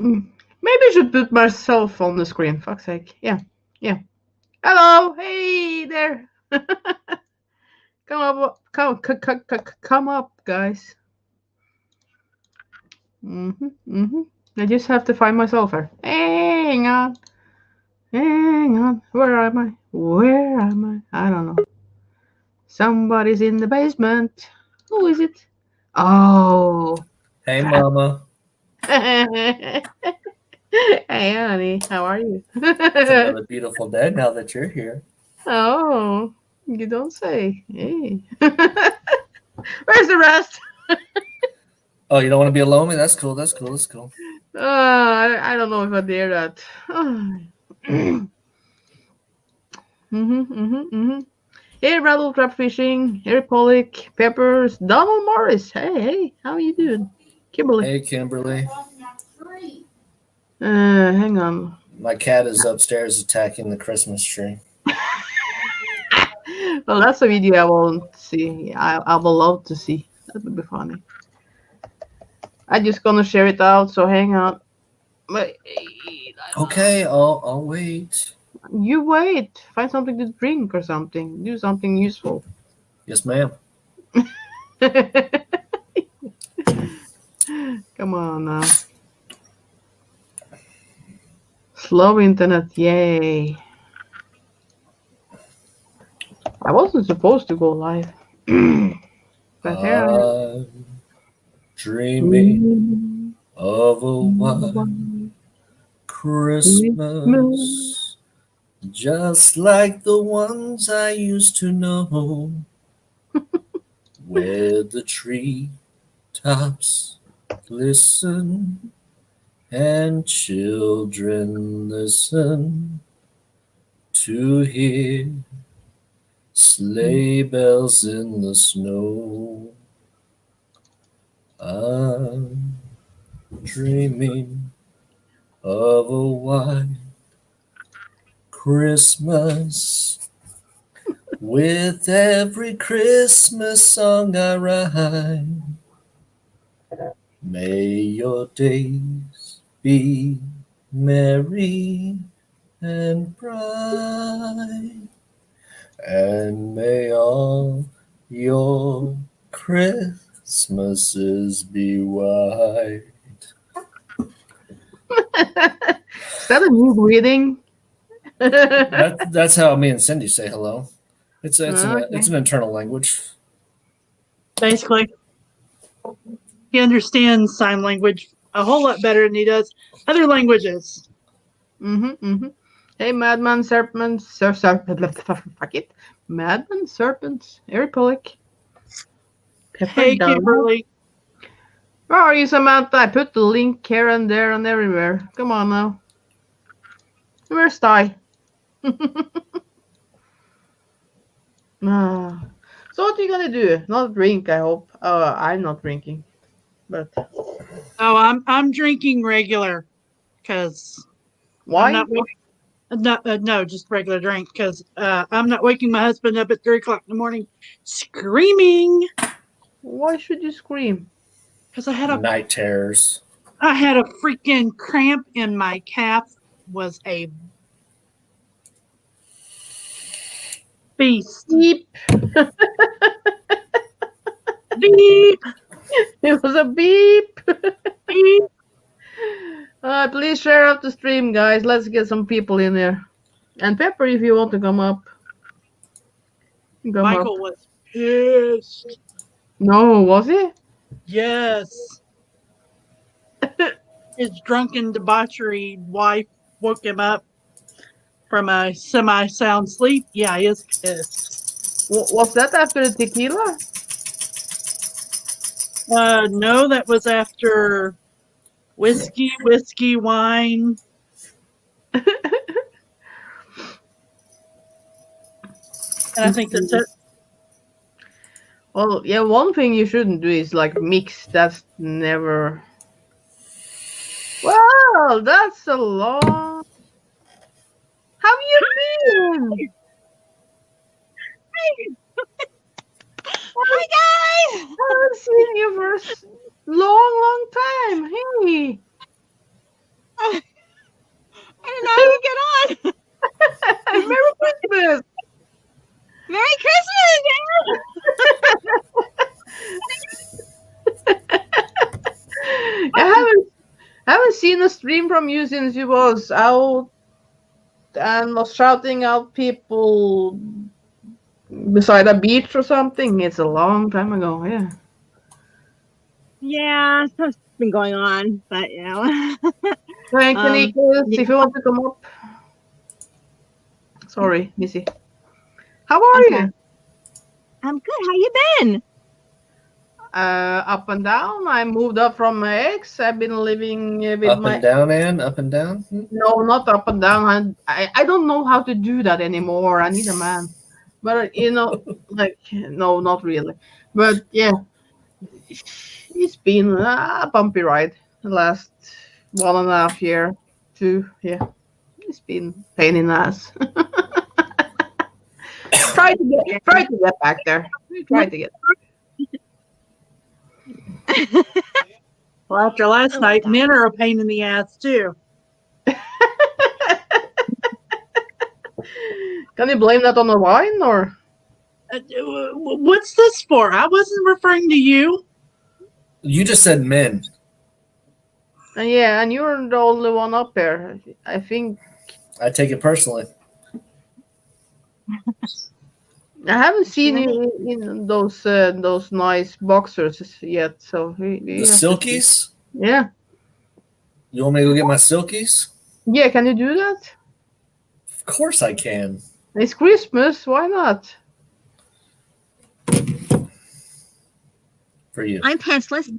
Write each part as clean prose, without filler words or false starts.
Maybe I should put myself on the screen. Fuck's sake. Yeah. Yeah. Hello. Hey there. Come up. Come up, guys. I just have to find myself here. Hang on. Hang on. Where am I? Where am I? I don't know. Somebody's in the basement. Who is it? Oh. Hey, Mama. Hey, honey. How are you? It's another beautiful day now that you're here. Oh, you don't say. Hey. Where's the rest? Oh, you don't want to be alone? That's cool. That's cool. That's cool. I don't know if I dare that. Hey, Rattle Trap Fishing. Eric Pollock. Peppers. Donald Morris. Hey, how you doing? Kimberly. Hey, Kimberly. Hang on. My cat is upstairs attacking the Christmas tree. Well, that's a video I won't see. I will love to see. That would be funny. I'm just gonna share it out, so hang on. Wait. Okay, I'll wait. You wait. Find something to drink or something. Do something useful. Yes, ma'am. Come on now. Slow internet, yay. I wasn't supposed to go live. But here I am. I'm dreaming of a white Christmas, just like the ones I used to know, where the tree tops glisten and children listen to hear sleigh bells in the snow. I'm dreaming of a white Christmas. With every Christmas song I write, may your days be merry and bright, and may all your Christmases be white. Is that a new greeting? That's how me and Cindy say hello. Okay. It's an internal language. Basically, he understands sign language a whole lot better than he does other languages. Hey, Madman Serpents. Fuck it. Madman Serpents. Eric Pollock. Pepper Hey, Donald. Kimberly. Where are you, Samantha? I put the link here and there and everywhere. Come on now. Where's Ty? So what are you gonna do? Not drink, I hope. I'm not drinking, but Oh, I'm drinking regular because why? I'm not. No, just regular drink because I'm not waking my husband up at 3 o'clock in the morning screaming Why should you scream? because I Night terrors. had a freaking cramp in my calf. Was a beast. Beep. Beep. It was a beep. Beep. Please share out the stream, guys. Let's get some people in there. And Pepper, if you want to come up. Michael was pissed. No, was he? Yes. His drunken debauchery wife woke him up from a semi-sound sleep. Yeah, he is pissed. Was that after the tequila? No, that was after whiskey, wine. And I think that's it. Well, yeah, one thing you shouldn't do is like mix. That's never. Well, that's a long. How you been? Hi guys! I haven't seen you for a long time. Hey. on, get on. Merry Christmas! Merry Christmas, I haven't seen a stream from you since you was out and was shouting out people beside a beach or something. It's a long time ago, yeah. Yeah, stuff's been going on, but you know. Thank you, Nicholas, yeah. if you want to come up. Sorry, Missy. How are Okay. you? I'm good. How you been? Up and down. I moved up from my ex. I've been living with Up my and down, Ann? Up and down? no, not up and down. I don't know how to do that anymore. I need a man. But like no, not really. But yeah, it's been a bumpy ride the last 1.5 year, 2. Yeah, it's been pain in the ass. try to get back there. Try to get. Well, after last night, men are a pain in the ass too. Can you blame that on the wine or? What's this for? I wasn't referring to you. You just said men. Yeah, and you're the only one up there. I think I take it personally. I haven't seen you in those nice boxers yet. So The have to- silkies? Yeah, You want me to go get my silkies? yeah. Can you do that? Of course I can. It's Christmas. Why not? For you. I'm pantsless.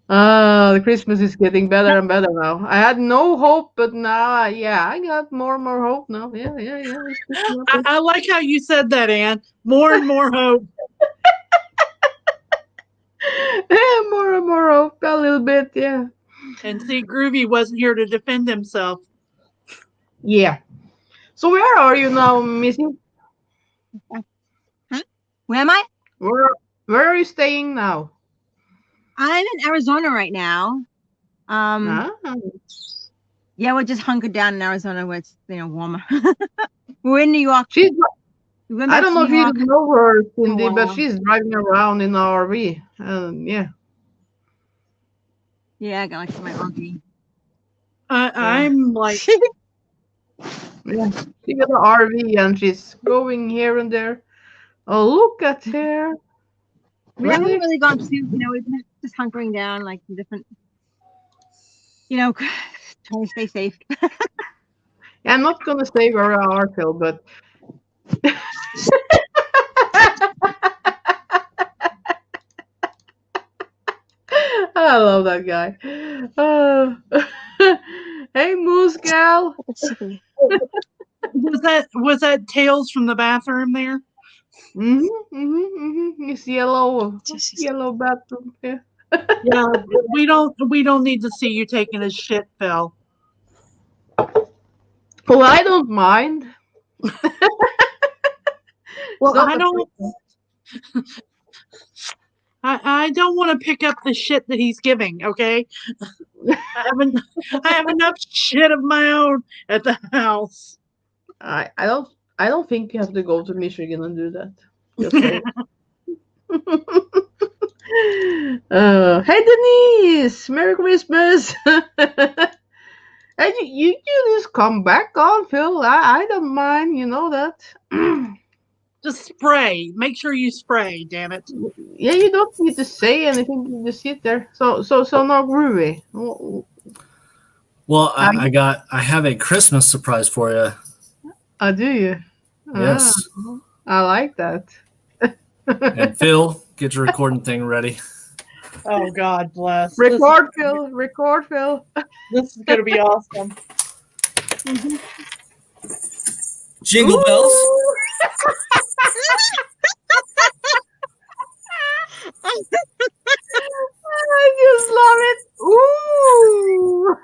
The Christmas is getting better and better now. I had no hope, but now, yeah, I got more and more hope now. Yeah. It's Christmas. I like how you said that, Ann. More and more hope. Yeah, more and more hope. A little bit, yeah. And see, Groovy wasn't here to defend himself. Yeah. So where are you now, Missy? Where am I? Where are you staying now? I'm in Arizona right now. Ah. Yeah, we're just hunkered down in Arizona where it's warmer. We're in New York. She's. We went I back don't to know if New you York. know her, Cindy, while. but she's driving around in an RV. Yeah. Yeah, I got like my RV. I'm like, Yeah. She got an RV and she's going here and there. Oh, look at her. We haven't Really? really gone to, we've been just hunkering down like different, trying to stay safe. Yeah, I'm not gonna say where we are, Phil, but I love that guy. Hey, Moose Gal. was that Tales from the bathroom there? It's yellow bathroom. Yeah. Yeah, we don't need to see you taking a shit, Phil. Well, I don't mind. Well, Not I a don't. I don't want to pick up the shit that he's giving. Okay, I have enough shit of my own at the house. I don't think you have to go to Michigan and do that. Just say. Hey Denise, Merry Christmas. And you just come back on, Phil. I don't mind, you know that. Just spray. Make sure you spray. Damn it. Yeah, you don't need to say anything. You just sit there. So now groovy. Well, I have a Christmas surprise for you. Oh, do you? Yes. I like that. And Phil, get your recording thing ready. Oh God bless. Record, Phil. Record, Phil. This is gonna be awesome. Jingle bells. I just love it. Ooh.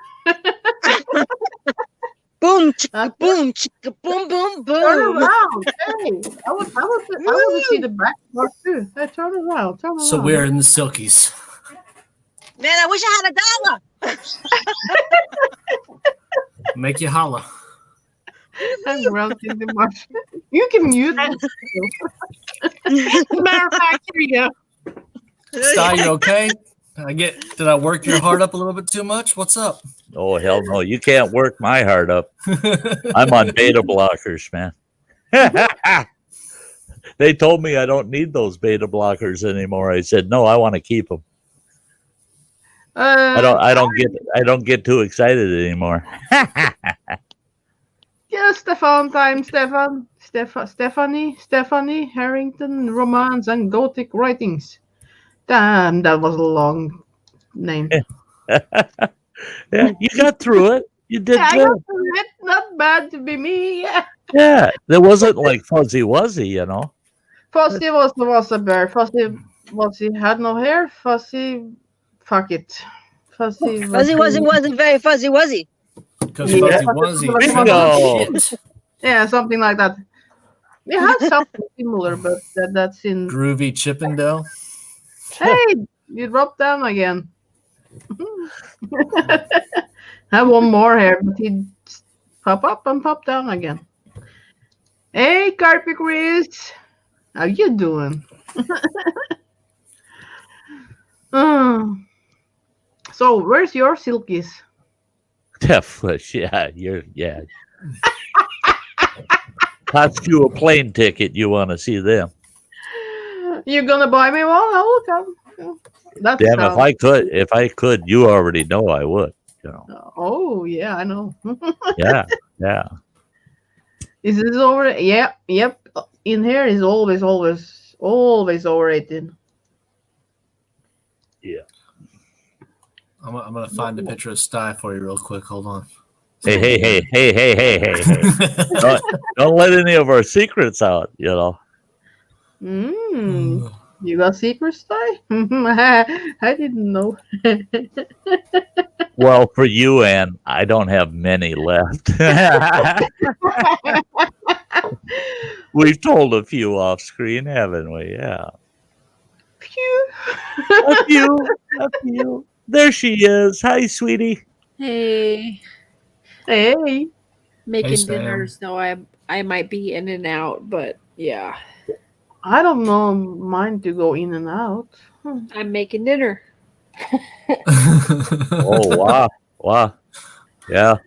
Boom, chicka, boom, chicka, boom, boom, Turn boom. around. Hey, I want to see the back part too. Hey, turn around. So we're in the silkies. Man, I wish I had a dollar. Make you holla. I'm melting the mush. You can mute me. As a matter of fact, here you go. Sty, you okay? Did I work your heart up a little bit too much? What's up? Oh, hell no. You can't work my heart up. I'm on beta blockers, man. They told me I don't need those beta blockers anymore. I said, no, I want to keep them. I don't get too excited anymore. Yeah, Stefan time, Stephanie, Harrington, romance and Gothic writings. Damn, that was a long name. Yeah, you got through it. You did I good. got through it. Not bad to be me. Yeah, there wasn't like Fuzzy Wuzzy, you know. Fuzzy was a bear. Fuzzy had no hair. Fuzzy, fuck it. Fuzzy wasn't very fuzzy, was he? Because Yeah. Fuzzy Wuzzy. Bingo. Shit. Yeah, something like that. We have something similar, but that's in. Groovy Chippendale. Hey, you dropped down again. Have one more here, but he'd pop up and pop down again. Hey, Carpy Chris. How you doing? So, where's your silkies? Yeah. Cost you a plane ticket. You want to see them? You gonna buy me one? I will come. That's Damn, if I could, you already know I would. You know. Oh yeah, I know. Yeah. Is this over? Yep. In here is always over 18. Yeah. I'm gonna find a picture of Sty for you real quick. Hold on. Hey. Don't let any of our secrets out, you know. You got secrets, Ty? I didn't know. Well, for you, Ann, I don't have many left. We've told a few off screen, haven't we? Yeah. Phew. A few. There she is. Hi, sweetie. Hey, Hey. making Sam. dinner, so I might be in and out, but yeah, I don't know mine to go in and out. I'm making dinner. Oh, wow. Yeah.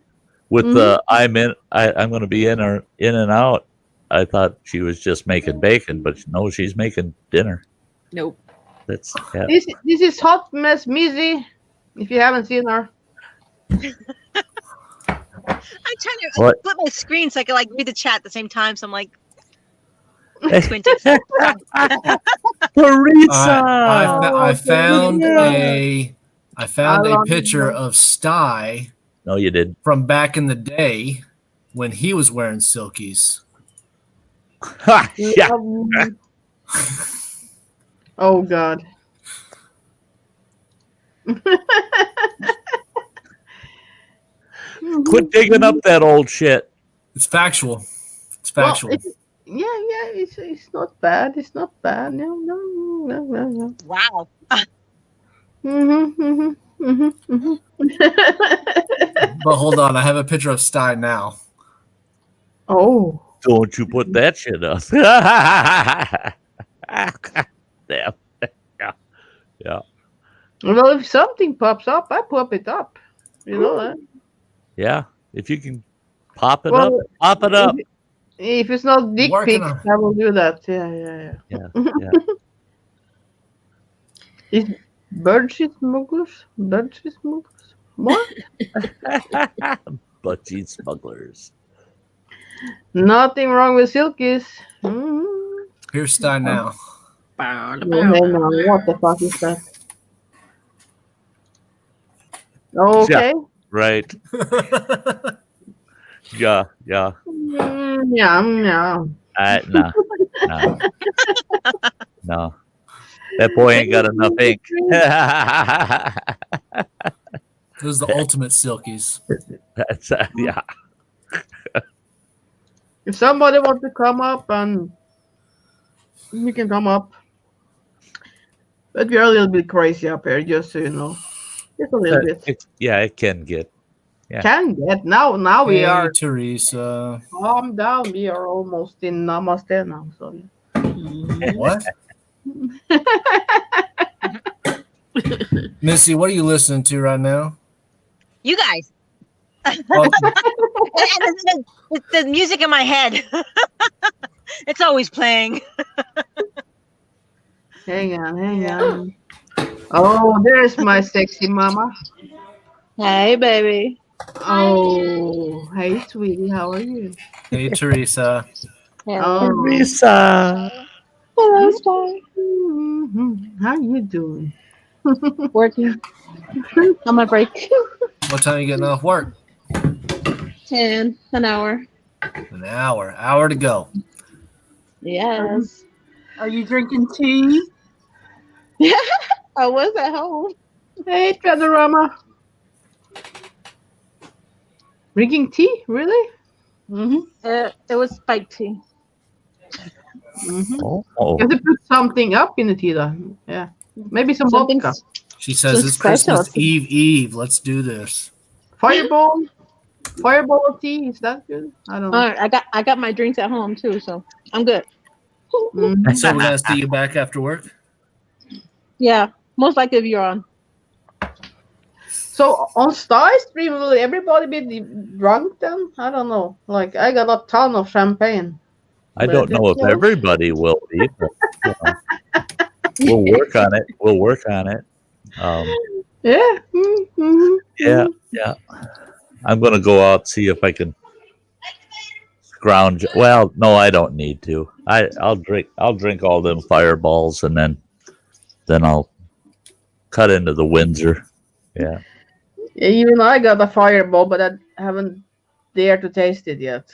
With the I'm going to be in and out. I thought she was just making bacon, but no, she's making dinner. Nope. That's This is Hot Mess Mizzy. If you haven't seen her. I'm trying to What? flip my screen so I can like read the chat at the same time. So I'm like Hey. squinting. Teresa. I found a love picture you. of Sty No, you didn't. from back in the day when he was wearing silkies. Ha, yeah. Oh God. Quit digging up that old shit. It's factual. It's Well, factual. it's not bad. It's not bad. No. Wow. Mm-hmm. But hold on, I have a picture of Sty now. Oh. Don't you put that shit up. Damn. Yeah. Well, if something pops up, I pop it up. You know that. Yeah. If you can pop it Well, up, pop it up. If it's not dick Working pics, on- I will do that. Yeah. Yeah. Is bird shit smugglers? What? But cheese smugglers. Nothing wrong with silkies. Mm-hmm. Here's Sty now. What the fuck is that? Okay. Right. Yeah. Yeah. No. That boy ain't got enough ink. This is the ultimate silkies. That's yeah. If somebody wants to come up, and you can come up. But we are a little bit crazy up here, just so you know. Just a little bit. It can get. Yeah. Can get now we Hey, are Teresa. calm down. We are almost in Namaste now. So What? Missy, what are you listening to right now? You guys. Oh, And the music in my head. It's always playing. hang on. Oh, there's my sexy mama. Hey, baby. Oh, hey, sweetie, how are you? hey, Teresa. Oh, Teresa. Hello, Star. How you doing? Working. On my break. What time are you getting off work? 10 an hour. An hour to go. Yes. Are you drinking tea? I was at home. Hey, Featherama. Drinking tea? Really? Mm-hmm. It was spiked tea. Mm-hmm. Oh. You have to put something up in the tea, though. Yeah. Maybe some Something. vodka. She says Some it's Christmas special. Eve. Let's do this. Fireball tea. Is that good? I don't know. All right, I got my drinks at home too, so I'm good. Mhm. So we're gonna see you back after work. Yeah, most likely if you're on. So on Star Stream, will everybody be drunk then? I don't know. Like I got a ton of champagne. I don't know if everybody will be, but you know, we'll work on it. Yeah. Mm-hmm. Yeah. I'm gonna go out see if I can scrounge. Well, no, I don't need to. I'll drink all them fireballs and then I'll cut into the Windsor. Yeah. Yeah, even I got a fireball, but I haven't dared to taste it yet.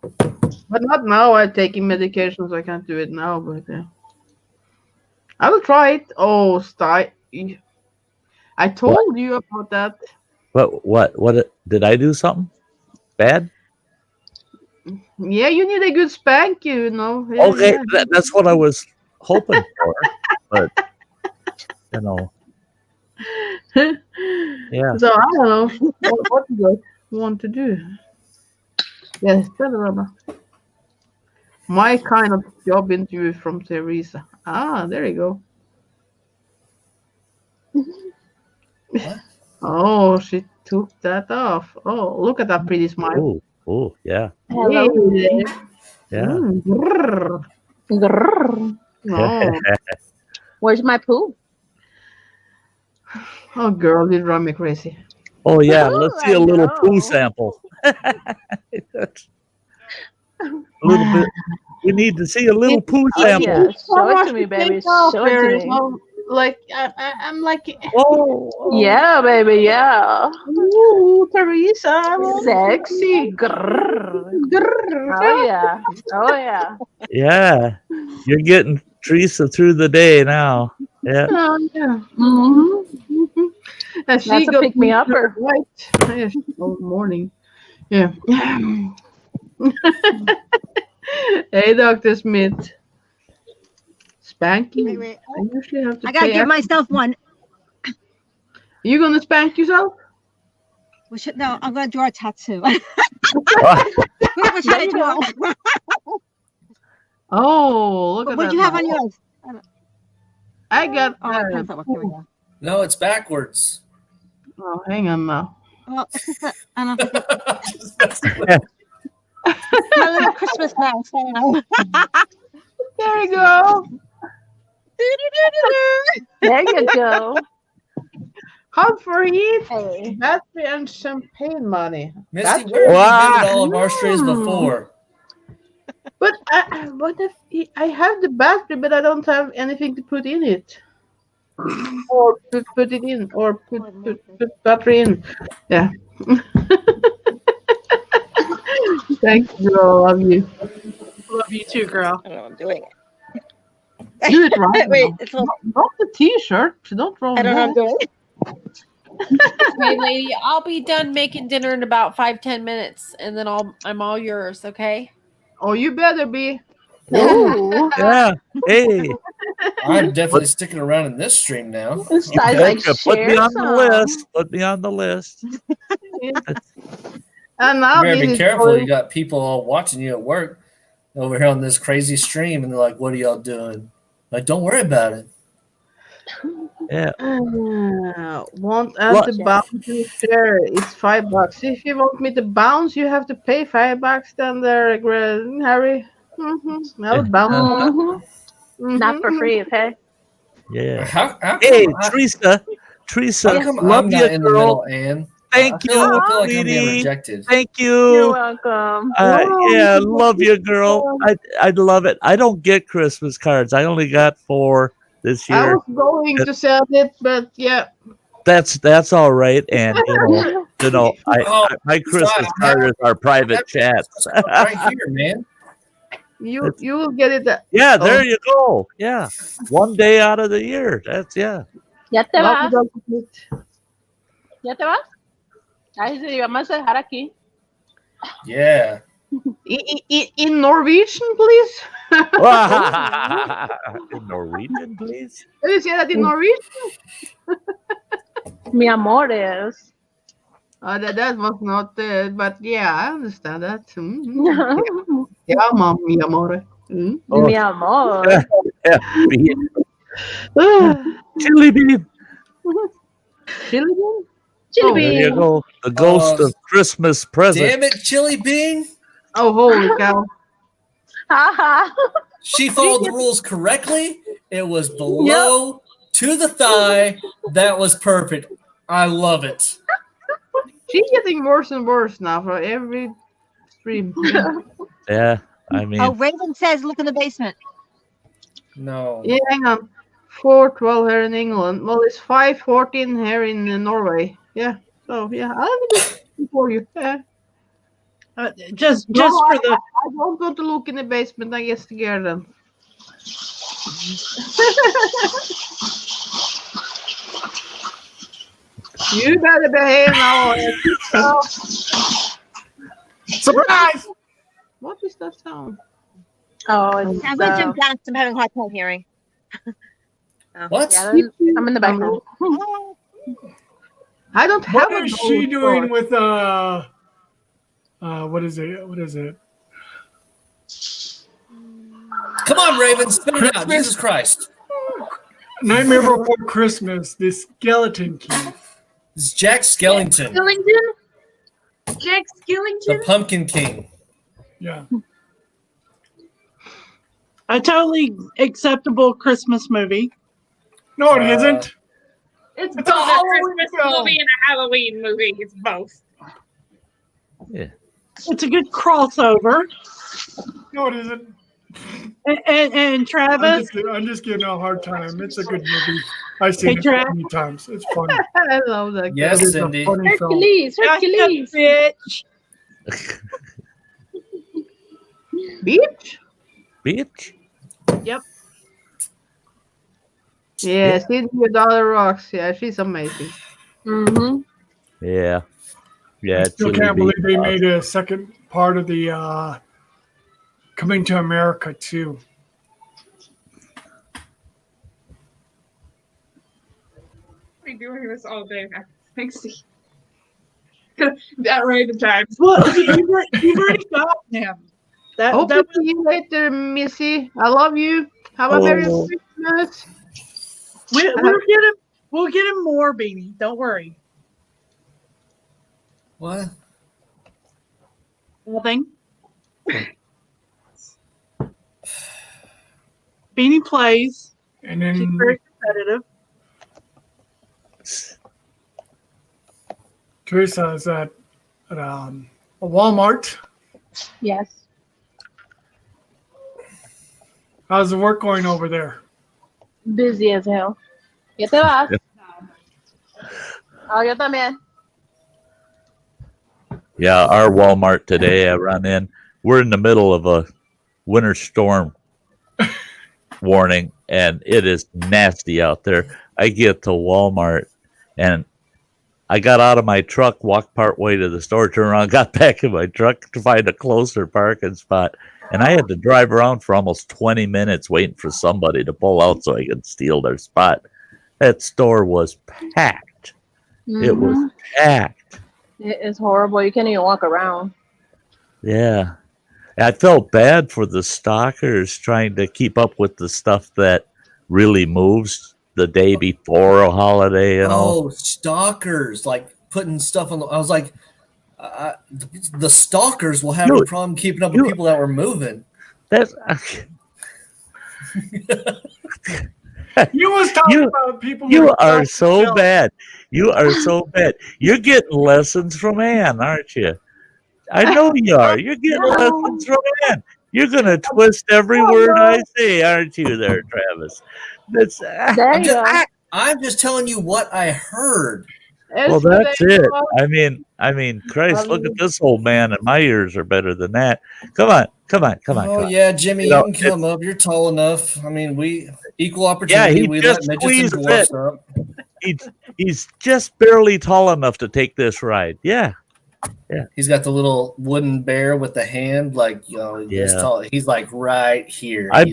But not now. I'm taking medication, so I can't do it now. But I will try it. Oh, I told you about that. What did I do something bad? Yeah, you need a good spank, you know. Yeah, Okay, yeah. that's what I was hoping for, but you know, yeah. So I don't know what you guys want to do. Yes, my kind of job interview from Teresa. Ah, there you go. What? Oh, she took that off. Oh, look at that pretty smile. Oh, yeah, Hello. Hey. yeah. Grrr. Grrr. Oh. Where's my poo? Oh, girl, you drive me crazy. Oh, yeah. Let's see a little know. poo sample. A little bit. We need to see a little poo Oh sample. yeah, So show it much to me, to baby. take off Show it there, to me. so, like I'm like, Oh, Yeah, baby. Yeah. ooh, Teresa, I want Sexy. Grrr. Grrr. Oh yeah. Oh yeah. yeah. You're getting Teresa through the day now. Yeah. Oh, yeah. Mm-hmm. And she That's a got pick me upper. right. Yes, all morning. Yeah. Hey, Dr. Smith. Spanking? Wait. I usually have to I gotta pay give extra. myself one. You gonna spank yourself? No, I'm gonna draw a tattoo. Oh, Which one do you want? Oh, look at What that. do you have now. on yours? I got Oh, my pen's not working. Here we go. No, it's backwards. Oh, hang on now. Well, it's just that I don't know if Just messing with my little Christmas house. There you go. There you go. Hot for heat, Hey. battery, and champagne money. Misty, That's where have you been Wow. at all of our strays before? But what if I have the battery, but I don't have anything to put in it, or put it in, or put battery in. Yeah. Thank you, girl. Love you. Love you too, girl. I don't know what I'm doing. Do it right. Wait, now. it's all, Not the T-shirt. Don't roll I don't know what I'm doing. Hey, lady, I'll be done making dinner in about 5-10 minutes, and then I'm all yours. Okay. Oh, you better be. Ooh. yeah. Hey. I'm definitely sticking around in this stream now. This guy's Okay. like, Put me share on the some. list. Put me on the list. And now You better this be is careful. going- You got people all watching you at work over here on this crazy stream, and they're like, "What are y'all doing?" Like, don't worry about it. Yeah. Want add What? the bounce to share? It's $5. If you want me to bounce, you have to pay $5. Then there, Harry. I'll bounce. Mhm. Not for free, okay? Yeah. How Hey, come, Teresa. how come Love I'm you, not in the girl. middle, Ann? Thank I you, feel like I'm being sweetie. rejected. Thank You're you. welcome. Yeah, love you, girl. I love it. I don't get Christmas cards. I only got 4 this I year. was going to send it, but yeah. That's all right. And Oh, my Christmas card is our private chats. right here, man. You will get it. Yeah, there you go. Yeah, one day out of the year. That's yeah. ¿Ya te Love vas? you, ¿Ya te vas? Ay, sí, vamos a dejar aquí. Yeah. in Norwegian, please. In Norwegian, please. Can you say that in Norwegian? Mi amores. That was not, but yeah, I understand that. Yeah, mom, mi amore. Mi amor. Yeah, chili bean. Chili bean? Chili Oh, There you bean. go. The ghost of Christmas present. Damn it, Chili Bean. Oh, holy cow. Haha. She followed the rules correctly. It was below to the thigh. That was perfect. I love it. She's getting worse and worse now for every stream. Yeah, I mean, Oh, Raven says, look in the basement. No. Yeah, hang on. 4:12 here in England. Well, it's 5:14 here in Norway. Yeah. So yeah, I'll do it before you. Yeah. Just No, for the I don't go to look in the basement. I get scared then. You better behave now. surprise. What is that sound? Oh, it's, I'm going to jump down 'cause I'm having a hard time hearing. What? yeah, I'm in the back room. I don't have What a is she door. doing with what is it? What is it? Come on, Raven. Spit it out. Jesus Christ. Nightmare Before Christmas, the Skeleton Key. It's Jack Skellington, Skillington? Jack the Skillington? Pumpkin King. Yeah. A totally acceptable Christmas movie. No, it isn't. It's It's a both a Halloween Christmas film. movie and a Halloween movie. It's both. It's a good crossover. No, it isn't. And Travis, I'm just giving it a hard time. It's a good movie. I've seen Hey, it Trav. many times. It's fun. I love that. Yes, It is a Cindy. funny film. Hercules, Gotcha, Hercules. bitch. Beach? bitch. Yeah, Cindy, your daughter rocks. Yeah, she's amazing. Mm-hmm. Yeah, yeah. I still Chili can't bean. believe they made a second part of the Coming to America too. We're doing this all day. Thanks. That random times. Well, you've already got him. Hope That to see you later, Missy. I love you. Have a Merry Oh. Christmas. we'll get him more, Beanie. Don't worry. What? Nothing. Beanie plays. And She's then very competitive. Teresa is at a Walmart. Yes. How's the work going over there? Busy as hell. ¿Ya te vas? Oh, yo también. Yeah, our Walmart today, I run in. We're in the middle of a winter storm warning, and it is nasty out there. I get to Walmart, and I got out of my truck, walked part way to the store, turned around, got back in my truck to find a closer parking spot. And I had to drive around for almost 20 minutes waiting for somebody to pull out so I could steal their spot. That store was packed. It was packed. It is horrible. You can't even walk around. Yeah. I felt bad for the stalkers trying to keep up with the stuff that really moves the day before a holiday, you know. Oh, stalkers, like putting stuff on. I was like, the stalkers will have no problem keeping up with people that were moving. That's You was talking about people. You are so bad. You are so bad. You're getting lessons from Ann, aren't you? I know you are. You're getting lessons from Ann. You're gonna twist every word I say, aren't you, there, Travis? That's. I'm just telling you what I heard. Well, that's it. I mean, Christ, look at this old man, and my ears are better than that. Come on. Oh yeah, Jimmy, you can come up. You're tall enough. I mean, we equal opportunity. Yeah, we let midgets and dwarfs up. He's just barely tall enough to take this ride. Yeah. He's got the little wooden bear with the hand, like he's tall. He's like right here. I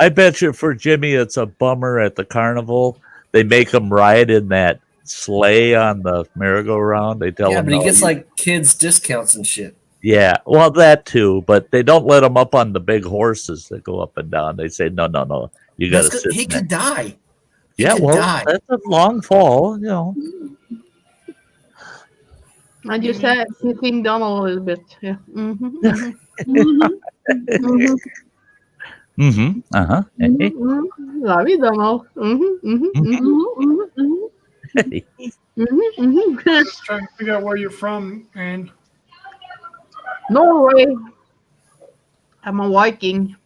bet you for Jimmy, it's a bummer at the carnival. They make him ride in that sleigh on the merry-go-round. They tell him, but he gets like kids discounts and shit. Yeah, well, that too, but they don't let him up on the big horses that go up and down. They say, no, you got to sit. He could die. That's a long fall, you know. I just had sitting down a little bit. Yeah. Love you, Donald. Just trying to figure out where you're from, and Norway. I'm a Viking.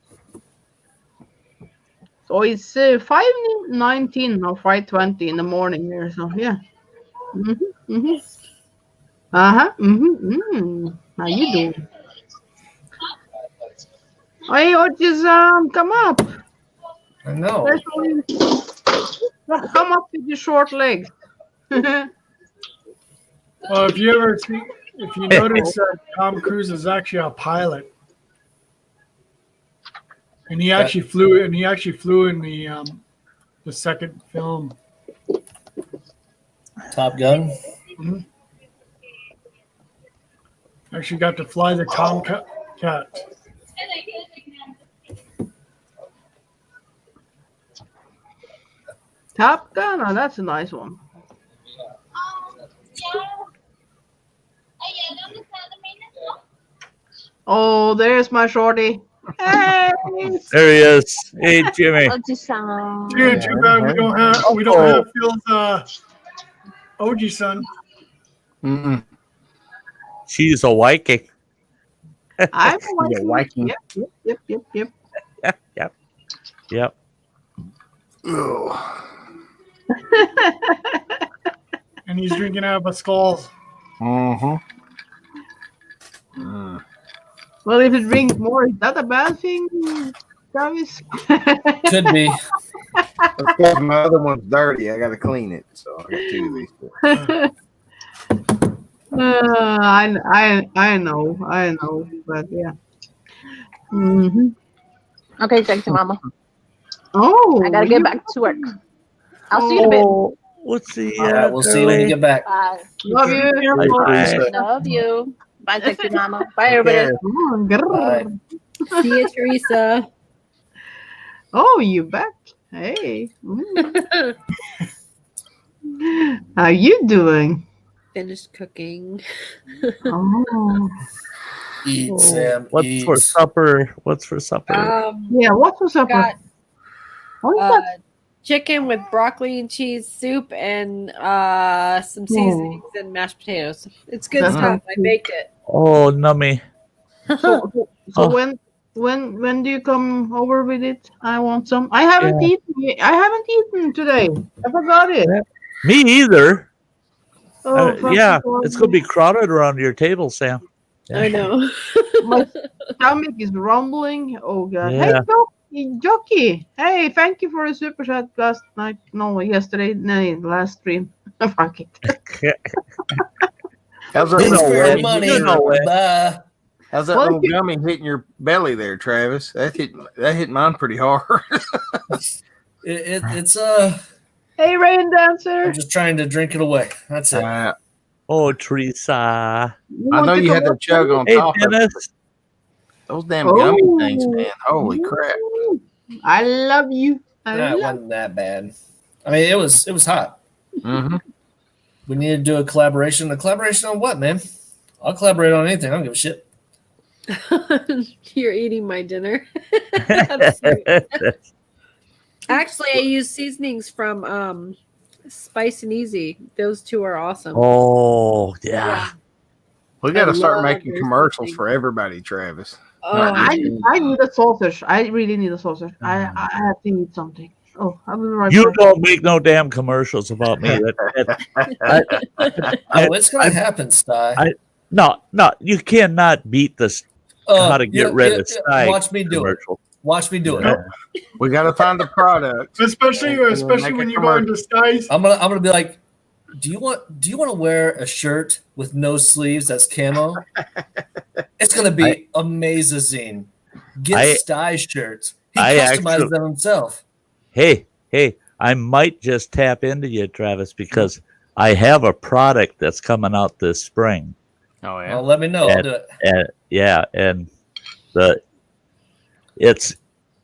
So it's 5:19 or 5:20 in the morning here. So yeah. How you doing? Hey, Otis, come up. I know. Come up with your short legs. Well, if you notice, Tom Cruise is actually a pilot, and he actually flew in the second film, Top Gun. Mm-hmm. Actually, got to fly the Tomcat. Top Gun, oh, that's a nice one. Oh, there's my shorty. Hey, there he is. Hey, Jimmy. Yeah, too bad we don't have Phil's OG son. Mm-mm. She's a Viking. I'm a Viking. Yep. And he's drinking out of a skull. Well, if you drink more, is that a bad thing, Travis? Could be. Of course, my other one's dirty. I got to clean it, so I got two of these. I know, but yeah. Okay, thanks, Mama. Oh, I gotta get back to work. I'll see you in a bit. Let's see. All right, we'll see you when you get back. Bye. Love you. Love you. Bye, sexy mama. Bye, everybody. Bye. See you, Teresa. Oh, you back? Hey. How you doing? Finished cooking. Oh. Eat, Sam. What's for supper? Yeah, what's for supper? Got, What is that? chicken with broccoli and cheese soup and some seasonings and mashed potatoes. It's good stuff. I baked it. Oh, nummy. So when do you come over with it? I want some. I haven't eaten today. I forgot it. Me either. Oh, yeah, it's gonna be crowded around your table, Sam. Yeah. I know. My stomach is rumbling. Oh god. Yeah. Hey, Jockey. Hey, thank you for the super chat last night. No, yesterday. No, last stream. Fuck it. How's Thanks for your everyone? money. You know it. Bye. How's that little gummy hitting your belly there, Travis? That hit mine pretty hard. It's Hey, rain dancer. I'm just trying to drink it away. That's it. Oh, Teresa. I know you had to chug on Hey, top of it. Dennis. Those damn gummy things, man. Holy crap. I love you. That wasn't that bad. I mean, it was hot. Mm-hmm. We need to do a collaboration. A collaboration on what, man? I'll collaborate on anything. I don't give a shit. You're eating my dinner. That's sweet. Actually, I use seasonings from Spice and Easy. Those two are awesome. Oh, yeah. We got to start love making those commercials things. for everybody, Travis. Oh, I need a sausage. I really need a sausage. I have to eat something. Oh, I'll be right You back. don't make no damn commercials about me. Oh, it's gonna happen, Sty. No, you cannot beat this. How to get rid of Sty Watch me do it. commercial. Watch me do it. Yeah. We got to find the product. Especially when you go into Skies. I'm gonna be like, do you want to wear a shirt with no sleeves that's camo? It's gonna be amazing. Get Sty shirts. He customized them himself. Hey, I might just tap into you, Travis, because I have a product that's coming out this spring. Oh yeah. Well, let me know. I'll do it. And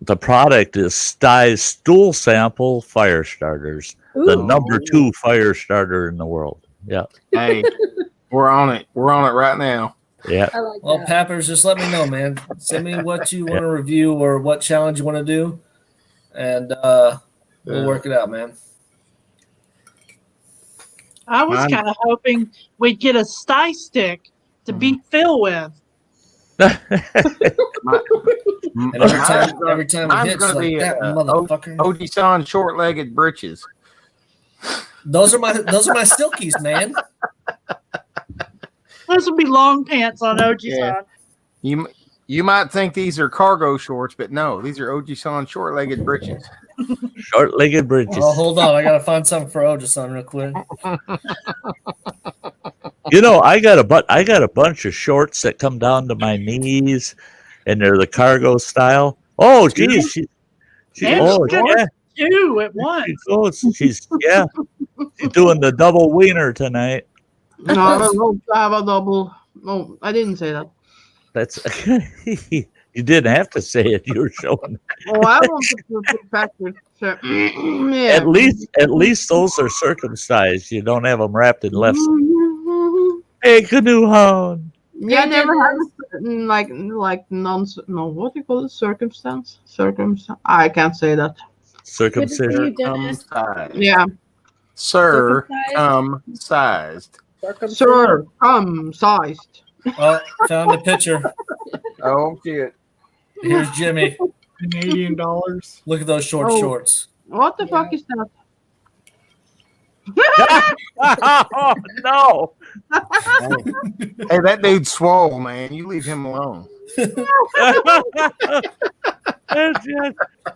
the product is Sty's stool sample fire starters, the number 2 fire starter in the world. Yeah. Hey, we're on it. We're on it right now. Yeah. I like Well, that. Pappers, just let me know, man. Send me what you want to review or what challenge you want to do, and we'll work it out, man. I was kind of hoping we'd get a Sty stick to beat Phil with. And every time mine's it hits, gonna like be that motherfucker. Oji-san short-legged britches. Those are my silkies, man. Those would be long pants on Oji-san. Yeah. You might think these are cargo shorts, but no, these are Oji-san short-legged britches. Short-legged britches. Oh, hold on. I got to find something for Oji-san real quick. You know, I got a bunch of shorts that come down to my knees, and they're the cargo style. Oh, geez, she's Two at once. She's doing the double wiener tonight. No, I don't know to have a double. No, I didn't say that. That's you didn't have to say it. You were showing. Oh, I want to put backwards. So, yeah. At least those are circumcised. You don't have them wrapped in left. Hey, canoe hound. Yeah, I never had like non. No, what do you call it? Circumstance. I can't say that. Circumcision. Yeah. Circumcised. Circumcised. Oh, found the picture. Oh shit. Here's Jimmy. Canadian dollars. Look at those shorts. What the fuck is that? Oh, no. Hey, that dude's swole, man. You leave him alone.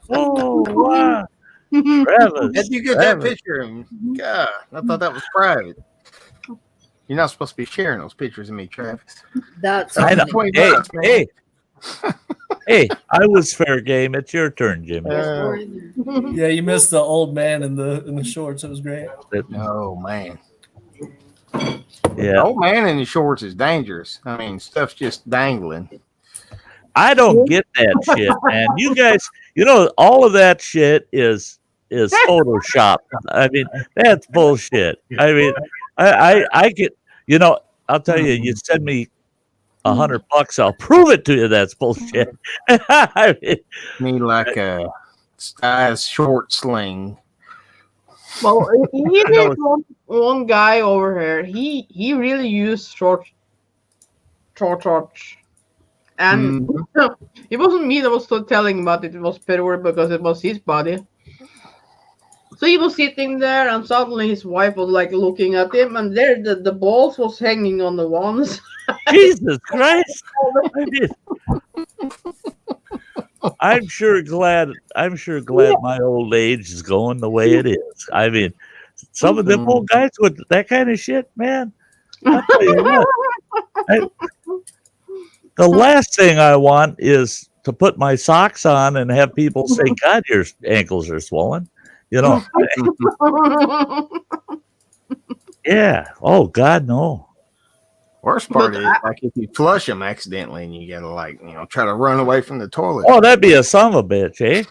Oh, wow. Travis. How'd you get that picture of him? God, I thought that was private. You're not supposed to be sharing those pictures of me, Travis. That's I know. funny. Hey, I was fair game. It's your turn, Jimmy. Yeah, you missed the old man in the shorts. It was great. Oh man. Yeah. Old man in the shorts is dangerous. I mean, stuff's just dangling. I don't get that shit, man. You guys, all of that shit is Photoshop. I mean, that's bullshit. I mean, I get, I'll tell you, you send me $100, I'll prove it to you. That's bullshit. I mean, like a short sling. Well, he did one guy over here. He really used short. And it wasn't me that was still telling about it. It was Pedro because it was his body. So he was sitting there, and suddenly his wife was like looking at him, and there the balls was hanging on the wands. Jesus Christ! I'm sure glad my old age is going the way it is. I mean, some of them old guys with that kind of shit, man. I'll tell you what. The last thing I want is to put my socks on and have people say, God, your ankles are swollen. You know? Yeah. Oh, God, no. Worst part is like if you flush them accidentally and you gotta like try to run away from the toilet. Oh, that'd be a son of a bitch, eh?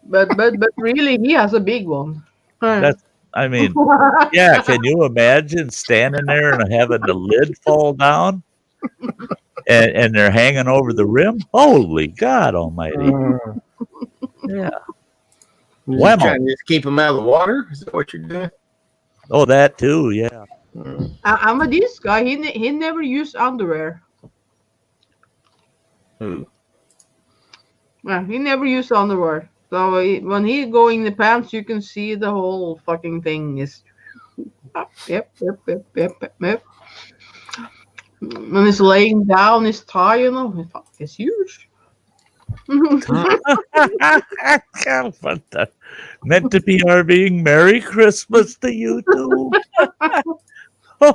But really, he has a big one. That's, I mean, yeah. Can you imagine standing there and having the lid fall down, and they're hanging over the rim? Holy God Almighty! Yeah. You're trying to just keep them out of the water. Is that what you're doing? Oh, that too. Yeah. I'm a this guy. He never used underwear. Who? Yeah, he never used underwear. So when he go in the pants, you can see the whole fucking thing is. Yep. When he's laying down, his thigh, it's huge. Meant to be RVing. Merry Christmas to you too. I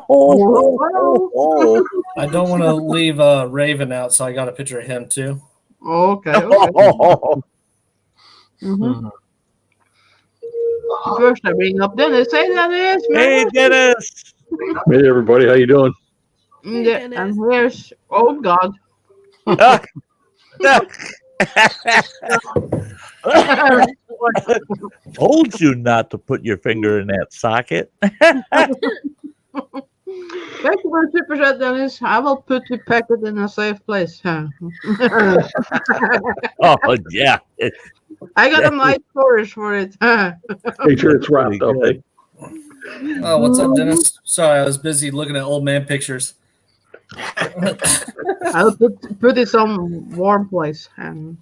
don't want to leave Raven out, so I got a picture of him too. Okay. First, I bring up Dennis. Hey, Dennis. Hey, Dennis. Hey, everybody. How you doing? And here's God. Told you not to put your finger in that socket. Thank you for the super chat, Dennis. I will put the packet in a safe place. Oh yeah. I got a nice storage for it. Make sure it's wrapped up. Eh? Oh, what's up, Dennis? Sorry, I was busy looking at old man pictures. I'll put it some warm place. Oh,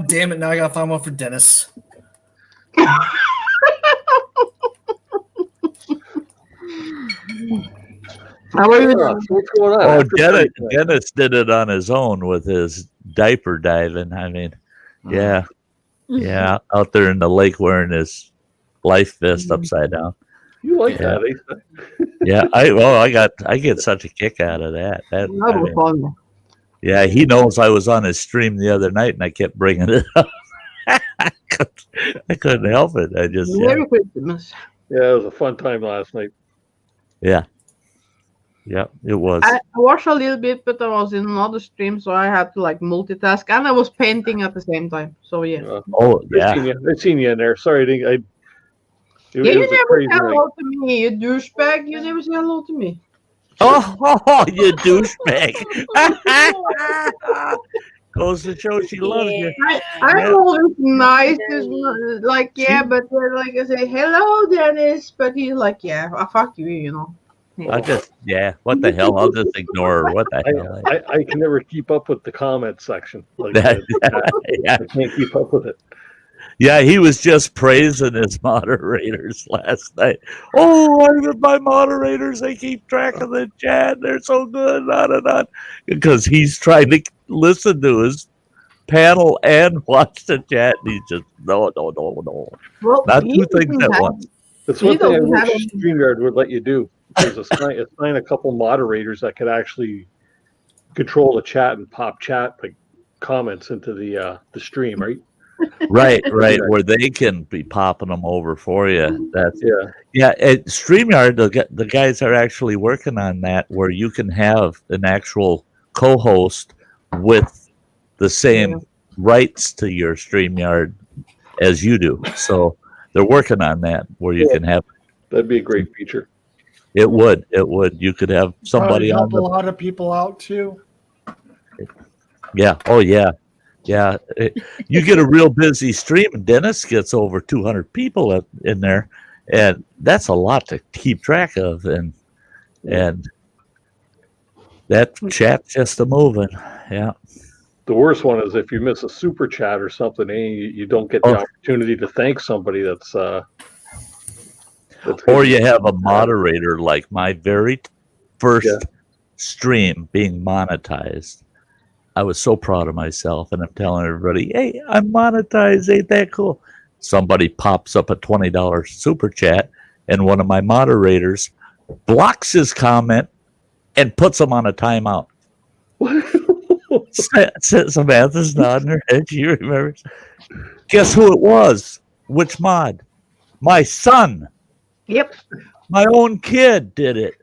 damn it. Now I got to find one for Dennis. What's going on? Oh, Dennis did it on his own with his diaper diving. I mean, yeah, out there in the lake wearing his life vest upside down. You like that, eh? Yeah, I get such a kick out of that. That was fun. Yeah, he knows I was on his stream the other night, and I kept bringing it up. I couldn't help it. I just Merry Christmas. Yeah, it was a fun time last night. Yeah, it was. I watched a little bit, but I was in another stream, so I had to like multitask, and I was painting at the same time. So yeah. I seen you in there. Sorry, you never say hello to me, you douchebag. You never say hello to me. Oh, you douchebag. Goes to show she loves you. I'm always nice, like, but like I say, hello, Dennis, but he's like, fuck you, Yeah. I just, what the hell? I'll just ignore her. What the hell? I can never keep up with the comment section. Like I can't keep up with it. Yeah, he was just praising his moderators last night. Oh, I love my moderators. They keep track of the chat. They're so good. On. Because he's trying to listen to his panel and watch the chat. And he's just, no. Well, not two things at once. That's one thing I wish StreamYard would let you do. Is assign a couple moderators that could actually control the chat and pop chat like comments into the stream, right? Right, where they can be popping them over for you. That's At StreamYard, the guys are actually working on that, where you can have an actual co-host with the same rights to your StreamYard as you do. So they're working on that, where you can have. That'd be a great feature. It would. You could have somebody help on a lot of people out too. Yeah. Oh yeah. Yeah, you get a real busy stream, and Dennis gets over 200 people in there, and that's a lot to keep track of, and that chat's just a moving. Yeah. The worst one is if you miss a super chat or something, and you don't get the opportunity to thank somebody that's or you have a moderator, like my very first stream being monetized. I was so proud of myself, and I'm telling everybody, hey, I'm monetized. Ain't that cool? Somebody pops up a $20 super chat, and one of my moderators blocks his comment, and puts him on a timeout. Samantha's nodding her head. She remembers. Guess who it was? Which mod? My son. Yep. My own kid did it.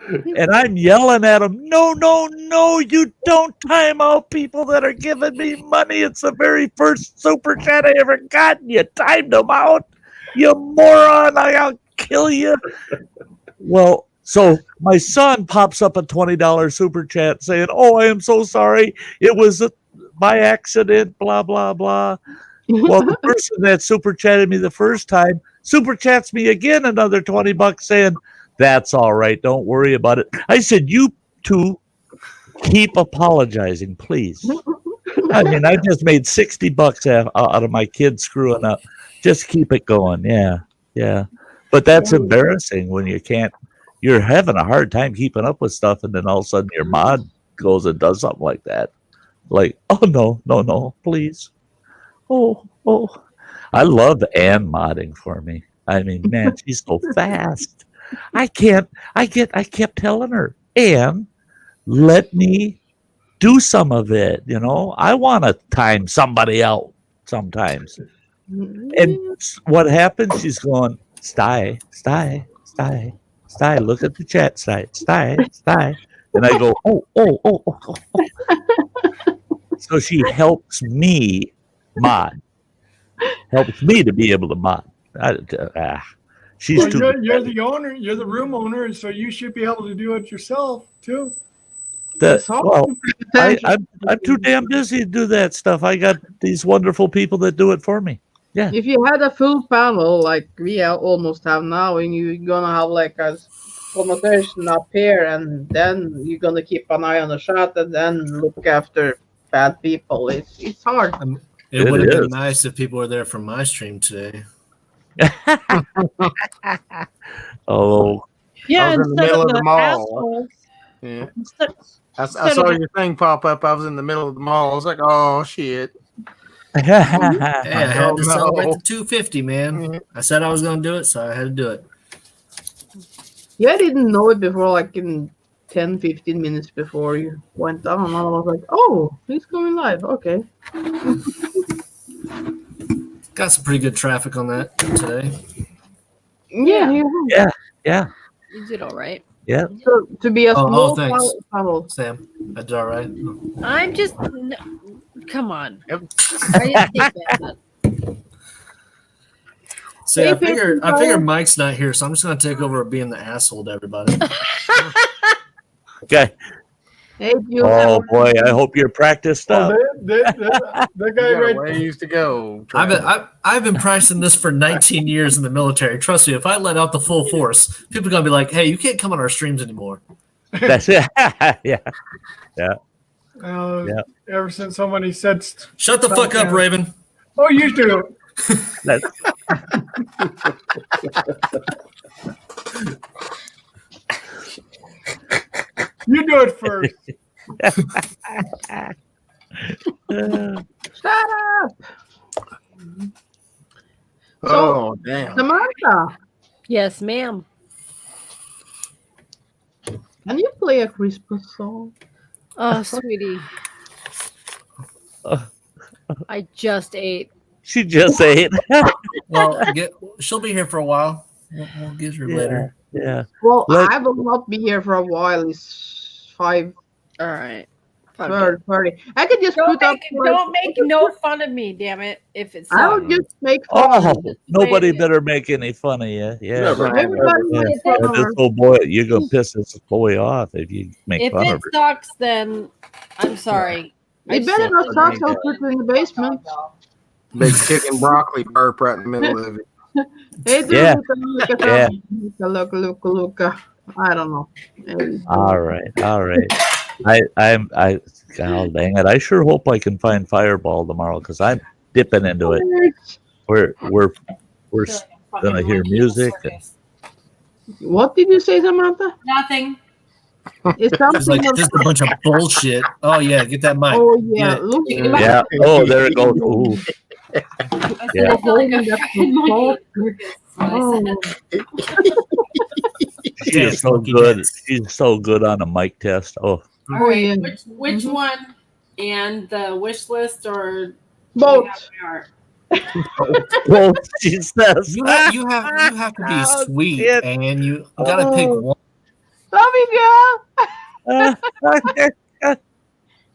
And I'm yelling at him, no, you don't time out people that are giving me money. It's the very first super chat I ever got. And you timed them out. You moron. I'll kill you. Well, so my son pops up a $20 super chat saying, oh, I am so sorry. It was by accident, blah, blah, blah. Well, the person that super chatted me the first time super chats me again another $20 saying, that's all right. Don't worry about it. I said, you two keep apologizing, please. I mean, I just made $60 out of my kid screwing up. Just keep it going. Yeah. But that's embarrassing when you can't. You're having a hard time keeping up with stuff, and then all of a sudden your mod goes and does something like that. Like, oh, no, please. Oh. I love Ann modding for me. I mean, man, she's so fast. I kept telling her, Ann, let me do some of it. You know, I want to time somebody out sometimes. And what happens? She's going, Sty. Look at the chat site. Sty. And I go, oh. So she helps me mod. Helps me to be able to mod. She's too. You're the owner. You're the room owner, so you should be able to do it yourself too. I'm too damn busy to do that stuff. I got these wonderful people that do it for me. Yeah. If you had a full panel like we almost have now, and you're gonna have like a conversation up here, and then you're gonna keep an eye on the chat, and then look after bad people. It's hard. It would have been nice if people were there for my stream today. Oh. Yeah, I was in the middle of the mall. assholes. Yeah. I saw your thing pop up. I was in the middle of the mall. I was like, oh, shit. Hey, I had to celebrate the 250, man. I said I was going to do it, so I had to do it. Yeah, I didn't know it before, like in 10-15 minutes before you went on. And I was like, oh, he's going live. Okay. Got some pretty good traffic on that today. Yeah. You did all right. Yeah. So, to be a small thanks. panel. Sam, I did all right. I'm just come on. Yep. I didn't think that. See, I figured Mike's not here, so I'm just going to take over being the asshole to everybody. Okay. Hey, oh boy, I hope you're practiced up. The guy right there used to go. I've been practicing this for 19 years in the military. Trust me, if I let out the full force, people are gonna be like, "Hey, you can't come on our streams anymore." That's it. Yeah. Ever since somebody said, "Shut the fuck up, Raven." Oh, you do. You do it first. Shut up. Oh, damn. Samantha. Yes, ma'am. Can you play a Christmas song? Oh, sweetie. I just ate. She just ate. Well, she'll be here for a while. We'll get her later. Yeah. Well, I will not be here for a while. It's 5. All right. 30. I could just don't make no fun of me, damn it. If it's I'll just make fun of you. Nobody better make any fun of you. Yeah. Everybody this little boy, you're gonna piss this boy off if you make fun of her. If it sucks, then I'm sorry. You better not talk so quickly in the basement. Big chicken broccoli burp right in the middle of it. Hey, yeah. Look. I don't know. All right. God dang it! I sure hope I can find Fireball tomorrow because I'm dipping into it. We're gonna hear music. What did you say, Samantha? Nothing. It's something like just a bunch of bullshit. Oh yeah, get that mic. Oh yeah, look. Yeah. Oh, there it goes. Ooh. Yeah. She is so good. She's so good on a mic test. Oh, All right. yeah. Which one? And the wish list or Both. well, she says You have to be sweet, and you gotta pick one. Love you, girl.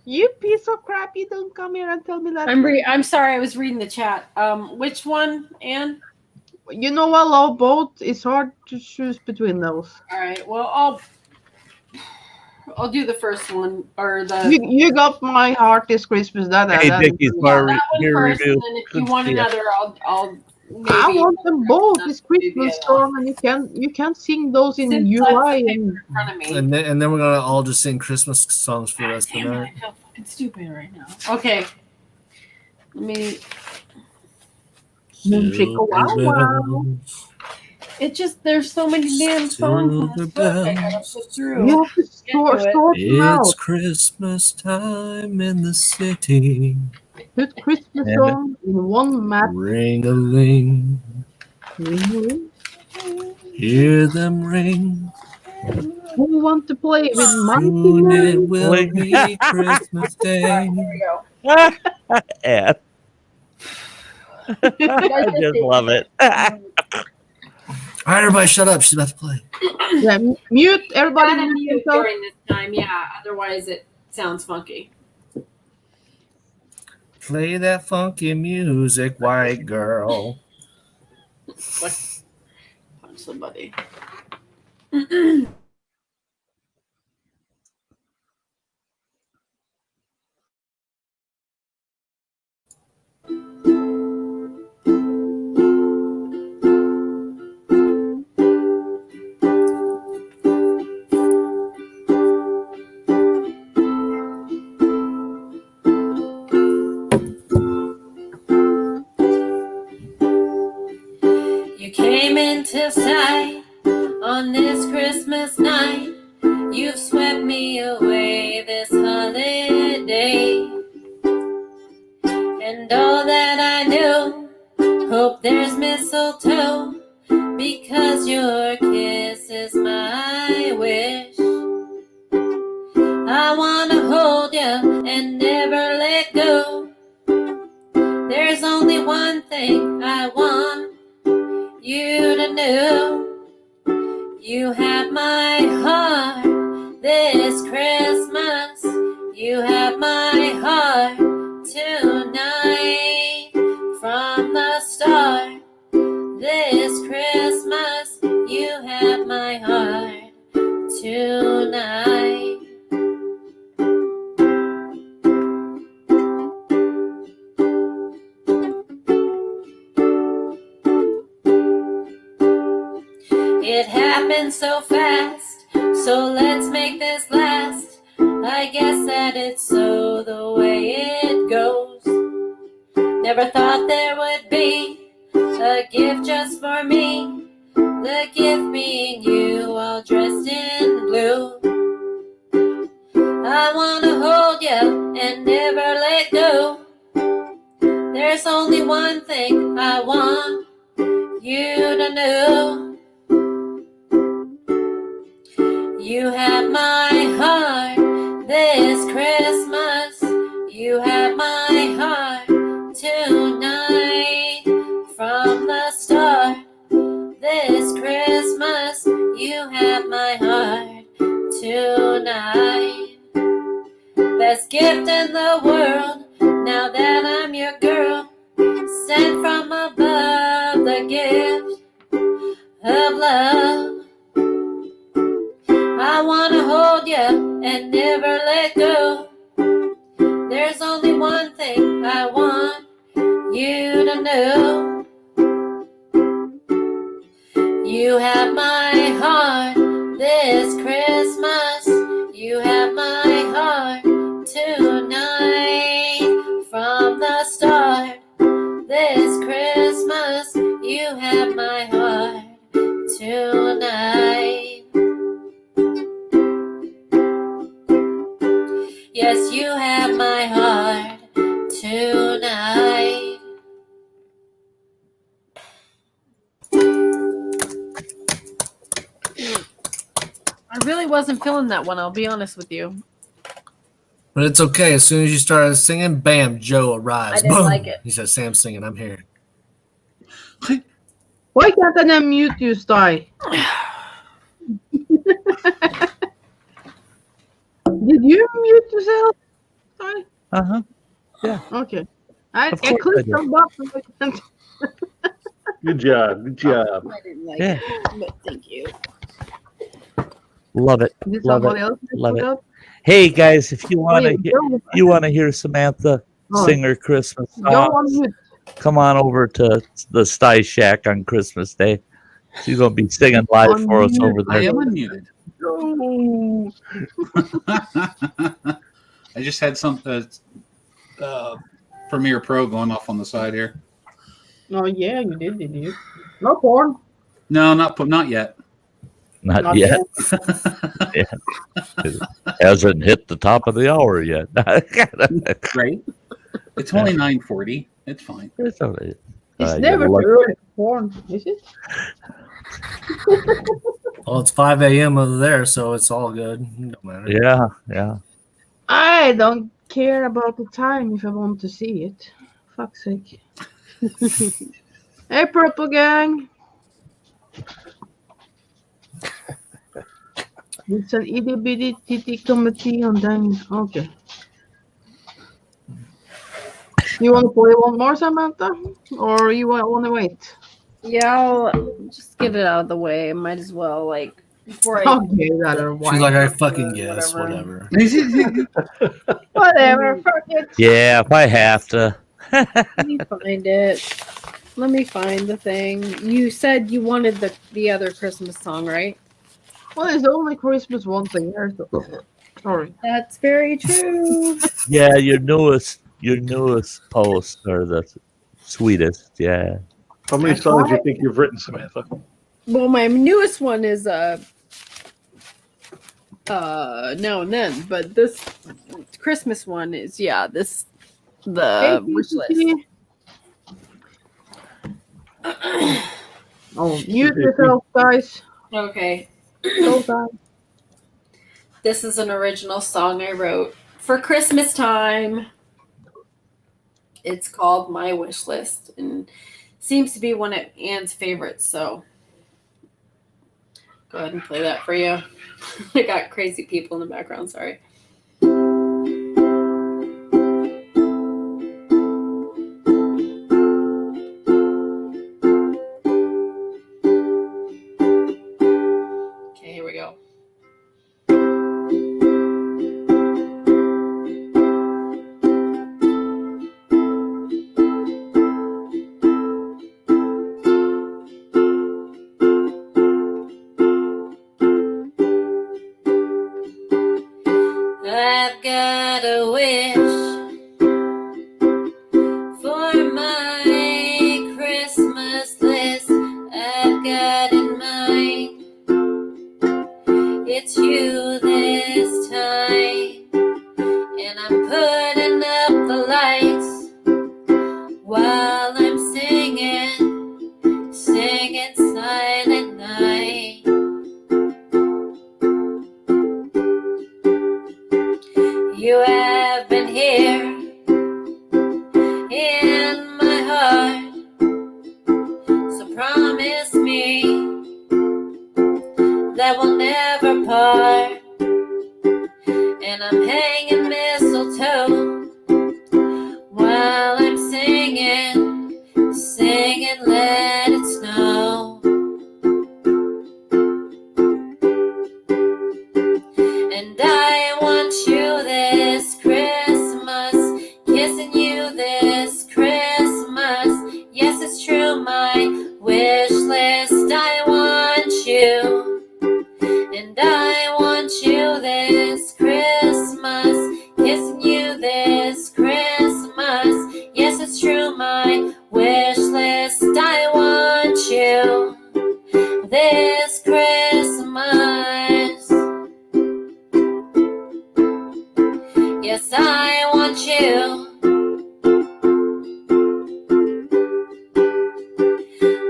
You piece of crap! You don't come here and tell me that. I'm sorry. I was reading the chat. Which one, Anne? You know I love both. It's hard to choose between those. All right. Well, I'll do the first one or the. You got my heart this Christmas. That Dicky's that one first, and then if you want another, I'll. Maybe I want them both. It's Christmas song, and you can't sing those in July. In front of me. And then we're gonna all just sing Christmas songs for the rest of the night. I feel fucking stupid right now. Okay. Let me. It just there's so many damn songs. I gotta put through. You have to sort them out. It's Christmas time in the city. Put Christmas song in one map. Ring-a-ling. Hear them ring. Who want to play with Soon it Monkey? will be Christmas Day. Here we go. Yeah. I just love it. All right, everybody, shut up. She's about to play. Yeah, mute everybody. Gotta mute during this time, yeah. Otherwise, it sounds funky. Play that funky music, white girl. Punch somebody. You came into sight on this Christmas night. You've swept me away this holiday. And all that I know, hope there's mistletoe, because your kiss is my wish. I wanna hold you and never let go. There's only one thing I want you to know. You have my heart this Christmas. You have my heart tonight. From the start this Christmas, you have my heart tonight. It happened so fast, so let's make this last. I guess that it's so the way it goes. Never thought there would be a gift just for me. The gift being you all dressed in blue. I wanna hold you and never let go. There's only one thing I want you to know. You have my heart this Christmas. You have my heart tonight. From the start this Christmas, you have my heart tonight. Best gift in the world, now that I'm your girl. Sent from above, the gift of love. I wanna hold you and never let go. There's only one thing I want you to know. You have my heart this Christmas. You have my heart tonight. From the start this Christmas, you have my heart tonight. Yes, you have my heart tonight. wasn't feeling that one. I'll be honest with you. But it's okay. As soon as you started singing, bam, Joe arrives. I didn't Boom. like it. He says, Sam's singing. I'm here. Why can't I unmute you, Sty? Did you mute yourself, Sty? Uh-huh. Yeah. Okay. I Of course clicked I the button. Good job. Good job. I didn't like Yeah. it, but thank you. Love it. Did Love somebody it. else Love it. forgot? Hey guys, if you want to Wait, hear Samantha Oh. sing her Christmas Go on songs, mute. come on over to the Sty Shack on Christmas Day. She's gonna be singing live for us over I there. am unmuted. I just had some Premiere Pro going off on the side here. Oh yeah, you did you? No porn. No, not yet. Not yet. Yeah. It hasn't hit the top of the hour yet. Right? It's only 9:40. It's fine. It's all right. It's You never like- too early for porn, is it? Well, it's 5 a.m. over there, so it's all good. No matter. Yeah, yeah. I don't care about the time if I want to see it. Fuck's sake. Hey, Purple Gang. It's an itty bitty titty committee on them. Okay. You want to play one more, Samantha? Or you want to wait? Yeah, I'll just get it out of the way. Might as well, like, before I. Okay, that or She's like, I fucking guess, whatever. Whatever, fuck it. Yeah, if I have to. Let me find it. Let me find the thing. You said you wanted the other Christmas song, right? Well, it's only Christmas once a year, so sorry. That's very true. Yeah, your newest posts are the sweetest. Yeah. How many songs do you think you've written, Samantha? Well, my newest one is Now and Then, but this Christmas one is the wish list. Oh, mute yourself, guys. Okay. Go, guys. This is an original song I wrote for Christmas time. It's called My Wish List and seems to be one of Anne's favorites, so go ahead and play that for you. I got crazy people in the background, sorry. Okay, here we go. I've got a wish for my Christmas list. I've got in mind it's you this time, and I'm putting up the lights while I'm singing Silent Night. You have been here in my heart, so promise me that we'll never part. And I'm hanging mistletoe while I'm singing Let It Snow. And I want you this Christmas, kissing you this Christmas. Yes, it's true, my wish list. I want you, and I want you this Christmas, kissing you this Christmas. Yes, it's true, my wish list. I want you this Christmas. Yes, I want you.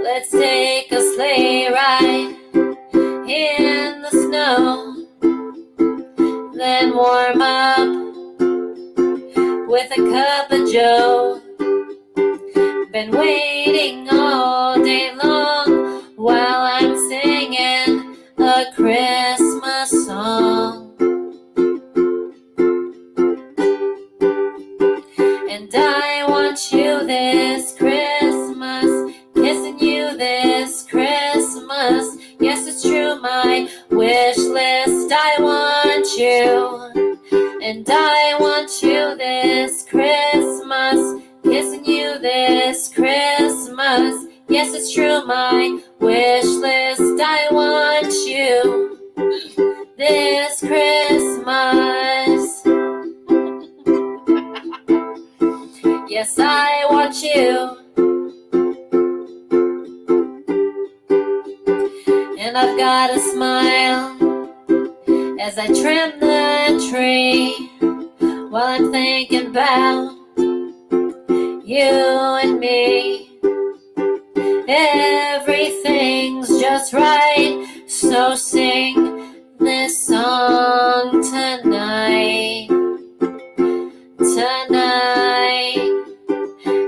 Let's take a sleigh ride in the snow. a cup of joe. Been waiting all day long while I'm singing a Christmas song. And I want you this Christmas, kissing you this Christmas. Yes, it's true, my wish list. I want you, and I want you this Christmas, kissing you this Christmas. Yes, it's true, my wish list. I want you this Christmas. Yes, I want you. And I've got a smile as I trim the tree, while I'm thinking about you and me. Everything's just right, so sing this song tonight.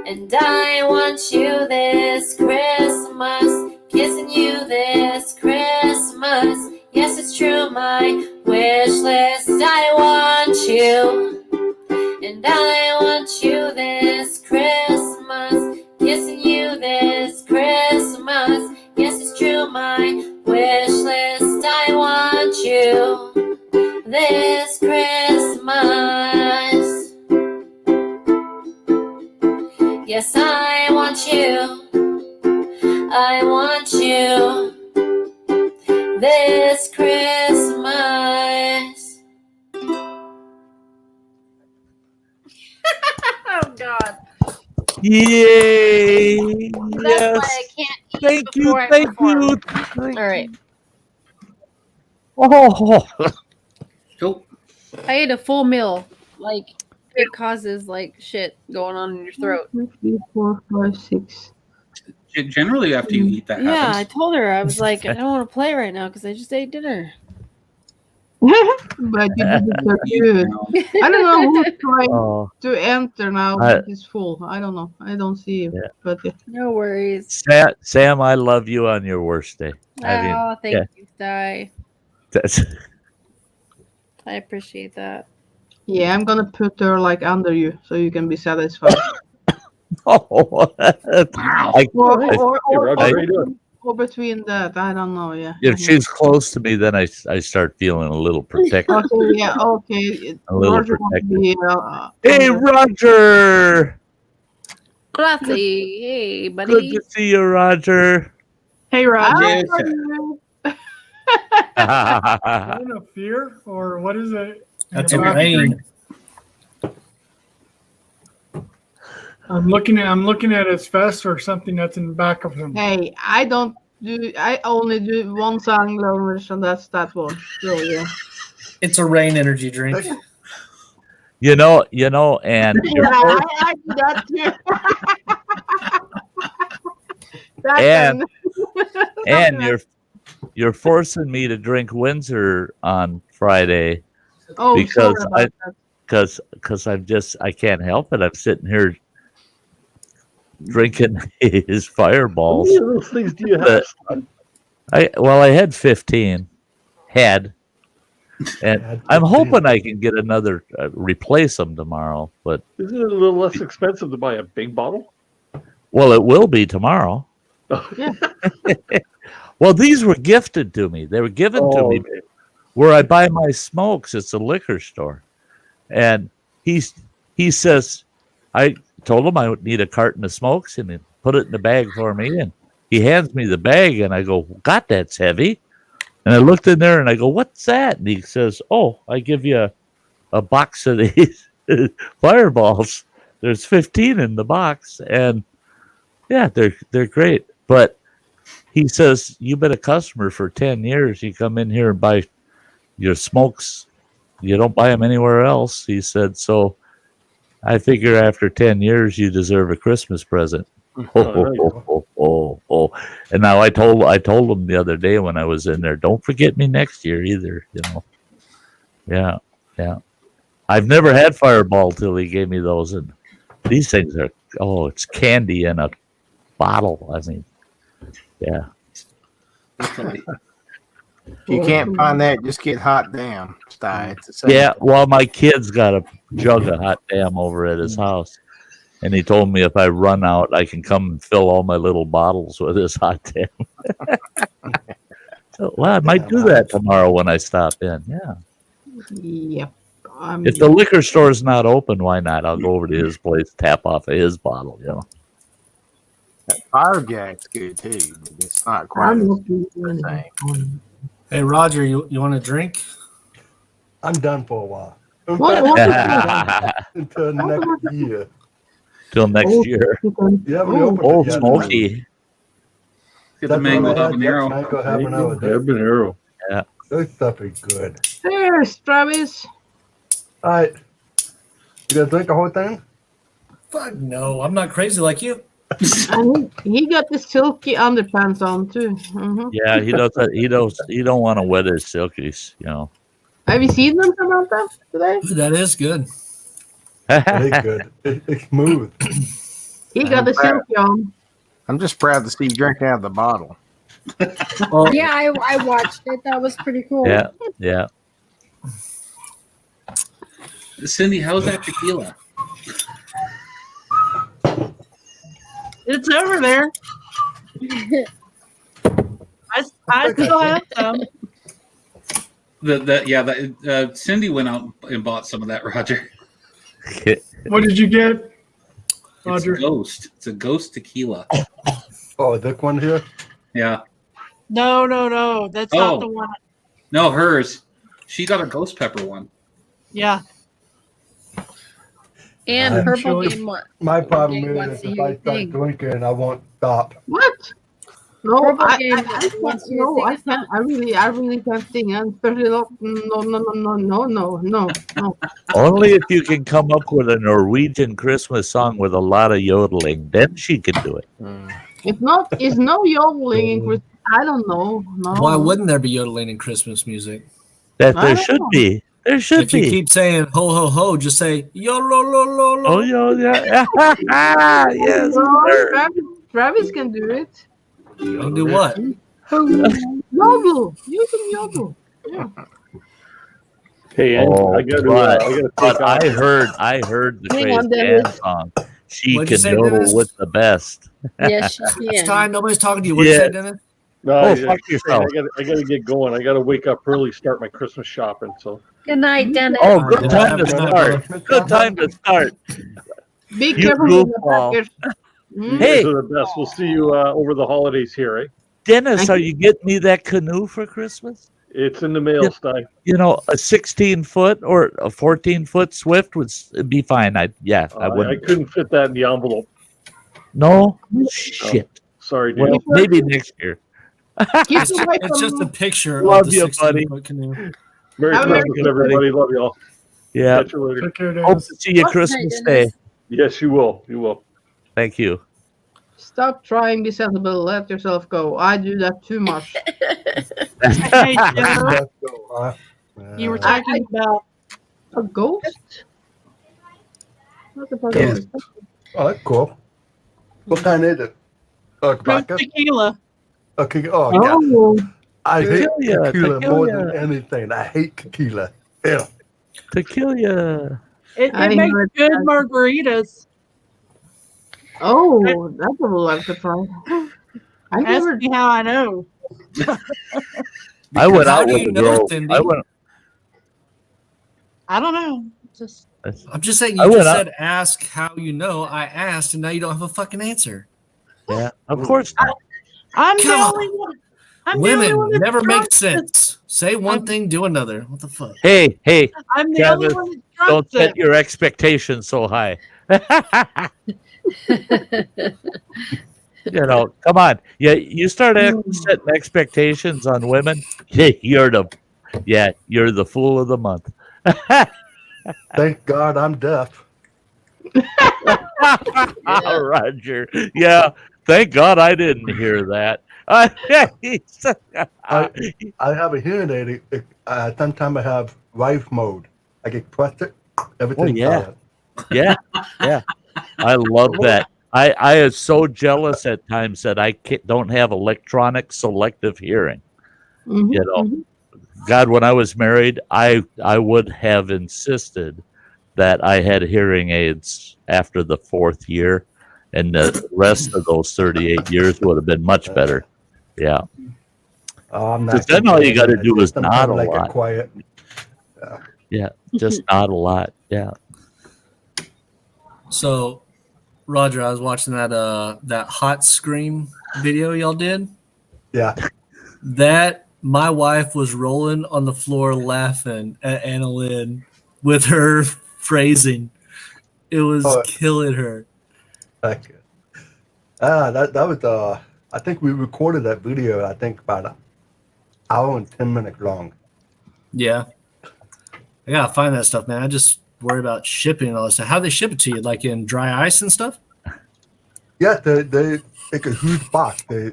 And I want you this Christmas, kissing you this Christmas. Yes, it's true, my wish list. I want you, and I want you this Christmas, kissing you this Christmas. Yes, it's true, my wish list. I want you this Christmas. Yes, I want you. I want you this Christmas. Oh God. Yay! That's Yes. why I can't eat Thank you. before I Thank perform. you. All right. Oh. Cool. I ate a full meal. Like it causes like shit going on in your throat. 2, 3, 4, 5, 6. Generally, after you eat, that Yeah, I happens. told her I was like, I don't want to play right now because I just ate dinner. But you did it so good. I don't know who's trying Oh. to enter now. I- It's full. I don't know. I don't see you. Yeah. But No worries. Sam, I love you on your worst day. I mean, Oh, thank yeah, you, Di. that's I appreciate that. yeah, I'm gonna put her like under you so you can be satisfied. oh, Or between that, I don't know. Yeah. if she's close to me, then I start feeling a little protected. Okay. Yeah. Okay. A little Roger wants to protected. be, Hey, under. Roger! Grazie. Hey, buddy. Good to see you, Roger. Hey, Roger. Hi, Is it a fear or what is it? That's a rain. I'm looking at his vest or something that's in the back of him. Hey, I only do one song language, and that's that one. So yeah. It's a rain energy drink. You know, and Yeah, I do that too. That And- kind. and you're forcing me to drink Windsor on Friday Oh, because sorry about that. because I can't help it. I'm sitting here drinking his fireballs. How many of those things do you have? I had 15, and I'm hoping I can get another replace them tomorrow. But Isn't it a little less expensive to buy a big bottle? well, it will be tomorrow. Yeah. Well, these were gifted to me. They were given to me okay. where I buy my smokes. It's a liquor store, and he says, I told him I would need a carton of smokes, and he put it in the bag for me, and he hands me the bag, and I go, God, that's heavy. And I looked in there, and I go, what's that? And he says, oh, I give you a box of these fireballs. There's 15 in the box, and yeah, they're great. But he says, you've been a customer for 10 years. You come in here and buy your smokes. You don't buy them anywhere else. He said, so I figure after 10 years, you deserve a Christmas present. Oh. And now I told him the other day when I was in there, don't forget me next year either, you know. Yeah. I've never had Fireball till he gave me those, and these things are it's candy in a bottle. I mean, yeah. If you can't find that, just get Hot Damn style. It's the same Yeah, thing. well, my kid's got a jug of Hot Damn over at his house, and he told me if I run out, I can come and fill all my little bottles with his Hot Damn. So, well, I might do that tomorrow when I stop in. Yeah. Yep. If the liquor store's not open, why not? I'll go over to his place, tap off of his bottle. You know. That Fire Jack's good too. But it's not quite the same. Hey, Roger, you want a drink? I'm done for a while. What Until next year. Till next year. You haven't opened Old it yet. Smoky. Get the mango habanero. Mango habanero. Habanero. Yeah. This stuff is good. Cheers, Travis. All right. You gonna drink the whole thing? Fuck no, I'm not crazy like you. And he got the silky underpants on too. Mhm. Yeah, he does that. He don't want to wet his silkies. You know. Have you seen them, Samantha, today? That is good. It is good. It's smooth. He got the silky on. I'm just proud to see you drink out of the bottle. Yeah, I watched it. That was pretty cool. Yeah, yeah. Cindy, how's that tequila? It's over there. I still have some. Cindy went out and bought some of that, Roger. What did you get, It's Roger? a ghost. It's a ghost tequila. Oh, this one here? Yeah. No. That's not the one. No, hers. She got a ghost pepper one. Yeah. And I'm Purple sure Game one. My problem Game wants is to if hear I you start sing. drinking, I won't stop. What? No, Purple Game I wants can't. you to No, sing I a song. can't. I really can't sing. And especially not. No. Only if you can come up with a Norwegian Christmas song with a lot of yodeling, then she can do it. It's not. It's no yodeling in Christmas. I don't know. No. Why wouldn't there be yodeling in Christmas music? That I there don't should know. be. There should If you be. keep saying ho ho ho, just say yo lo lo lo lo. Oh, yeah. Yes, No, sir. Travis can do it. You do what? Yodel. You can yodel. Yeah. Hey, Andy, I got to but take off. I heard the Hang on, Crazy Dennis. Ann song. She What'd you can say, yodel Dennis? with the best. Yes, she It's can. time. Nobody's talking to you. What did you Yeah. say, Dennis? No, Fuck yourself. I got to get going. I got to wake up early, start my Christmas shopping. So Good night, Dennis. Oh, good time to Good night, start. Good time to start. Be You careful with the goofball. package. you Hey. guys are the best. We'll see you over the holidays here, eh? Dennis, Thank are you. you getting me that canoe for Christmas? It's in the mail, Stein. You know, a 16-foot or a 14-foot Swift would be fine. I I wouldn't. couldn't fit that in the envelope. No? Shit. Sorry, Dale. Well, maybe next year. Keep It's, away it's just a from. picture Love of the you, 16-foot canoe. Merry Have a Merry Christmas, everybody. Love y'all. Yeah. Catch you later. Take care, Hope Dennis. to see you Well, Christmas hey, Day. Dennis. Yes, you will. You will. Thank you. Stop trying to be sensible. Let yourself go. I do that too much. Hey, Joe, Let's go, huh? you were talking about A ghost? What the fuck Yeah. is this? Oh, that's cool. What kind is it? ghost Vodka? tequila. Okay. Oh, yeah. Oh, I hate Tequila, tequila more than tequila. anything. I hate tequila. Yeah. Tequila. It I makes heard good that. margaritas. oh, that's a little like to try. I Ask never. me how I know. I went How out do with you a know, girl. Cindy? I don't know. Just I'm just saying, I you went just out- said ask how you know. I asked, and now you don't have a fucking answer. Yeah, of course not. I'm Come the on. only one. I'm the only Women one that never make trumps it. sense. Say one thing, do another. What the fuck? Hey, I'm the only Travis, one that don't trumps set it. your expectations so high. You know, come on. You start setting expectations on women. You're the fool of the month. Thank God I'm deaf. Roger. Yeah. Thank God I didn't hear that. I have a hearing aid. Sometimes I have wife mode. I get pressed it Everything. yeah. Yeah. I love that. I am so jealous at times that I don't have electronic selective hearing. Mm-hmm, You know, God, when I was married, I would have insisted that I had hearing aids after the 4th year, and the rest of those 38 years would have been much better. Yeah. Because then all you got to do is nod a lot. Quiet. Yeah, just nod a lot. Yeah. So, Roger, I was watching that hot scream video y'all did. Yeah. That my wife was rolling on the floor laughing at Anna Lynn with her phrasing. It was killing her. That was I think we recorded that video. I think about an hour and 10 minutes long. Yeah, I gotta find that stuff, man. I just worry about shipping and all this stuff. How they ship it to you? Like in dry ice and stuff? Yeah, they take a huge box. They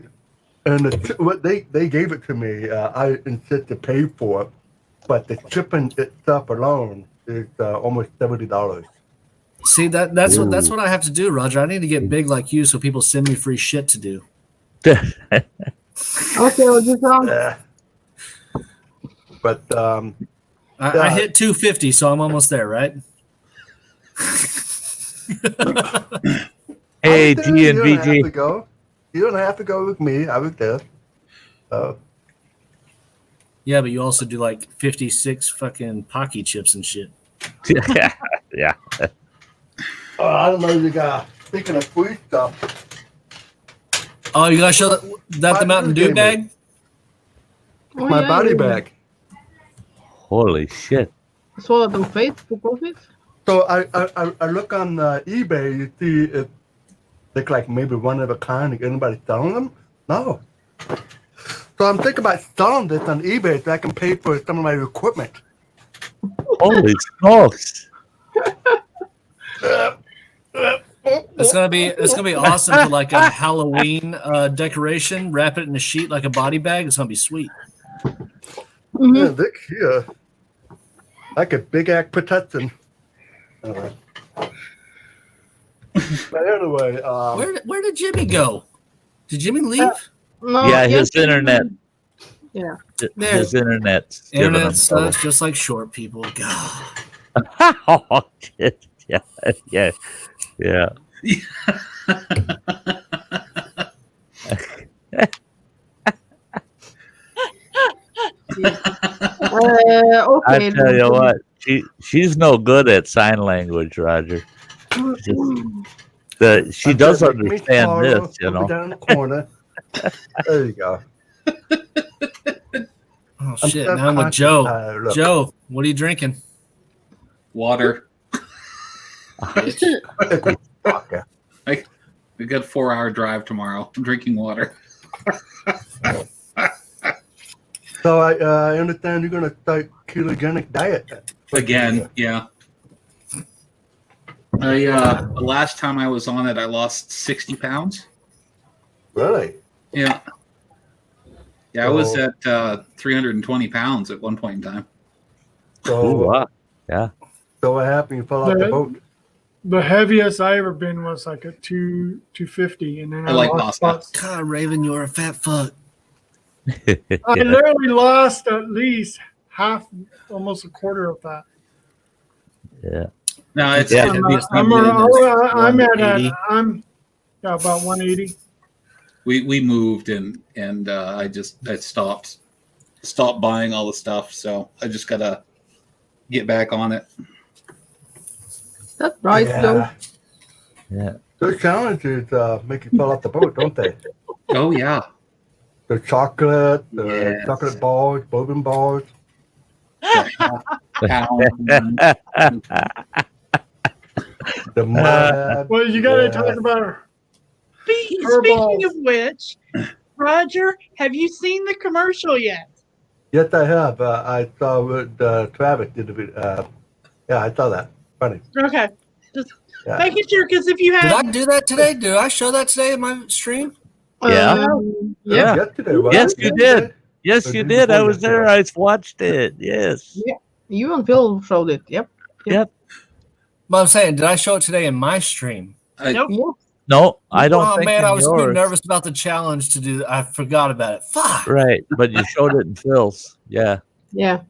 gave it to me. I insist to pay for it, but the shipping itself alone is almost $70. See, that's what I have to do, Roger. I need to get big like you so people send me free shit to do. Okay, well, just but I hit 250, so I'm almost there, right? Hey, G and VG. You don't have to go with me. I was there. Yeah, but you also do like 56 fucking Pocky chips and shit. Yeah. I don't know. You got speaking of free stuff. Oh, you gotta show that the Mountain Dew bag? My body bag. Holy shit. saw it on Facebook of it. So I look on eBay. You see it look like maybe one of a kind. Anybody selling them? No. So I'm thinking about selling this on eBay so I can pay for some of my equipment. Holy smokes! It's gonna be awesome for like a Halloween decoration. Wrap it in a sheet like a body bag. It's gonna be sweet. Mm-hmm. Yeah, look here, like a big act protection. But anyway, where did Jimmy go? Did Jimmy leave? No, Yeah, his internet. Yeah, His internet's giving him Internet trouble. sucks just like short people. God. Oh, shit. Yeah. okay. I tell you what, she's no good at sign language, Roger. She does understand this, you know. Down the corner. There you go. Oh shit! Now I'm with Joe. Joe, what are you drinking? Water. We got a 4-hour drive tomorrow. I'm drinking water. So I understand you're going to start ketogenic diet Again, yeah. The last time I was on it, I lost 60 pounds. Really? Yeah. Yeah, I was at 320 pounds at one point in time. So, wow. Yeah. So what happened? You fell off the boat? The heaviest I ever been was like a 250, and then I like lost pasta. God, Raven, you're a fat fuck. I literally lost at least half, almost a quarter of that. Yeah. No, it's I'm about 180. We moved and I stopped buying all the stuff, so I just gotta get back on it. That's right, Joe. Yeah. Those challenges make you fall off the boat, don't they? Oh yeah. The chocolate, the chocolate balls, bourbon balls. The mud. Well, you got to talk about her. Speaking of which, Roger, have you seen the commercial yet? Yes, I have. I saw what Travis did a bit. Yeah, I saw that. Funny. Okay. Just making sure, because if you Did have... I do that today? Did I show that today in my stream? Yeah. Yeah. Yes, you did. Yes, you did. I was there. I watched it. Yes. Yeah. You and Phil showed it. Yep. But I'm saying, did I show it today in my stream? Nope. No, I don't Oh think man, in I was too yours. nervous about the challenge to do. I forgot about it. Fuck. Right, but you showed it in Phil's. Yeah, Yeah.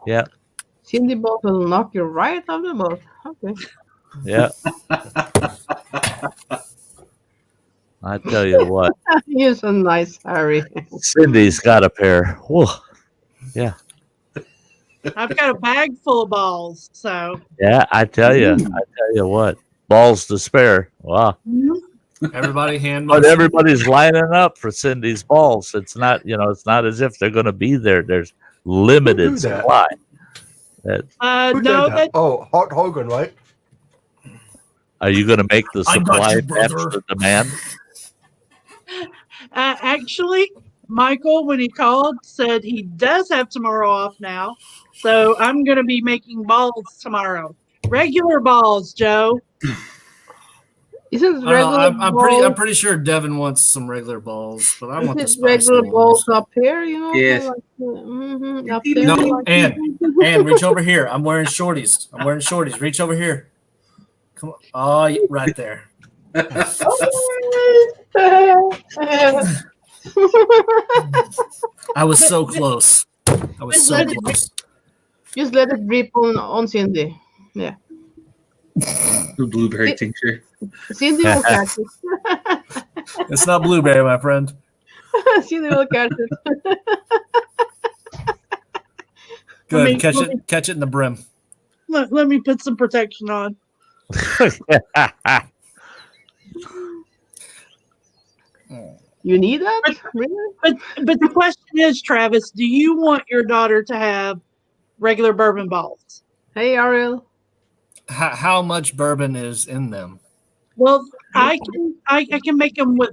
yeah, Cindy Ball will knock you right off the boat. Okay. yeah. I tell you what, You're so nice, Harry. Cindy's got a pair. Whoa. Yeah, I've got a bag full of balls, so yeah. I tell you what, balls to spare. Wow. Everybody hand. But everybody's lining up for Cindy's balls. It's not, it's not as if they're going to be there. There's limited Who do that? supply. That, Who no, did that? Oh, Hulk Hogan, right? are you going to make the I got supply you, match brother. the demand? actually, Michael, when he called, said he does have tomorrow off now, so I'm going to be making balls tomorrow. Regular balls, Joe. Isn't I don't know, regular I'm pretty sure Devin wants some regular balls, but I want the Is it spicy regular ones. balls up here? You know, Yes. like, up there. No, like- and reach over here. I'm wearing shorties. Reach over here. Come on. Oh, yeah, right there. I was so close. I was so close. Just let it drip on Cindy. Yeah. The blueberry tincture. Cindy will catch it. It's not blueberry, my friend. Cindy will catch it. Good. Catch it in the brim. Let me put some protection on. You need that? Really? But the question is, Travis, do you want your daughter to have regular bourbon balls? Hey, Ariel. How much bourbon is in them? Well, I can make them with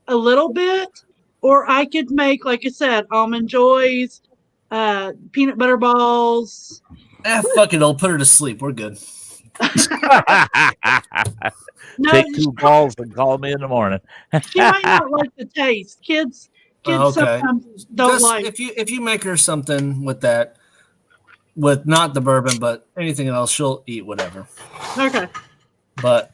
a little bit, or I could make, like I said, almond joys, peanut butter balls. Fuck it, I'll put her to sleep. We're good. No, Take 2 balls and call me in the morning. she might not like the taste. Kids sometimes don't Just like. if you make her something with that, with not the bourbon, but anything else, she'll eat whatever. Okay. But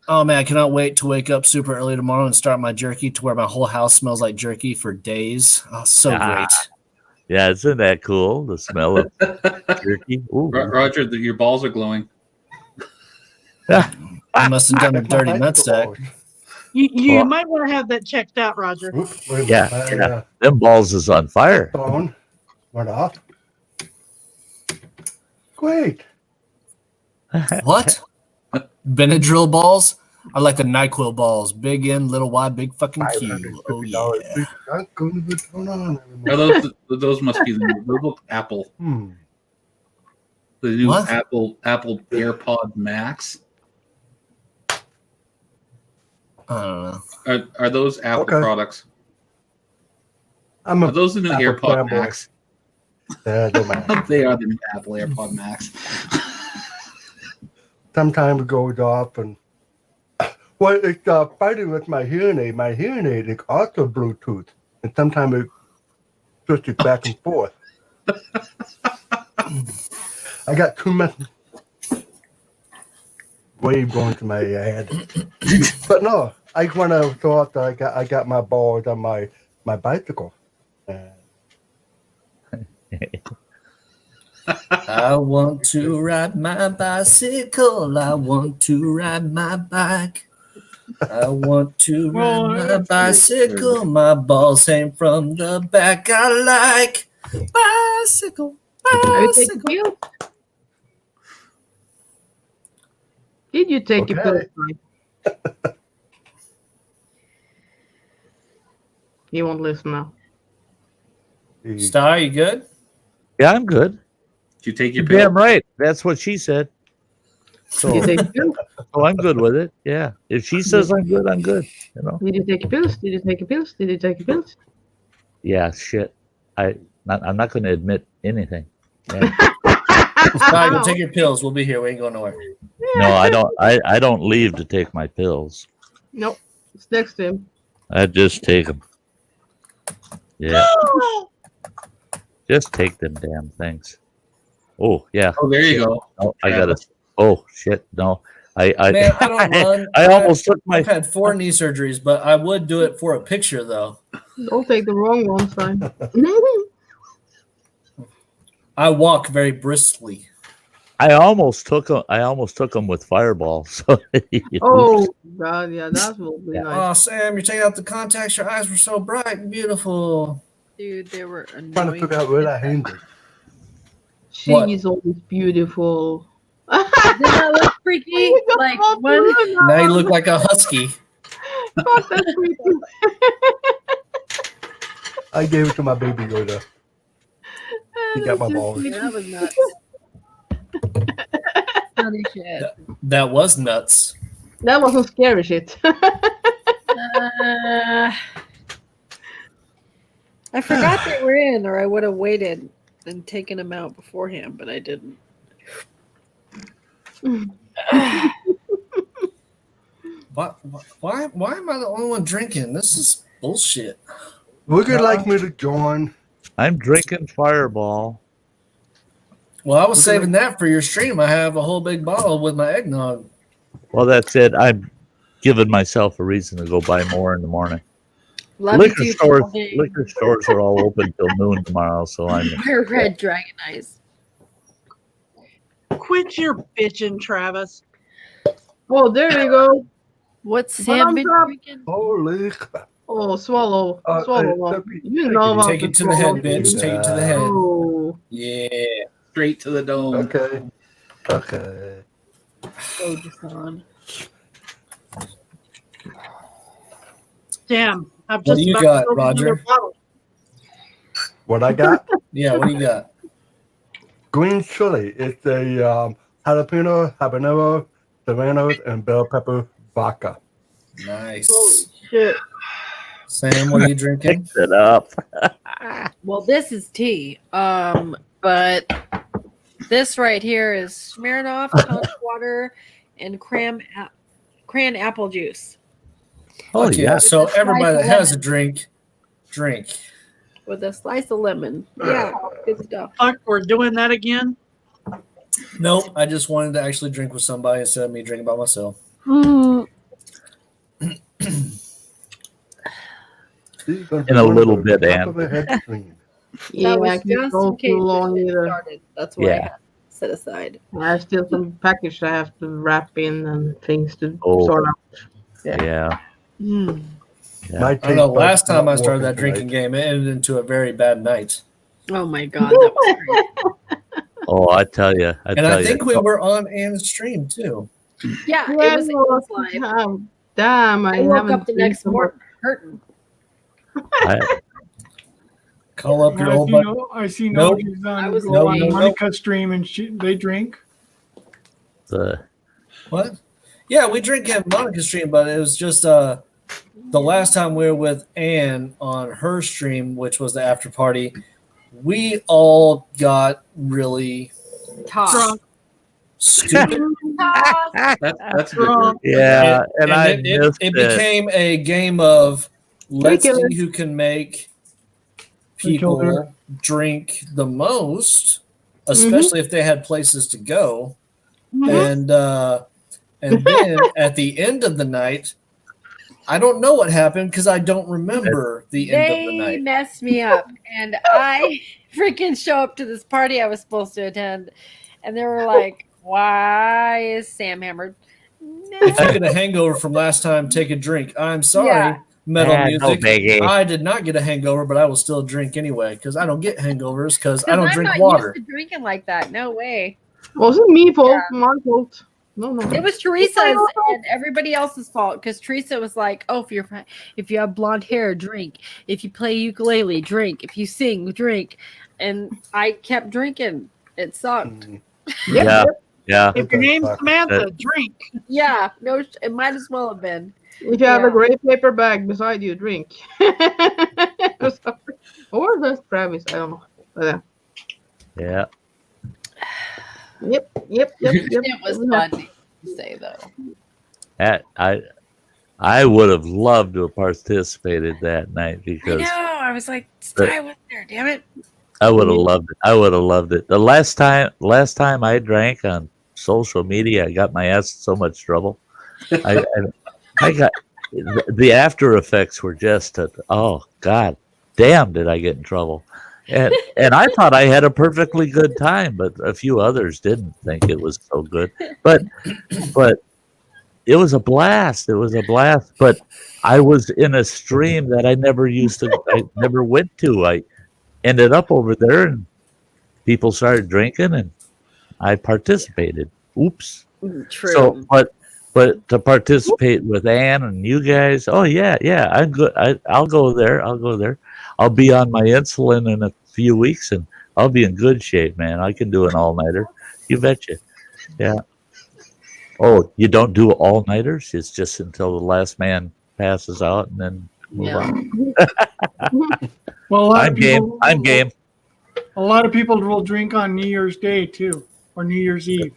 oh man, I cannot wait to wake up super early tomorrow and start my jerky to where my whole house smells like jerky for days. Oh, so great. Yeah, isn't that cool? The smell of jerky. Ooh. Roger, your balls are glowing. I must have done a dirty nutsack. You might want to have that checked out, Roger. Yeah. Them balls is on fire. Phone went off. Great. What? Benadryl balls? I like the NyQuil balls. Big N, little Y, big fucking Q. Oh yeah. Those must be the new Apple. The new What? Apple AirPod Max. I don't know. Are those Apple products? Are those the new Apple AirPod fanboy. Max? They are the new Apple AirPod Max. Sometimes it goes off and well, it's fighting with my hearing aid. My hearing aid is also Bluetooth, and sometimes it switches back and forth. I got too much wave going to my head, but no, I want to thought I got my balls on my bicycle. I want to ride my bicycle. I want to ride my bike. I want to ride my bicycle. My balls hang from the back. I like bicycle. Bicycle. Did you take your Okay. pills? He won't listen now. Star, you good? Yeah, I'm good. Did you take your You're pill? damn right. That's what she said. So, Did you take your pills? so I'm good with it. Yeah. If she says I'm good, I'm good. You know. Did you take your pills? Did you take your pills? Did you take your pills? Yeah. Shit. I'm not going to admit anything. Yeah. Star, go take your pills. We'll be here. We ain't going nowhere. No, I don't. I don't leave to take my pills. Nope. It's next to him. I just take them. Yeah. Just take them damn things. Oh yeah. Oh, there you go. Oh, I got a Oh shit! No, Man, I don't run. I almost took my. I've had 4 knee surgeries, but I would do it for a picture, though. Don't take the wrong one, son. I walk very briskly. I almost took them with Fireball. So Oh God, yeah, that will be Oh, nice. Sam, you're taking out the contacts. Your eyes were so bright and beautiful. Dude, they were Trying to annoying. figure out where that hand is. She is always beautiful. Did that look freaky? Like one. Now you look like a husky. Fuck, that's creepy. I gave it to my baby Yoda. He got my balls. That was nuts. Funny shit. That was nuts. That wasn't scary shit. I forgot they were in, or I would have waited and taken them out beforehand, but I didn't. Why am I the only one drinking? This is bullshit. Would you like me to join? I'm drinking Fireball. Well, I was saving that for your stream. I have a whole big bottle with my eggnog. Well, that's it. I'm giving myself a reason to go buy more in the morning. Love Liquor you, stores, Triple G. liquor stores are all open till noon tomorrow, so I'm. Your red dragon eyes. Quit your bitching, Travis. Oh, there you go. What's Sam been drinking? Holy crap. Oh, swallow. Swallow one. You know how Take it to the head, bitch. Take it to the head. Oh. Yeah. Straight to the dome. Okay. Okay. Oh, Jason. Damn. I've What just do you about got, filled Roger? another bottle. What I got? Yeah, what do you got? Green chili. It's a jalapeno, habanero, serranos, and bell pepper vodka. Nice. Shit. Sam, what are you drinking? Mix it up. Well, this is tea. But this right here is Smirnoff, conch water, and cran apple juice. Oh Okay, yeah. so With a everybody that slice of has a lemon. drink. With a slice of lemon. Yeah, good stuff. Fuck, we're doing that again. Nope, I just wanted to actually drink with somebody instead of me drinking by myself. In a little bit, Ann. Yeah, That was I can just go in case too long this either. started. That's why I Yeah. had set aside. I have still some package I have to wrap in and things to Oh. sort out. Yeah. Mm. Yeah. I don't know. Last time I started that drinking game, it ended into a very bad night. Oh my god, that was great. Oh, I tell you. And I think we were on Ann's stream too. Yeah, Yeah, it was well, live. Damn, I woke haven't up the seen next someone- morning hurting. Call up your I old see buddy. no, I see Nope. Noji's I on was go on looking. Monica stream and they drink. What? Yeah, we drink at Monica's stream, but it was just the last time we were with Ann on her stream, which was the after party. We all got really Drunk. stupid. That's a good word. Yeah, and I it missed it. became a game of let's Drink see who can make people drink the most, especially if they had places to go. And then at the end of the night, I don't know what happened because I don't remember the end of the They night. messed me up, and I freaking show up to this party I was supposed to attend, and they were like, "Why is Sam hammered?" If you get a hangover from last time, take a drink. I'm sorry, Yeah. metal No music. biggie. I did not get a hangover, but I will still drink anyway because I don't get hangovers because I don't I'm drink not water. used to drinking like that. No way. Wasn't me fault, my fault. No. It was Teresa's and everybody else's fault because Teresa was like, "Oh, if you have blonde hair, drink. If you play ukulele, drink. If you sing, drink." And I kept drinking. It sucked. Yeah. Yeah. If your name's Samantha, drink. Yeah, no, it might as well have been. If you have a gray paper bag beside you, drink. Or that's Travis, I don't know. But, Yeah. Yep. It was fun to say though. I would have loved to have participated that night I because know. I was like, I wasn't there. Damn it. I would have loved it. I would have loved it. The last time I drank on social media. I got my ass in so much trouble. I got the after effects were just oh God damn, did I get in trouble? And I thought I had a perfectly good time, but a few others didn't think it was so good. But it was a blast. It was a blast. But I was in a stream that I never went to. I ended up over there, and people started drinking, and I participated. Oops. True. So, but to participate with Ann and you guys, oh yeah, I'm good. I'll go there. I'll be on my insulin in a few weeks, and I'll be in good shape, man. I can do an all-nighter. You betcha. Yeah. Oh, you don't do all-nighters? It's just until the last man passes out, and then move on. Well, I'm game. A lot of people will drink on New Year's Day too, or New Year's Eve.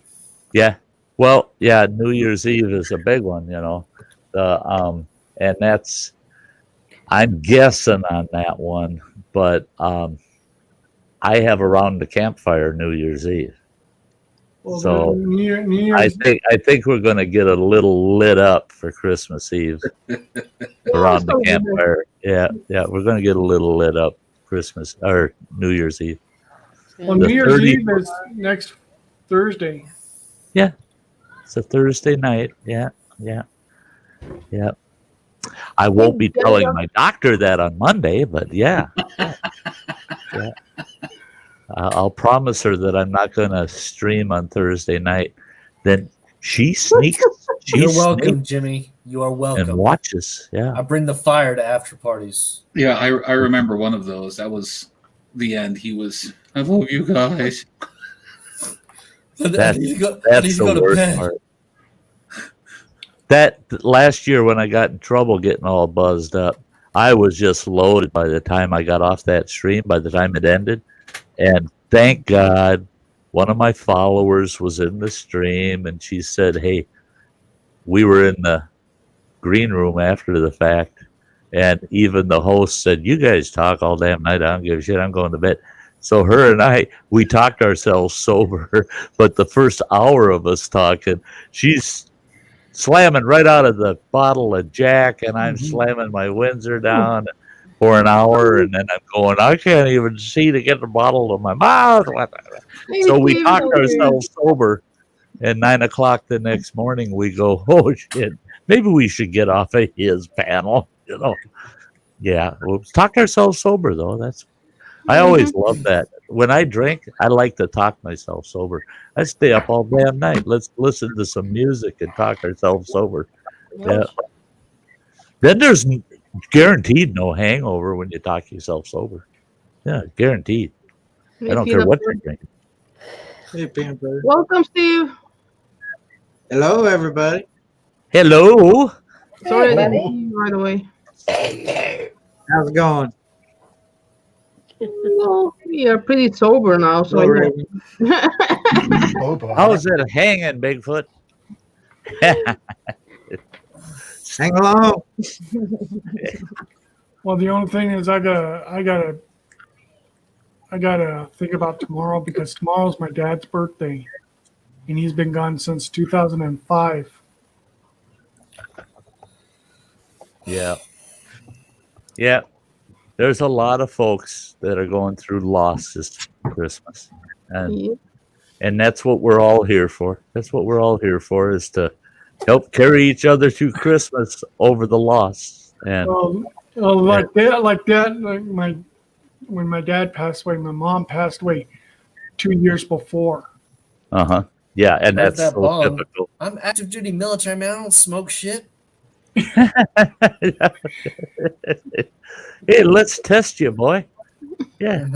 Yeah. Well, yeah, New Year's Eve is a big one, and that's, I'm guessing on that one, but I have around the campfire New Year's Eve. Well, So New Year's, I think we're going to get a little lit up for Christmas Eve around the campfire. Yeah, we're going to get a little lit up Christmas or New Year's Eve. well, New Year's Eve is next Thursday. Yeah, it's a Thursday night. Yeah. I won't be telling my doctor that on Monday, but yeah. I'll promise her that I'm not going to stream on Thursday night. Then she sneaks. You're welcome, Jimmy. You are welcome. And watches. Yeah. I bring the fire to after parties. Yeah, I remember one of those. That was the end. He was, I love you guys. That's the worst part. That last year when I got in trouble getting all buzzed up, I was just loaded by the time I got off that stream, by the time it ended. And thank God one of my followers was in the stream, and she said, hey, we were in the green room after the fact, and even the host said, you guys talk all damn night. I don't give a shit. I'm going to bed. So her and we talked ourselves sober, but the first hour of us talking, she's slamming right out of the bottle of Jack, and I'm slamming my Windsor down for an hour, and then I'm going, I can't even see to get the bottle to my mouth. So we talked ourselves sober, and 9 o'clock the next morning we go, oh shit, maybe we should get off of his panel, Yeah, we'll talk ourselves sober though. I always love that. When I drink, I like to talk myself sober. I stay up all damn night. Let's listen to some music and talk ourselves sober. Yeah. Then there's guaranteed no hangover when you talk yourself sober. Yeah, guaranteed. I don't care what you're drinking. Hey, Pamper. Welcome, Steve. Hello, everybody. Hello. Sorry, I didn't see you right away. How's it going? Well, we are pretty sober now, so. How's it hanging, Bigfoot? Hang along. Well, the only thing is I gotta think about tomorrow, because tomorrow's my dad's birthday, and he's been gone since 2005. Yeah. There's a lot of folks that are going through loss this Christmas, and that's what we're all here for. That's what we're all here for, is to help carry each other through Christmas over the loss. And when my dad passed away, my mom passed away 2 years before. Yeah, and that's that so typical. I'm active duty military, man. I don't smoke shit. Hey, let's test you, boy. Yeah.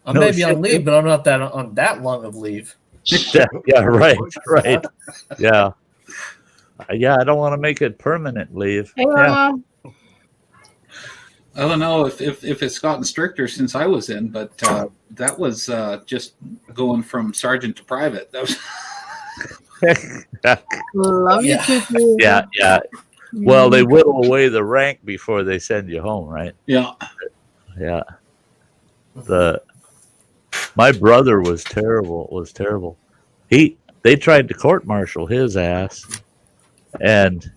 I may be on leave, but I'm not on that long of leave. Yeah, right. Yeah. I don't want to make it permanent leave. Yeah. I don't know if it's gotten stricter since I was in, but that was just going from sergeant to private. That was Love you too. Yeah. Well, they whittle away the rank before they send you home, right? Yeah. My brother was terrible. He they tried to court-martial his ass, and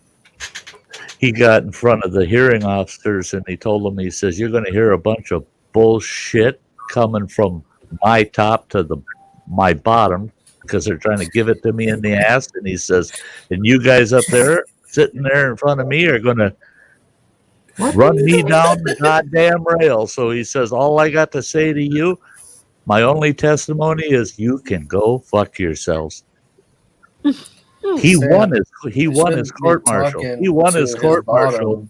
he got in front of the hearing officers, and he told them, he says, "You're going to hear a bunch of bullshit coming from my top to my bottom, because they're trying to give it to me in the ass." And he says, "And you guys up there sitting there in front of me are going to run me down the goddamn rail." So he says, "All I got to say to you, my only testimony is you can go fuck yourselves." He won his court martial. He won his court martial.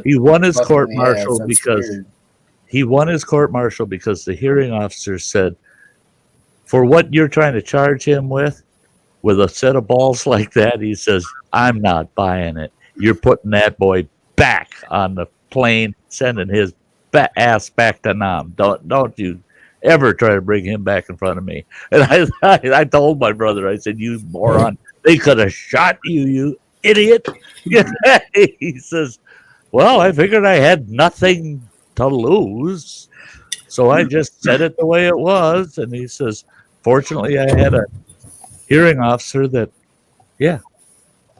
He won his court martial because the hearing officer said, "For what you're trying to charge him with a set of balls like that," he says, "I'm not buying it. You're putting that boy back on the plane, sending his ass back to Nam. Don't you ever try to bring him back in front of me." And I told my brother, I said, "You moron, they could have shot you, you idiot." He says, "Well, I figured I had nothing to lose, so I just said it the way it was." And he says, "Fortunately, I had a hearing officer that, yeah,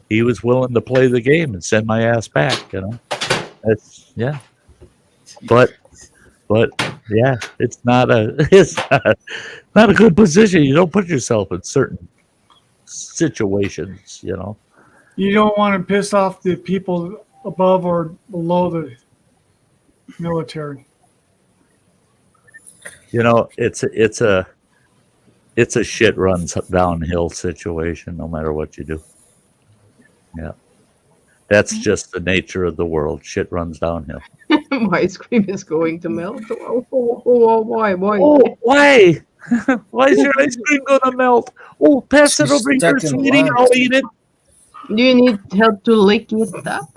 he was willing to play the game and send my ass back, you know." That's, yeah. But yeah, it's not a good position. You don't put yourself in certain situations, you know. You don't want to piss off the people above or below the military. You know, it's a shit runs downhill situation no matter what you do. Yeah. That's just the nature of the world. Shit runs downhill. My ice cream is going to melt. Why? Oh, why? Why is your ice cream gonna melt? Oh, pass it over here, sweetie. I'll eat it. Do you need help to lick it up?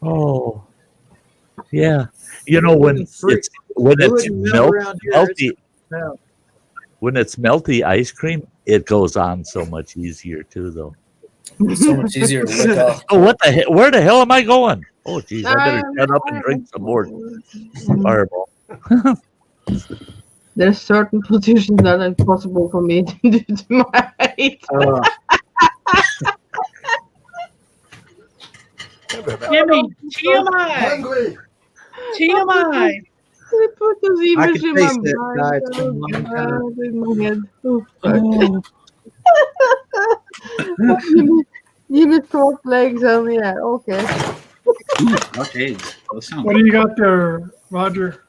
Oh, yeah. You know, when it's melty, when it's melty ice cream, it goes on so much easier too, though. It's so much easier to lick off. Oh, what the hell? Where the hell am I going? Oh, geez, I better shut up and drink some more Fireball. There's certain positions that are impossible for me to do to my height. Jimmy, TMI. TMI. I put those I images can in taste my it. mind. It's been a long time. In my head. Oh, fuck. Give it 12 legs on, yeah, okay. Okay. What do you got there, Roger?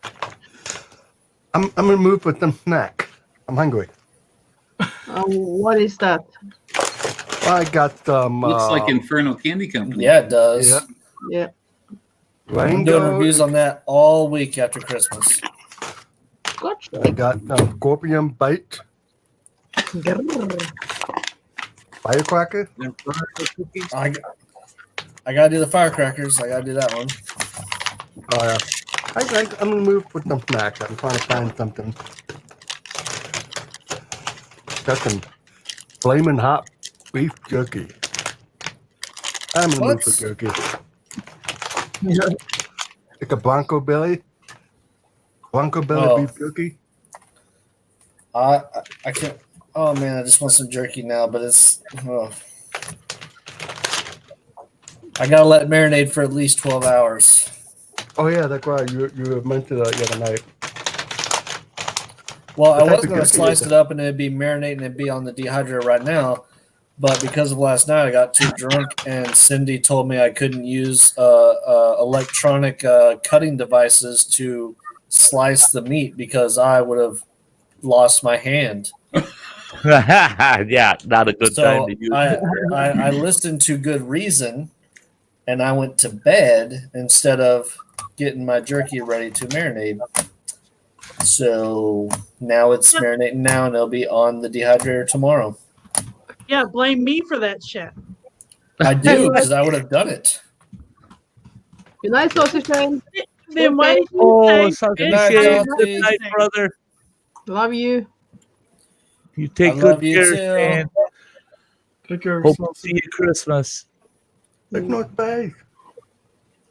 I'm gonna move with some snack. I'm hungry. What is that? I got some. Looks like Inferno Candy Company. Yeah, it does. Yeah. Yeah. I'm doing reviews on that all week after Christmas. I got Scorpion Bite. Firecracker. I gotta do the firecrackers. I gotta do that one. Oh yeah. I'm gonna move with some snacks. I'm trying to find something. Got some flaming hot beef jerky. I'm gonna move for jerky. Like a Bronco Belly beef jerky. I can't. Oh man, I just want some jerky now, but it's. Oh. I gotta let it marinate for at least 12 hours. Oh yeah, that's right. You mentioned that the other night. Well, I was gonna slice it up and it'd be marinating and it'd be on the dehydrator right now, but because of last night, I got too drunk and Cindy told me I couldn't use electronic cutting devices to slice the meat because I would have lost my hand. Yeah, not a good time to use it. I listened to good reason, and I went to bed instead of getting my jerky ready to marinate. So now it's marinating now, and it'll be on the dehydrator tomorrow. Yeah, blame me for that shit. I do, because I would have done it. Good night, Sausage Man. Then why did you Oh, say Sausage it's Man. time Good to night, say? brother. Love you. You take I good love you care, too. man. Take care of Hope to yourself. see you Christmas. It's not space.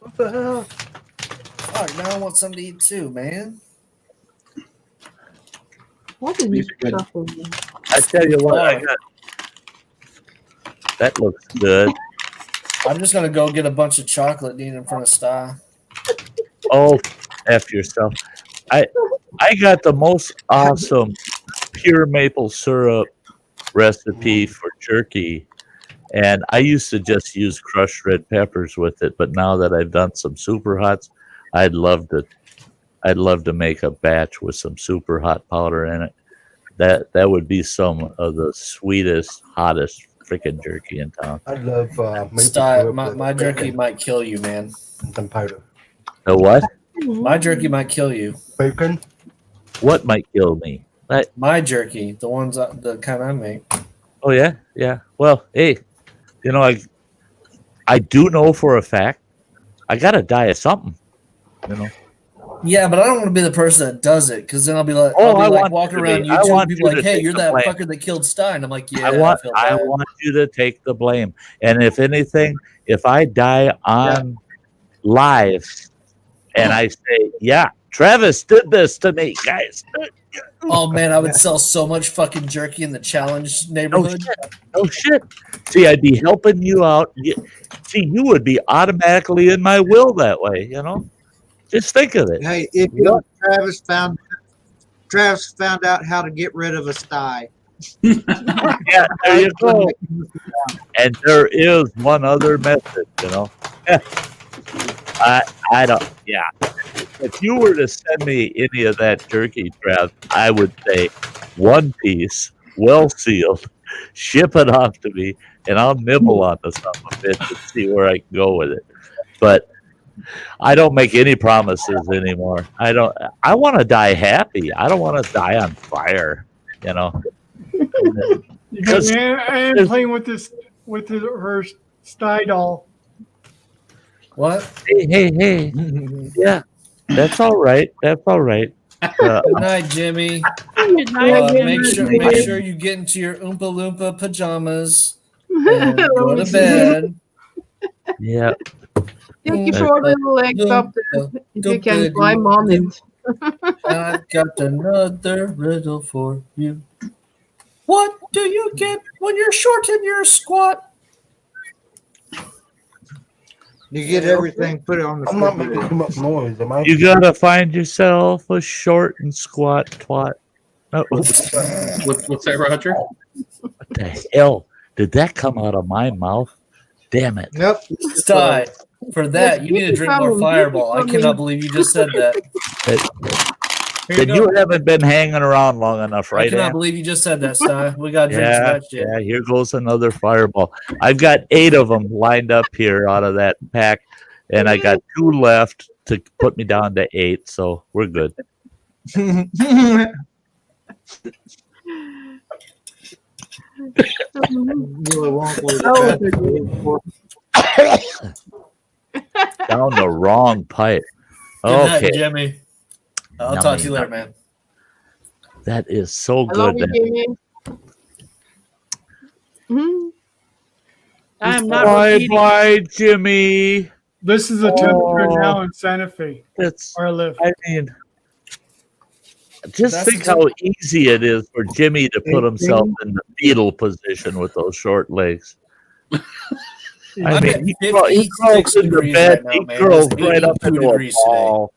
What the hell? Fuck, now I want something to eat too, man. What is These this are good. stuff over there? I tell you what, I got. That looks good. I'm just gonna go get a bunch of chocolate and eat in front of Sty. Oh, F yourself. I got the most awesome pure maple syrup recipe for jerky. And I used to just use crushed red peppers with it, but now that I've done some super hots, I'd love to make a batch with some super hot powder in it. That would be some of the sweetest, hottest freaking jerky in town. I love maple Sty, syrup with my jerky bacon might kill you, man. and some powder. The what? My jerky might kill you. Bacon? What might kill me? My jerky, the kind I make. Oh yeah, yeah. Well, hey, you know, I do know for a fact I gotta die of something. You know. Yeah, but I don't want to be the person that does it because then I'll be like, Oh, I'll be I like want walking you to around be. I YouTube, want people you like, to hey, take you're the that blame. fucker that killed Stein. I'm like, yeah, I want feel bad. you to take the blame. And if anything, if I die on live and I say, yeah, Travis did this to me, guys. Oh man, I would sell so much fucking jerky in the challenge neighborhood. Oh shit. See, I'd be helping you out. See, you would be automatically in my will that way, you know? Just think of it. Hey, if Travis found out how to get rid of a sty. Yeah, there you go. And there is one other method, you know. I don't. Yeah. If you were to send me any of that jerky, Trav, I would say one piece, well sealed, ship it off to me, and I'll nibble on the son of a bitch and see where I can go with it. But I don't make any promises anymore. I don't. I want to die happy. I don't want to die on fire. You know. Because I am playing with her sty doll. What? Hey. Yeah, that's all right. That's all right. Good night, Jimmy. Good night, Make sure you get into your Oompa Loompa pajamas and go to bed. Yeah. You keep your little legs up there if you can climb on it. I've got another riddle for you. What do you get when you're short and you're squat? You get everything, put it on the I'm not making too much noise, am I? You gotta find yourself a short and squat twat. Oh, What's that, Roger? what the hell? Did that come out of my mouth? Damn it. Nope. Sty, for that, you need to drink more Fireball. I cannot believe you just said that. Then you haven't been hanging around long enough, I right? cannot Ann? believe you just said that, Sty. We got to drink some of that shit. Yeah, here goes another Fireball. I've got 8 of them lined up here out of that pack, and I got 2 left to put me down to 8, so we're good. Down the wrong pipe. Good night, Okay. Jimmy. I'll talk to you later, man. That is so I love good. you, Jimmy. I am not Bye, repeating. bye, Jimmy. This is the temperature now in Santa Fe, That's. where I live. I mean, just That's think the- how easy it is for Jimmy to put himself in the fetal position with those short legs. I I'm mean, at he 56 crawls into degrees bed. right now, He man. curls It's right up 82 into a degrees today. ball.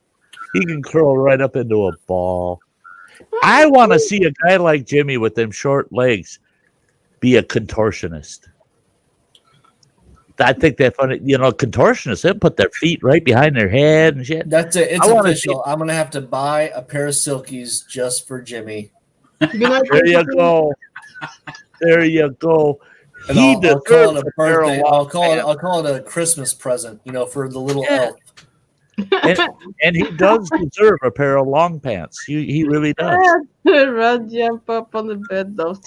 He can curl right up into a ball. I want to see a guy like Jimmy with them short legs be a contortionist. I think they're funny. You know, contortionists, they put their feet right behind their head and shit. That's it. It's I wanna official. I'm going to have to buy a pair of silkies just for Jimmy. Good night, There you Jimmy. go. There you go. And He I'll call deserves it a a pair of birthday. long I'll call it a Christmas present, for the little Yeah. elf. And he does deserve a pair of long pants. He really does. Run, jump up on the bed, though.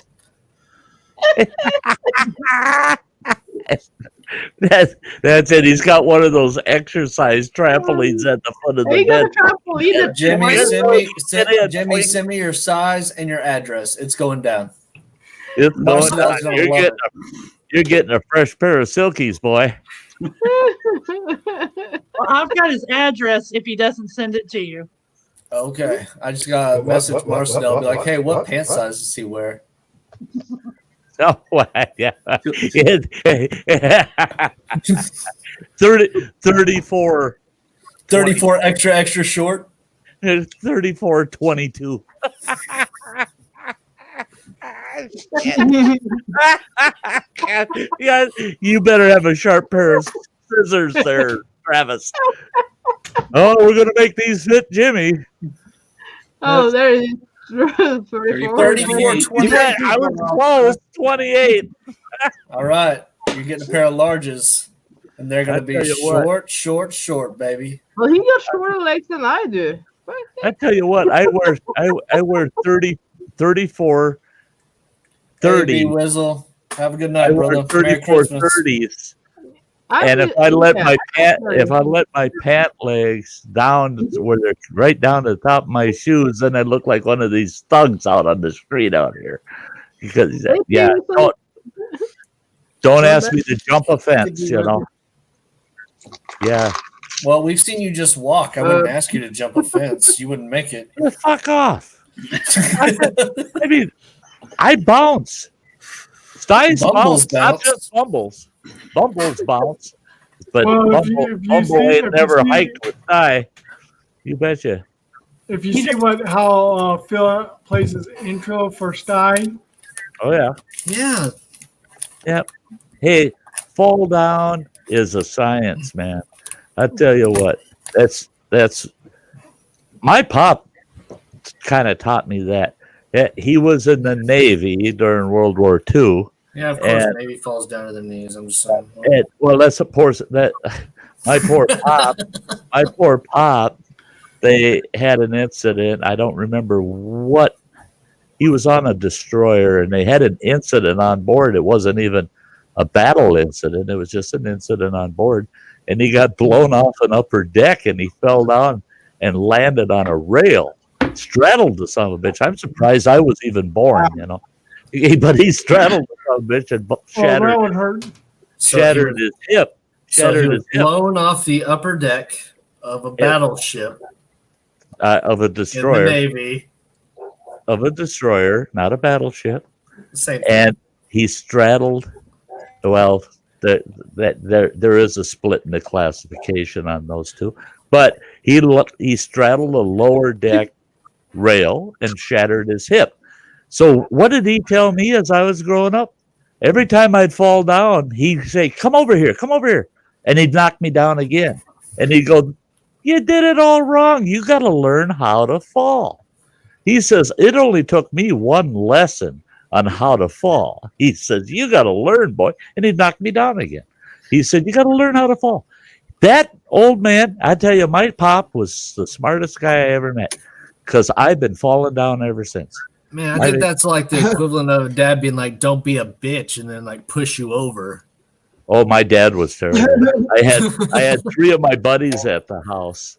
That's it. He's got one of those exercise trampolines at the foot of Hey, the you got bed. a trampoline. at Jimmy, point. send me your size and your address. It's going down. It's going Marcel's down. gonna love You're getting a fresh pair of silkies, boy. Well, I've got his address if he doesn't send it to you. Okay, I just got a message from Marcel. Be like, hey, what pant size does he wear? Oh, yeah. 34. 34 extra short. 34.22. Yeah, you better have a sharp pair of scissors there, Travis. Oh, we're gonna make these fit Jimmy. Oh, there it is. 34. 28. I was close. 28. All right, you're getting a pair of larges, and they're going to be short, baby. Well, he got shorter legs than I do. I tell you what, I wear 30, 34, 30. Hey, Wizzle. Have a good night, brother. 34 30s. And if I let my pant legs down where they're right down to the top of my shoes, then I look like one of these thugs out on the street out here. Because don't ask me to jump a fence, you know. Yeah. Well, we've seen you just walk. I wouldn't ask you to jump a fence. You wouldn't make it. Fuck off. I mean, I bounce. Styes bounce, not just Bumbles. Bumbles bounce. But Bumble ain't never hiked with Sty. You betcha. If you see how Phil plays his intro for Sty. Oh, yeah. Yeah. Yep. Hey, fall down is a science, man. I tell you what, that's my pop kind of taught me that. He was in the Navy during World War II. Yeah, of course, Navy falls down to the knees. I'm just saying. Well, that's of course that my poor pop. They had an incident. I don't remember what. He was on a destroyer, and they had an incident on board. It wasn't even a battle incident. It was just an incident on board. And he got blown off an upper deck, and he fell down and landed on a rail, straddled the son of a bitch. I'm surprised I was even born, you know. But he straddled the son of a bitch and shattered his hip. Shattered his hip. Blown off the upper deck of a battleship. Of a destroyer. In the Navy. Of a destroyer, not a battleship. Same thing. And he straddled. Well, there is a split in the classification on those two, but he straddled a lower deck rail and shattered his hip. So what did he tell me as I was growing up? Every time I'd fall down, he'd say, "Come over here," and he'd knock me down again, and he'd go, "You did it all wrong. You got to learn how to fall." He says, it only took me one lesson on how to fall. He says, you got to learn, boy. And he knocked me down again. He said, you got to learn how to fall. That old man, I tell you, my pop was the smartest guy I ever met because I've been falling down ever since. Man, I think that's like the equivalent of dad being like, don't be a bitch, and then like push you over. Oh, my dad was terrible. I had three of my buddies at the house.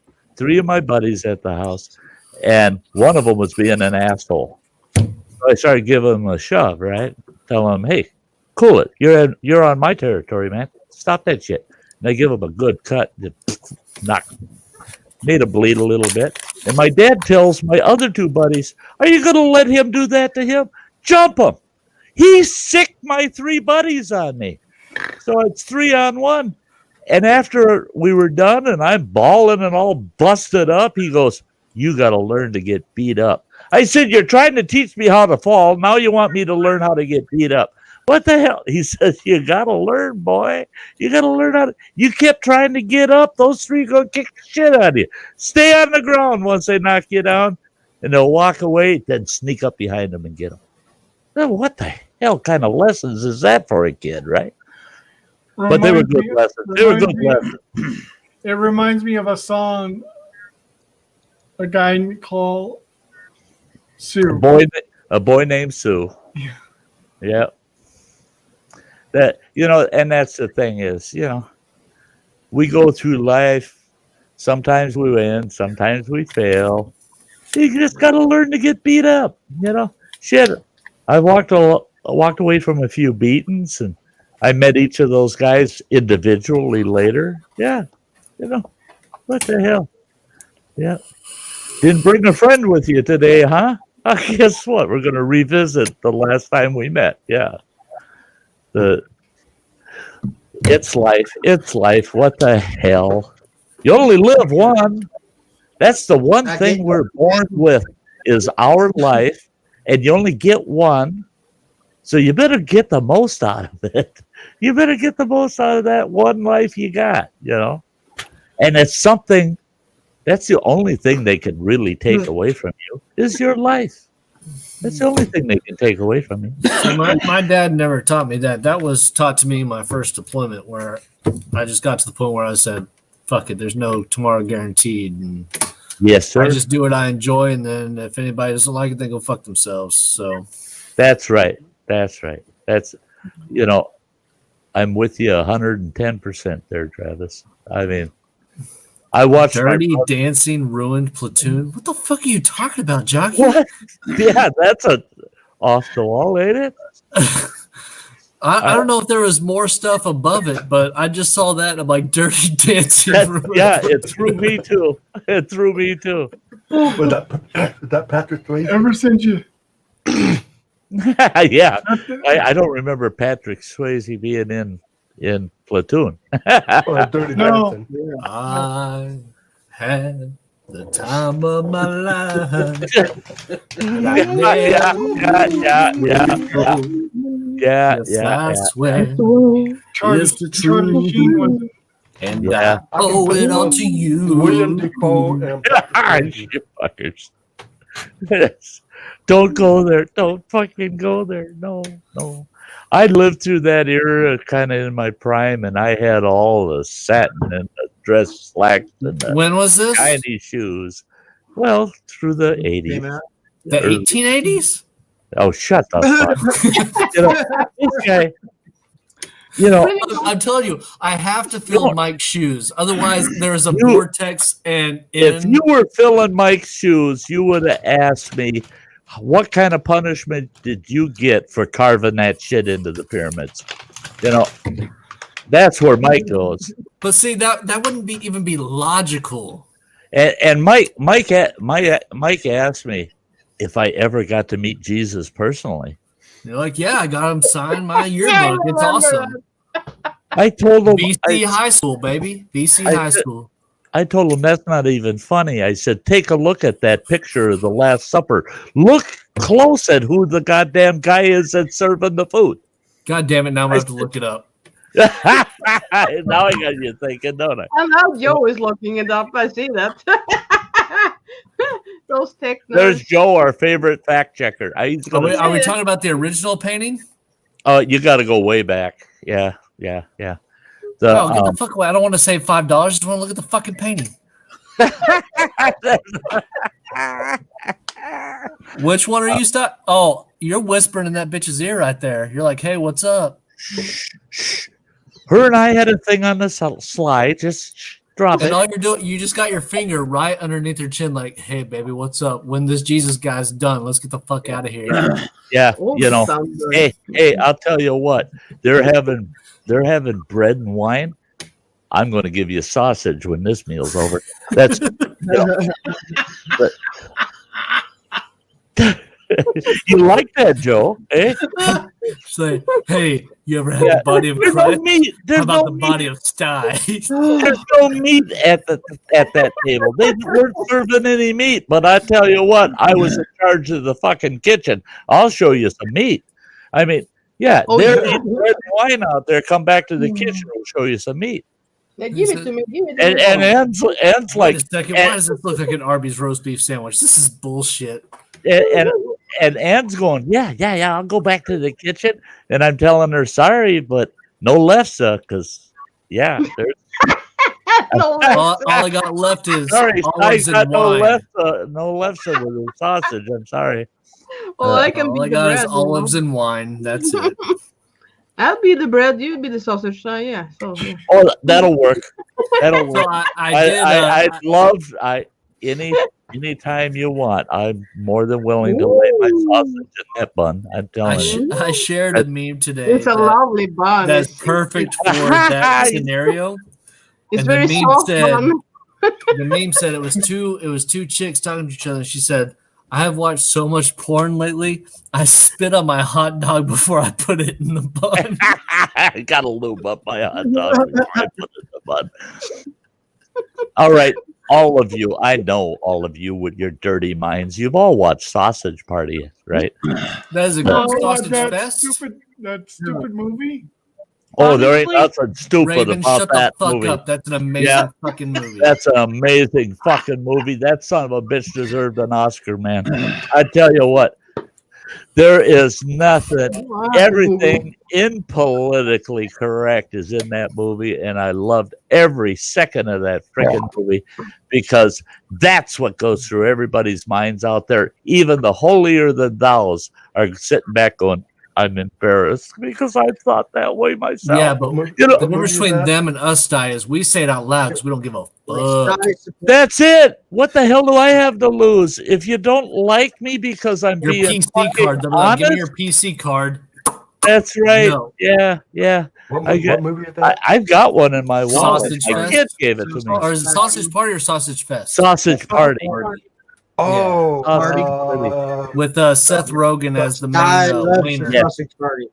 And one of them was being an asshole. So I started giving him a shove, right? Tell him, hey, cool it. You're on my territory, man. Stop that shit. And I give him a good cut. Made him bleed a little bit. And my dad tells my other two buddies, are you going to let him do that to him? Jump him. He sicked my three buddies on me. So it's 3-on-1. And after we were done and I'm bawling and all busted up, he goes, you got to learn to get beat up. I said, you're trying to teach me how to fall. Now you want me to learn how to get beat up. What the hell? He says, you got to learn, boy. You got to learn how to. You kept trying to get up. Those three going to kick the shit out of you. Stay on the ground once they knock you down. And they'll walk away, then sneak up behind them and get them. Well, what the hell kind of lessons is that for a kid, right? But they were good lessons. It reminds me of a song a guy called Sue. A boy named Sue. Yeah. That, and that's the thing is, we go through life. Sometimes we win, sometimes we fail. You just got to learn to get beat up, Shit. I walked away from a few beatings, and I met each of those guys individually later. Yeah. What the hell? Yeah. Didn't bring a friend with you today, huh? Guess what? We're going to revisit the last time we met. Yeah. It's life. It's life. What the hell? You only live one. That's the one thing we're born with is our life, and you only get one. So you better get the most out of it. You better get the most out of that one life you got, you know? And it's something, that's the only thing they can really take away from you is your life. That's the only thing they can take away from you. So my dad never taught me that. That was taught to me in my first deployment where I just got to the point where I said, fuck it, there's no tomorrow guaranteed. And yes, sir. I just do what I enjoy, and then if anybody doesn't like it, they go fuck themselves. So that's right. That's right. That's, you know, I'm with you 110% there, Travis. I mean, I watched Dirty Dancing ruined Platoon. What the fuck are you talking about, Jockey? What? Yeah, that's a off the wall, ain't it? I don't know if there was more stuff above it, but I just saw that and I'm like, Dirty Dancing. Yeah, it threw me too. It threw me too. Was that Patrick Swayze? Ever since you. Yeah, I don't remember Patrick Swayze being in Platoon. Dirty No. Dancing. I had the time of my life. I swear it's the truth. And I owe it all to you. William Defoe and You fuckers. Don't go there. Don't fucking go there. No. I lived through that era kind of in my prime, and I had all the satin and the dress slacks and the when was this? shiny shoes. Well, through the 80s. The 1880s? Oh, shut the fuck. You know, this guy, you know. I'm telling you, I have to fill Mike's shoes. Otherwise, there's a vortex and if you were filling Mike's shoes, you would have asked me, what kind of punishment did you get for carving that shit into the pyramids? You know, that's where Mike goes. But see, that wouldn't even be logical. And Mike asked me if I ever got to meet Jesus personally. You're like, yeah, I got him signed my yearbook. It's awesome. I told him BC High School, baby. BC High School. I told him that's not even funny. I said, take a look at that picture of the Last Supper. Look close at who the goddamn guy is that's serving the food. God damn it, now I'm going to have to look it up. Now I got you thinking, don't I? And now Joe is looking it up. I see that. Those tech nerds. There's Joe, our favorite fact checker. Are we talking about the original painting? Oh, you got to go way back. Yeah. No, get the fuck away. I don't want to save $5. I just want to look at the fucking painting. Which one are you stuck? Oh, you're whispering in that bitch's ear right there. You're like, hey, what's up? Her and I had a thing on the slide. Just drop and it. all you're doing, you just got your finger right underneath her chin, like, hey, baby, what's up? When this Jesus guy's done, let's get the fuck out of here. Yeah, you know. Hey, I'll tell you what. They're having bread and wine. I'm going to give you sausage when this meal's over. That's you like that, Joe? Eh? Say, hey, you ever had the body of Christ? How about the body of Sty? There's no meat at that table. They weren't serving any meat. But I tell you what, I was in charge of the fucking kitchen. I'll show you some meat. I mean, yeah, they're eating bread and wine out there. Come back to the kitchen. We'll show you some meat. Yeah, give it to me. And Ann's like, wait a second, why does this look like an Arby's roast beef sandwich? This is bullshit. And Ann's going, yeah, I'll go back to the kitchen. And I'm telling her, sorry, but no lefse, because, yeah. all I got left is olives and wine. No lefse with the sausage. I'm sorry. Well, I can be all I got is olives and wine. That's it. I'll be the bread. You be the sausage. Yeah. So, yeah. Oh, that'll work. That'll work. So I'd love any time you want. I'm more than willing to lay my sausage in that bun. I'm telling you. I shared a meme today. It's a lovely bun. That's perfect for that scenario. It's and very the meme soft said, bun. The meme said it was two chicks talking to each other. And she said, "I have watched so much porn lately. I spit on my hot dog before I put it in the bun." I gotta lube up my hot dog before I put it in the bun. All right, all of you. I know all of you with your dirty minds. You've all watched Sausage Party, right? That is a No, good sausage that fest. stupid movie. Oh, there ain't nothing stupid Raven, about shut that the fuck movie. up. That's an amazing fucking movie. That's an amazing fucking movie. That son of a bitch deserved an Oscar, man. I tell you what, there is nothing. Everything impolitically correct is in that movie, and I loved every second of that freaking movie because that's what goes through everybody's minds out there. Even the holier than thous are sitting back going, "I'm embarrassed because I thought that way myself." Yeah, but you know, the difference between them and us, Di, is we say it out loud because we don't give a fuck. That's it. What the hell do I have to lose? If you don't like me because I'm Your being PC card. They'll be like, "Give me honest, your PC card." that's right. No. Yeah. What movie is that? I've got one in my wallet. Sausage My Fest? kid gave it to me. Or is it Sausage Party or Sausage Fest? Sausage Party. Oh, With Seth Rogen as the I main love wiener. Sausage Party.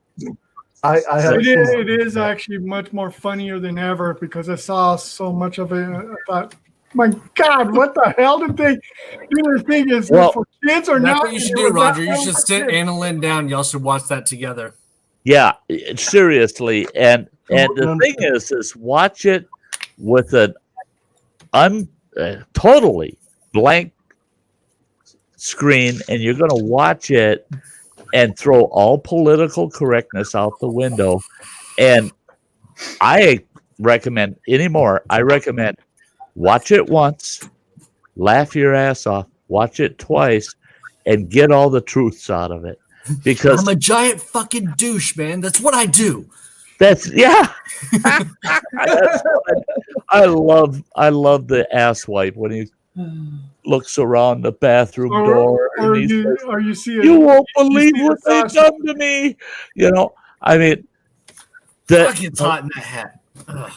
I have seen It is actually much more funnier than ever because I saw so much of it. I thought, my God, what the hell did they do? The thing is, for kids or That's not? what you should do, Roger. You should sit Anna Lynn down. Y'all should watch that together. Yeah, seriously. And the thing is watch it with an totally blank screen, and you're going to watch it and throw all political correctness out the window. And I recommend watch it once, laugh your ass off, watch it twice, and get all the truths out of it. Because I'm a giant fucking douche, man. That's what I do. That's I love the ass wipe when he looks around the bathroom door and he says, "You won't believe what they've done to me." You know, I mean, It's hot in that hat. Ugh.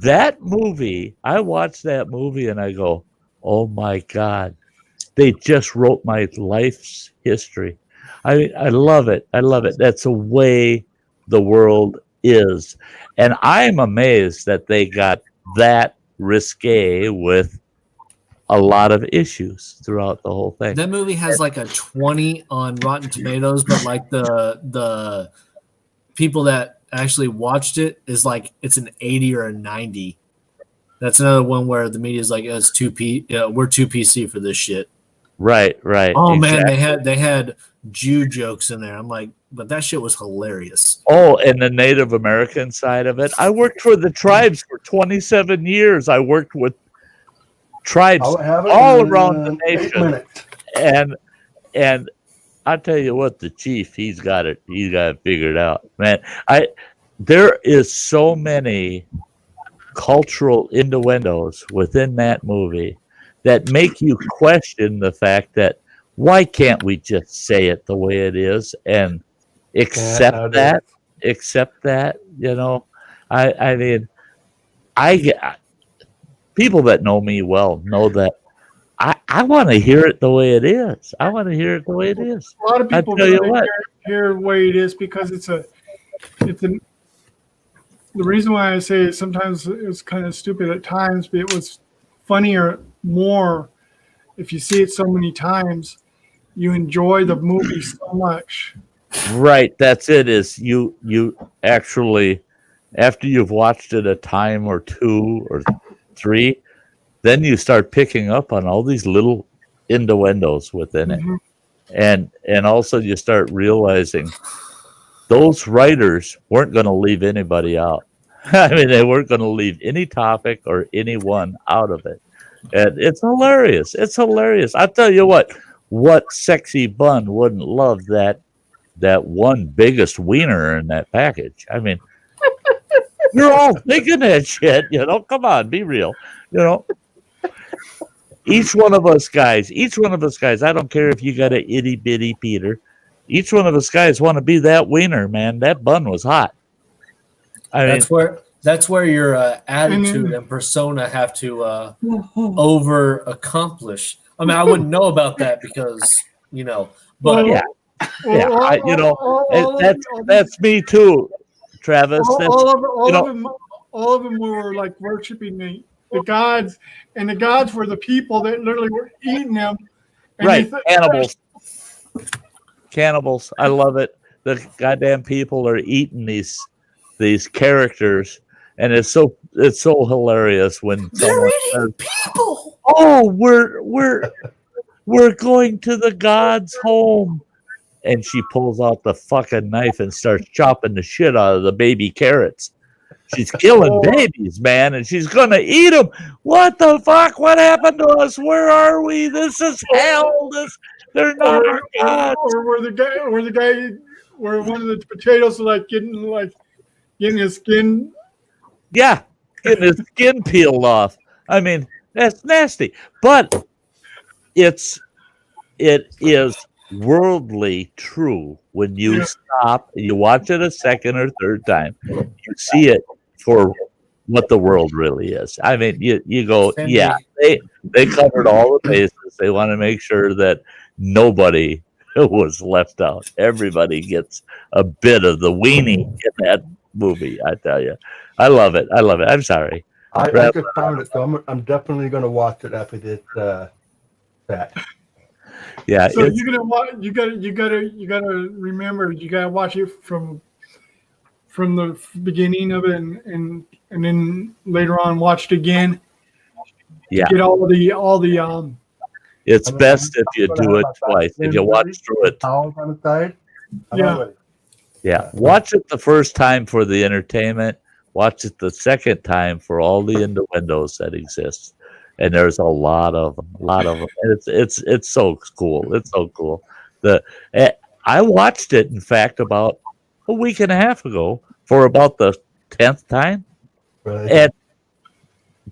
That movie. I watched that movie and I go, "Oh my God, they just wrote my life's history." I mean, I love it. I love it. That's the way the world is. And I'm amazed that they got that risque with a lot of issues throughout the whole thing. That movie has like a 20 on Rotten Tomatoes, but like the people that actually watched it is like it's an 80 or a 90. That's another one where the media is like, "It's we're too PC for this shit." Right. Oh exactly. man, they had Jew jokes in there. I'm like, but that shit was hilarious. Oh, and the Native American side of it. I worked for the tribes for 27 years. I worked with tribes all around the nation. And I tell you what, the chief, he's got it figured out. Man, there is so many cultural innuendos within that movie that make you question the fact that why can't we just say it the way it is and accept that, you know? I mean, people that know me well know that I want to hear it the way it is. I want to hear it the way it is. A lot of people hear the way it is because the reason why I say it, sometimes it's kind of stupid at times, but it was funnier more if you see it so many times. You enjoy the movie so much. Right, that's it. Is you actually, after you've watched it a time or two or three, then you start picking up on all these little innuendos within it, and also you start realizing those writers weren't going to leave anybody out. I mean, they weren't going to leave any topic or anyone out of it, and it's hilarious. It's hilarious. I'll tell you what sexy bun wouldn't love that one biggest wiener in that package. I mean, you're all thinking that shit, you know. Come on, be real, you know. Each one of us guys, I don't care if you got a itty bitty Peter, each one of us guys want to be that wiener, man. That bun was hot. That's where your attitude and persona have to over accomplish. I mean, I wouldn't know about that because but that's me too, Travis. All of them were like worshiping the gods, and the gods were the people that literally were eating them. Right, cannibals. I love it. The goddamn people are eating these characters, and it's so hilarious when someone says, people. "Oh, we're going to the god's home," and she pulls out the fucking knife and starts chopping the shit out of the baby carrots. She's killing babies, man, and she's gonna eat them. What the fuck? What happened to us? Where are we? This is hell. They're not our gods. Or where one of the potatoes like getting his skin. Yeah, getting his skin peeled off. I mean, that's nasty. But it is worldly true when you stop, you watch it a second or third time, you see it for what the world really is. I mean, you go, yeah, they covered all the bases. They want to make sure that nobody was left out. Everybody gets a bit of the weenie in that movie. I tell you, I love it. I'm sorry. I just found it, so I'm definitely going to watch it after this. That. Yeah. So you're gonna watch. You gotta remember. You gotta watch it from the beginning of it, and then later on watch it again. Yeah. Get all the. It's best if you do it twice. If you watch through it. On the side. Yeah. Yeah. Watch it the first time for the entertainment. Watch it the second time for all the innuendos that exist. And there's a lot of them. It's so cool. It's so cool. I watched it, in fact, about a week and a half ago for about the 10th time. Really? And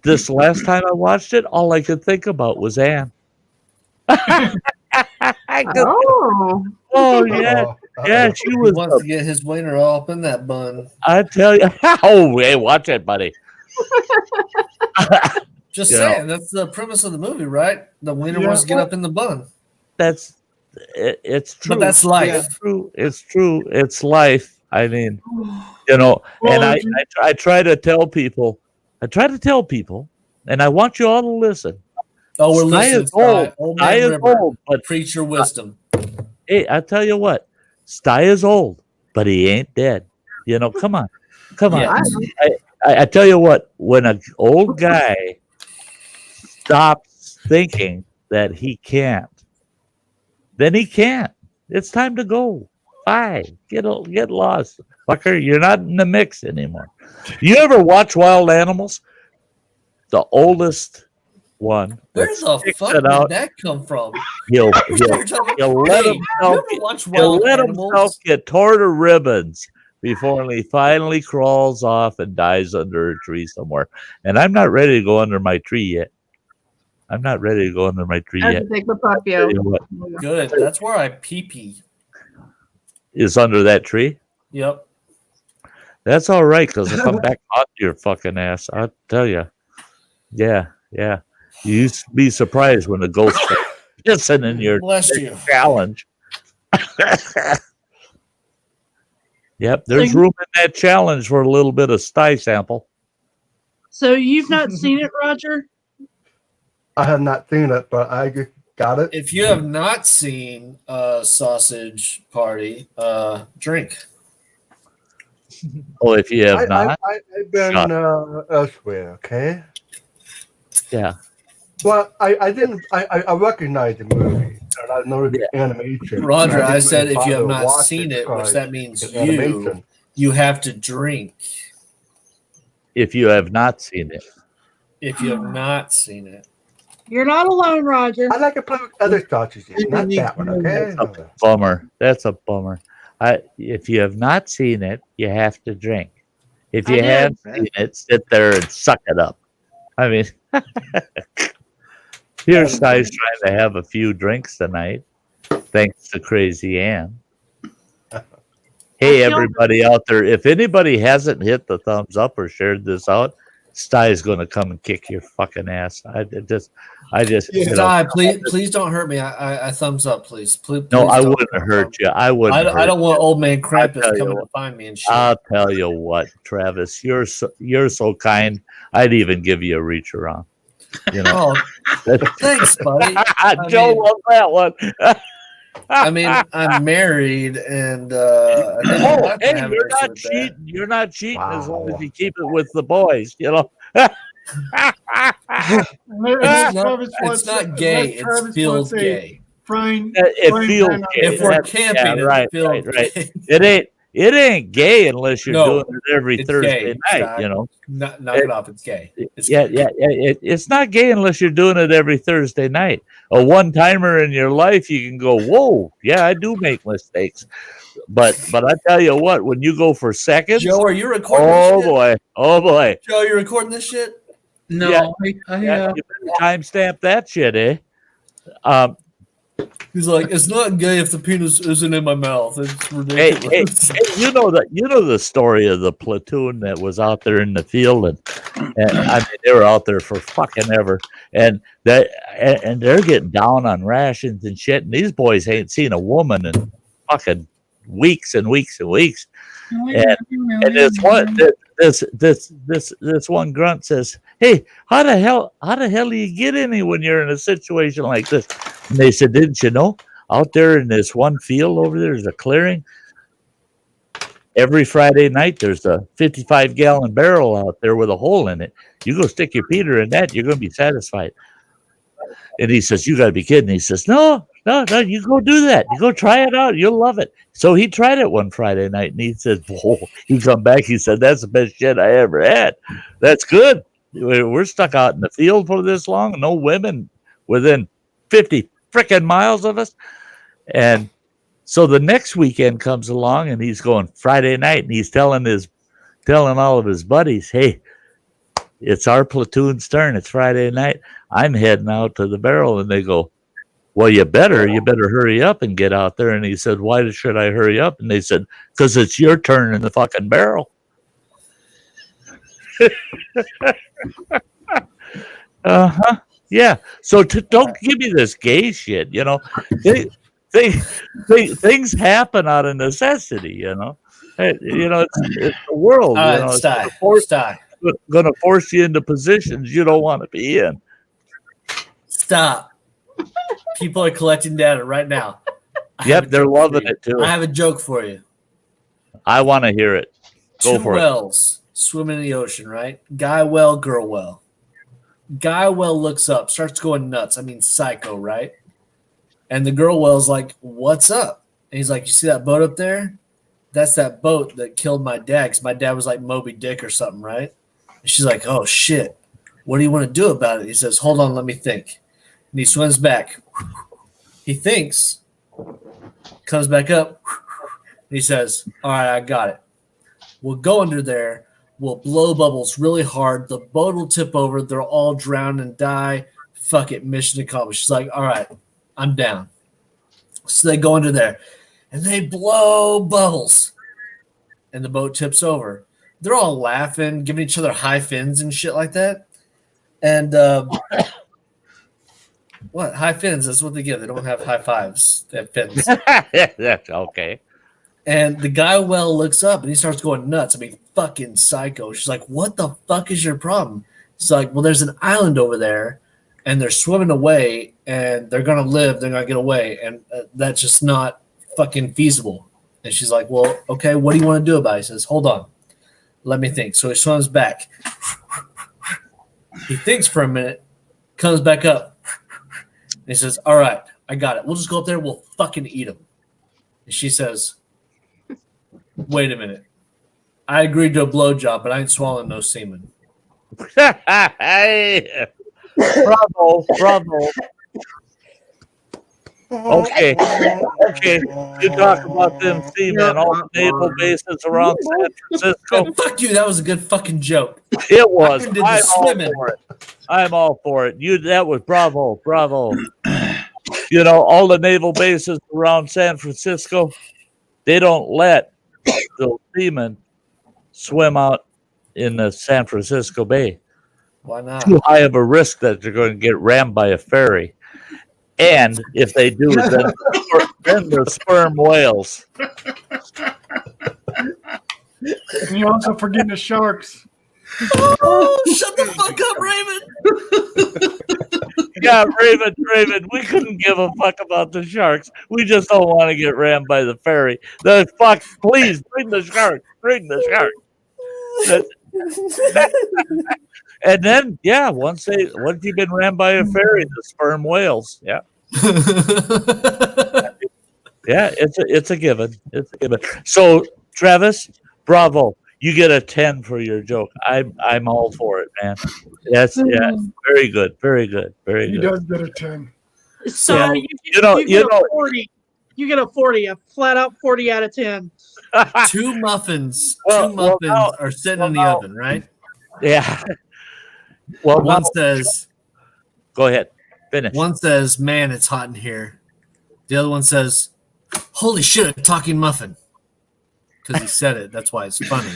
this last time I watched it, all I could think about was Anne. Oh yeah, yeah. She He wants to get his wiener all up in that bun. I tell you. Oh, hey, watch it, buddy. Just saying, that's the premise of the movie, right? The wiener wants to get up in the bun. It's true. But that's life. It's true. It's life. I mean, and I try to tell people, and I want you all to listen. Oh, we're listening. Sty is old, but preach your wisdom. Hey, I tell you what, Sty is old, but he ain't dead. Come on. Yeah. I tell you what, when an old guy stops thinking that he can't, then he can't. It's time to go. Bye. Get lost. Fucker, you're not in the mix anymore. You ever watch Wild Animals? The oldest one. Where the fuck did that come from? He'll let himself get torn to ribbons before he finally crawls off and dies under a tree somewhere. And I'm not ready to go under my tree yet. I have to take the puppy out. Good. That's where I pee. Is under that tree? Yep. That's all right, because if I'm back on your fucking ass, I'll tell you. Yeah. You used to be surprised when the ghost starts pissing in your challenge. Yep, there's room in that challenge for a little bit of sty sample. So you've not seen it, Roger? I have not seen it, but I got it. If you have not seen Sausage Party, drink. Oh, if you have not? I've been elsewhere, okay? Yeah. Well, I didn't. I recognize the movie, and I know the animation. Roger, I said if you have not seen it, which that means you have to drink. If you have not seen it. If you have not seen it. You're not alone, Roger. I like to play with other sausages, not that one, okay? That's a bummer. That's a bummer. If you have not seen it, you have to drink. If you have seen it, sit there and suck it up. I mean, here's guys trying to have a few drinks tonight, thanks to Crazy Ann. Hey, everybody out there, if anybody hasn't hit the thumbs up or shared this out, Sty's going to come and kick your fucking ass. I just, Sty, please don't hurt me. I thumbs up, please. Please no, I don't wouldn't hurt you. I wouldn't. I don't want old man Krampus coming to find me and shit. I'll tell you what, Travis, you're so kind. I'd even give you a reach around. You know. Thanks, buddy. Joe loves that one. I mean, I'm married, and hey, you're not cheating. You're not cheating as long as you keep it with the boys. You know. It's not gay. It feels gay. It feels gay. If we're camping, right. It ain't gay unless you're doing it every Thursday night. You know, knock it off. It's gay. It's not gay unless you're doing it every Thursday night. A one-timer in your life, you can go, whoa, yeah, I do make mistakes. But I tell you what, when you go for seconds, Joe, are you recording? Oh boy, Joe, you recording this shit? No, you better timestamp that shit, eh? He's like, it's not gay if the penis isn't in my mouth. It's ridiculous. Hey, you know the story of the platoon that was out there in the field, and I mean they were out there for fucking ever, and they're getting down on rations and shit, and these boys ain't seen a woman in fucking weeks and weeks and weeks, and this one grunt says, "Hey, how the hell do you get any when you're in a situation like this?" And they said, "Didn't you know? Out there in this one field over there's a clearing. Every Friday night there's a 55-gallon barrel out there with a hole in it. You go stick your Peter in that, you're going to be satisfied." And he says, "You got to be kidding." He says, No, you go do that. You go try it out. You'll love it." So he tried it one Friday night, and he said, "Whoa." He come back. He said, "That's the best shit I ever had. That's good. We're stuck out in the field for this long. No women within 50 freaking miles of us." And so the next weekend comes along, and he's going Friday night, and he's telling all of his buddies, "Hey, it's our platoon's turn. It's Friday night. I'm heading out to the barrel." And they go, "Well, you better hurry up and get out there." And he said, "Why should I hurry up?" And they said, "Because it's your turn in the fucking barrel." Yeah. So don't give me this gay shit. You know, things happen out of necessity. You know, it's the world. You know, it's going to force you into positions you don't want to be in. Stop. People are collecting data right now. Yep, they're loving it too. I have a joke for you. I want to hear it. Go for it. 2 whales swimming in the ocean, right? Guy whale, girl whale. Guy whale looks up, starts going nuts. I mean, psycho, right? And the girl whale's like, "What's up?" And he's like, "You see that boat up there? That's that boat that killed my dad, because my dad was like Moby Dick or something, right?" And she's like, "Oh, shit. What do you want to do about it?" He says, "Hold on, let me think." And he swims back. He thinks, comes back up, and he says, "All right, I got it. We'll go under there. We'll blow bubbles really hard. The boat will tip over. They'll all drown and die. Fuck it. Mission accomplished." She's like, "All right, I'm down." So they go under there, and they blow bubbles, and the boat tips over. They're all laughing, giving each other high fins and shit like that. And what? High fins, that's what they give. They don't have high fives. They have fins. That's okay. And the guy whale looks up and he starts going nuts. I mean, fucking psycho. She's like, "What the fuck is your problem?" He's like, "Well, there's an island over there, and they're swimming away, and they're going to live. They're going to get away. And that's just not fucking feasible." And she's like, "Well, okay, what do you want to do about it?" He says, "Hold on. Let me think." So he swims back. He thinks for a minute, comes back up. And he says, "All right, I got it. We'll just go up there. We'll fucking eat him." And she says, "Wait a minute. I agreed to a blowjob, but I ain't swallowing no semen." Hey, bravo. Okay. You talk about them seamen, all the naval bases around San Francisco. Fuck you. That was a good fucking joke. It was. I'm all for it. That was bravo. You know, all the naval bases around San Francisco, they don't let those seamen swim out in the San Francisco Bay. Why not? Too high of a risk that they're going to get rammed by a ferry. And if they do, then they're sperm whales. And you're also forgetting the sharks. Oh, shut the fuck up, Raven. Yeah, Raven, we couldn't give a fuck about the sharks. We just don't want to get rammed by the ferry. The fuck, please bring the shark. Bring the shark. And then, yeah, once you've been rammed by a ferry, the sperm whales. Yeah. Yeah, it's a given. It's a given. So, Travis, bravo. You get a 10 for your joke. I'm all for it, man. That's very good. Very good. Very He good. does get a 10. So Yeah. you get a 40. You get a 40, a flat out 40 out of 10. Two muffins Well, now- are sitting in the oven, right? Yeah. Well, One now- says, go ahead. Finish. one says, man, it's hot in here. The other one says, holy shit, a talking muffin. Because he said it. That's why it's funny.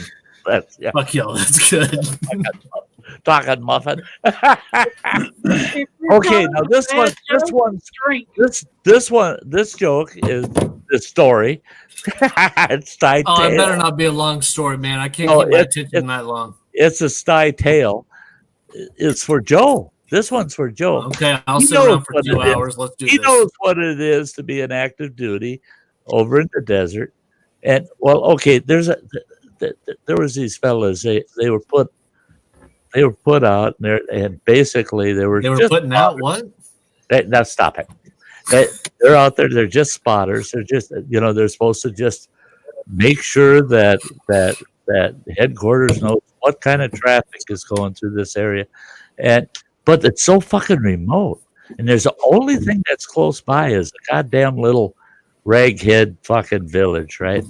Yeah. Fuck y'all, that's good. Talking muffin. Okay, now this joke is the story. It's Sty Oh, it Tale. better not be a long story, man. I can't No, keep my it's- attention that long. It's a Sty Tale. It's for Joe. This one's for Joe. Okay, I'll He sit around knows for what 2 it is. hours. Let's do He this. knows what it is to be an active duty over in the desert. And well, okay, there was these fellas. They were put out there, and basically they were just putting out what? Now stop it. They're out there. They're just spotters. They're just they're supposed to just make sure that headquarters knows what kind of traffic is going through this area, but it's so fucking remote, and there's the only thing that's close by is a goddamn little raghead fucking village, right?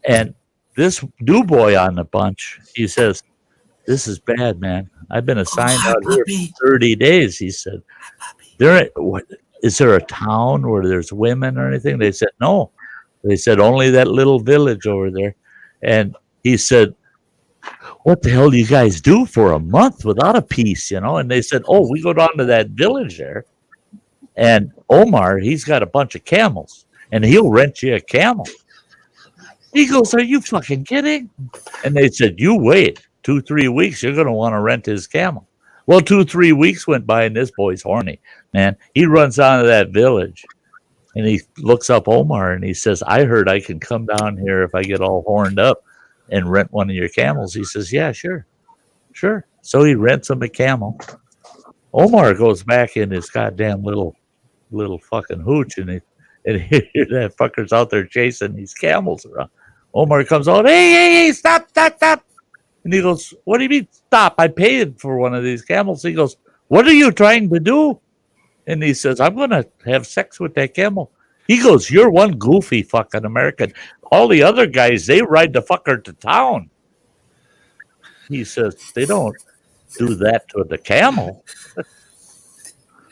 And this new boy on the bunch, he says, "This is bad, man. I've been assigned out here for 30 days." He said, "Is there a town where there's women or anything?" They said, "No." They said, "Only that little village over there." And he said, "What the hell do you guys do for a month without a piece?" And they said, "Oh, we go down to that village there, and Omar, he's got a bunch of camels, and he'll rent you a camel." He goes, "Are you fucking kidding?" And they said, "You wait 2-3 weeks, you're going to want to rent his camel." Well, 2-3 weeks went by, and this boy's horny, man. He runs down to that village, and he looks up Omar, and he says, "I heard I can come down here if I get all horned up and rent one of your camels." He says, "Yeah, sure. So he rents him a camel. Omar goes back in his goddamn little fucking hooch, and that fucker's out there chasing these camels around. Omar comes out, hey, stop. And he goes, "What do you mean stop? I paid for one of these camels." He goes, "What are you trying to do?" And he says, "I'm going to have sex with that camel." He goes, "You're one goofy fucking American. All the other guys, they ride the fucker to town." He says, "They don't do that to the camel."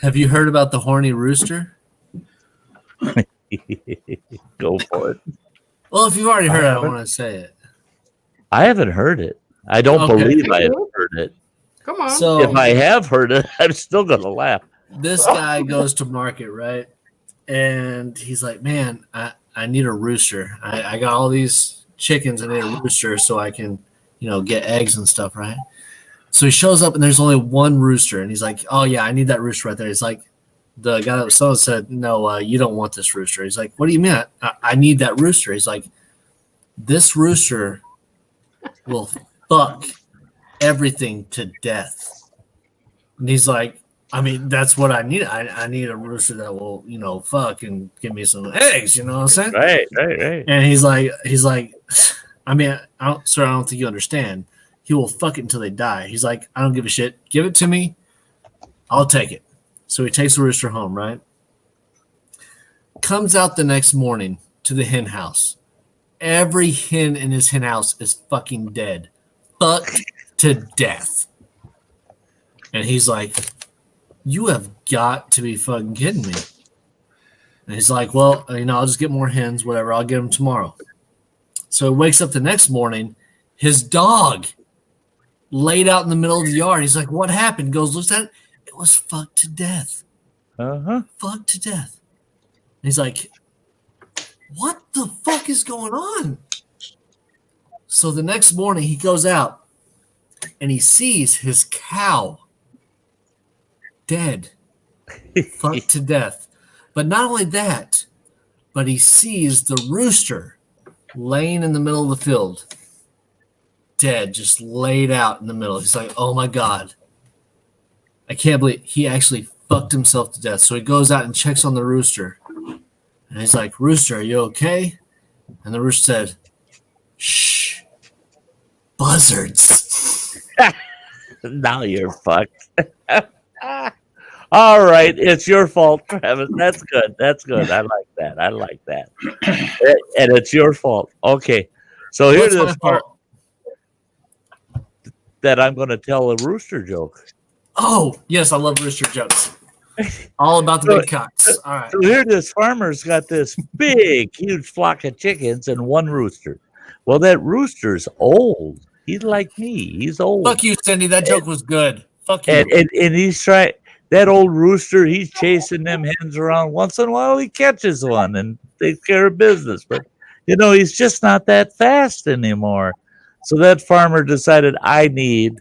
Have you heard about the horny rooster? Go for it. Well, if you've already heard it, I don't want to say it. I haven't heard it. I don't Okay. believe I have heard it. Come on. So If I have heard it, I'm still going to laugh. this guy goes to market, right? And he's like, "Man, I need a rooster. I got all these chickens. I need a rooster so I can, get eggs and stuff, right?" So he shows up and there's only one rooster, and he's like, "Oh yeah, I need that rooster right there." He's like, the guy that was selling said, "No, you don't want this rooster." He's like, "What do you mean? I need that rooster." He's like, "This rooster will fuck everything to death." And he's like, "I mean, that's what I need. I need a rooster that will, fuck and give me some eggs." You know what I'm saying? Right. And he's like, "I mean, I don't think you understand. He will fuck it until they die." He's like, "I don't give a shit. Give it to me. I'll take it." So he takes the rooster home, right? Comes out the next morning to the hen house. Every hen in his hen house is fucking dead. Fucked to death. And he's like, "You have got to be fucking kidding me." And he's like, "Well, I'll just get more hens, whatever. I'll get them tomorrow." So he wakes up the next morning, his dog laid out in the middle of the yard. He's like, what happened? Goes, looks at it. It was fucked to death. Fucked to death. And he's like, what the fuck is going on? So the next morning he goes out and he sees his cow dead, fucked to death. But not only that, but he sees the rooster laying in the middle of the field, dead, just laid out in the middle. He's like, oh my God. I can't believe he actually fucked himself to death. So he goes out and checks on the rooster. And he's like, Rooster, are you okay? And the rooster said, shh, buzzards. Now you're fucked. All right, it's your fault, Travis. That's good. That's good. I like that. I like that. And it's your fault. Okay. So here's this part that I'm going to tell a rooster joke. Oh, yes, I love rooster jokes. All about the big cocks. All right. So here this farmer's got this big, huge flock of chickens and one rooster. Well, that rooster's old. He's like me. He's old. Fuck you, Cindy. That joke was good. Fuck you. And he's trying. That old rooster, he's chasing them hens around. Once in a while, he catches one and takes care of business. But, he's just not that fast anymore. So that farmer decided, I need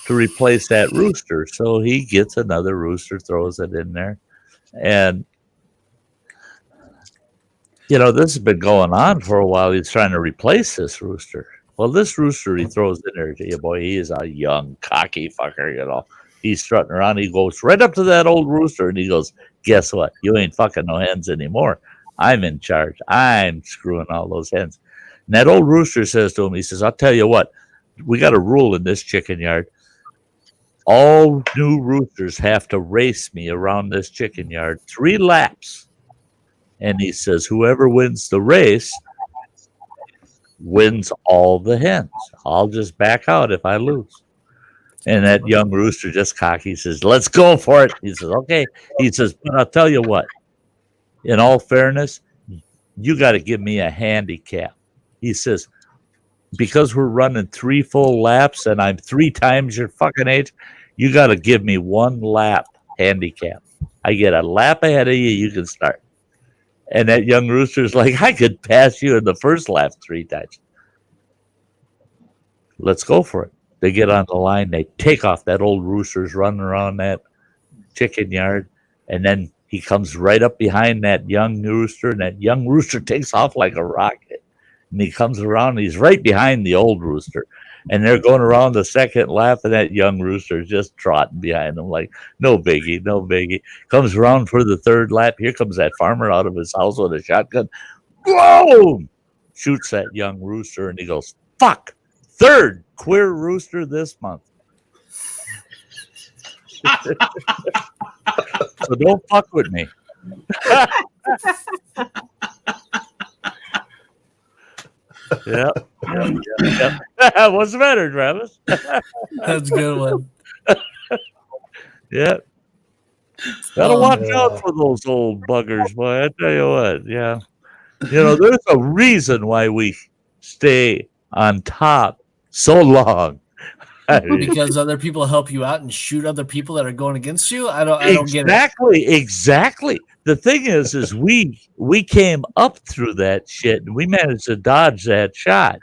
to replace that rooster. So he gets another rooster, throws it in there. And, this has been going on for a while. He's trying to replace this rooster. Well, this rooster he throws in there, boy, he is a young, cocky fucker, He's strutting around. He goes right up to that old rooster and he goes, guess what? You ain't fucking no hens anymore. I'm in charge. I'm screwing all those hens. And that old rooster says to him, he says, I'll tell you what, we got a rule in this chicken yard. All new roosters have to race me around this chicken yard 3 laps. And he says, whoever wins the race wins all the hens. I'll just back out if I lose. And that young rooster just cocky says, let's go for it. He says, okay. He says, but I'll tell you what, in all fairness, you got to give me a handicap. He says, because we're running 3 full laps and I'm 3 times your fucking age, you got to give me 1 lap handicap. I get a lap ahead of you, you can start. And that young rooster's like, I could pass you in the first lap 3 times. Let's go for it. They get on the line. They take off. That old rooster's running around that chicken yard. And then he comes right up behind that young rooster. And that young rooster takes off like a rocket. And he comes around. And he's right behind the old rooster. And they're going around the second lap. And that young rooster is just trotting behind them like, no biggie, no biggie. Comes around for the 3rd lap. Here comes that farmer out of his house with a shotgun. Boom! Shoots that young rooster. And he goes, fuck. 3rd queer rooster this month. So don't fuck with me. Yep. What's the matter, Travis? That's a good one. Yeah. Gotta watch out for those old buggers, boy. I tell you what, yeah. There's a reason why we stay on top so long. Because other people help you out and shoot other people that are going against you. I don't get it. Exactly. The thing is we came up through that shit and we managed to dodge that shot,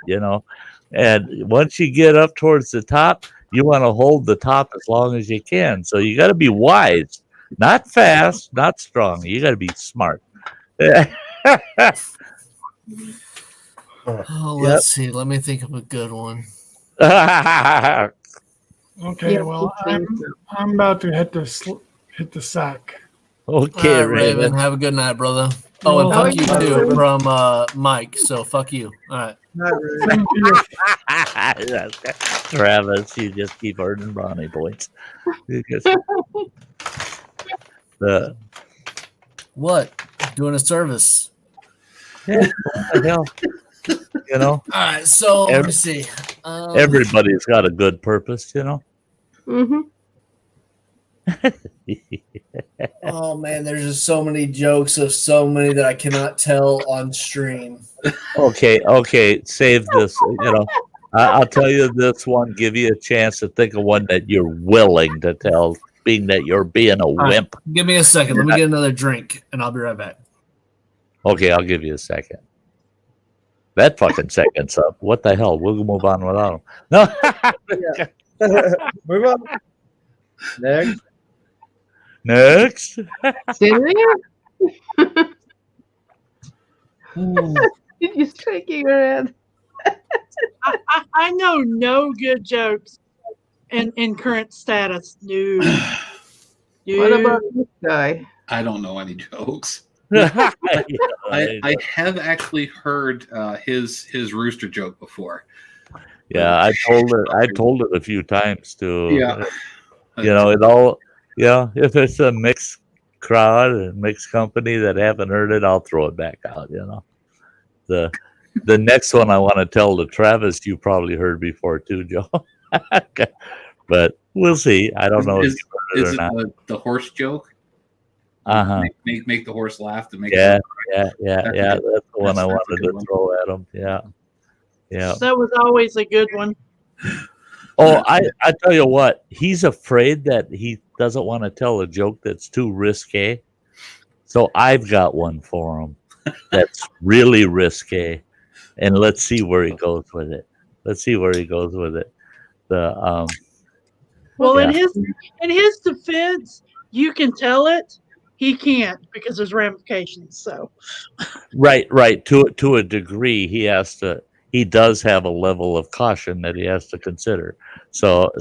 And once you get up towards the top, you want to hold the top as long as you can. So you got to be wise, not fast, not strong. You got to be smart. Let's see. Let me think of a good one. Okay, well, I'm about to hit the sack. Okay, right, Raven. Have a good night, brother. Oh, and fuck you too from Mike. So fuck you. All right. Travis, you just keep earning brownie points. What? Doing a service. Yeah, what the hell? All right, so let me see. Everybody's got a good purpose, Mm-hmm. Oh man, there's just so many jokes of so many that I cannot tell on stream. Okay, save this. I'll tell you this one. Give you a chance to think of one that you're willing to tell, being that you're being a wimp. Give me a second. Let me get another drink, and I'll be right back. Okay, I'll give you a second. That fucking second's up. What the hell? We'll move on without him. No. Move on. Next. Next. You're shaking your head. I know no good jokes in current status. No. What about this guy? I don't know any jokes. I have actually heard his rooster joke before. Yeah, I told it a few times too. Yeah. It all. Yeah, if it's a mixed crowd and mixed company that haven't heard it, I'll throw it back out. The next one I want to tell to Travis, you probably heard before too, Joe. But we'll see. I don't know if you heard it or not. The horse joke? Make the horse laugh to make yeah. That's the one I wanted to throw at him. Yeah. That was always a good one. Oh, I tell you what, he's afraid that he doesn't want to tell a joke that's too risque. So I've got one for him that's really risque, and let's see where he goes with it. Well, in his defense, you can tell it. He can't because there's ramifications. So, right. To a degree, he does have a level of caution that he has to consider. So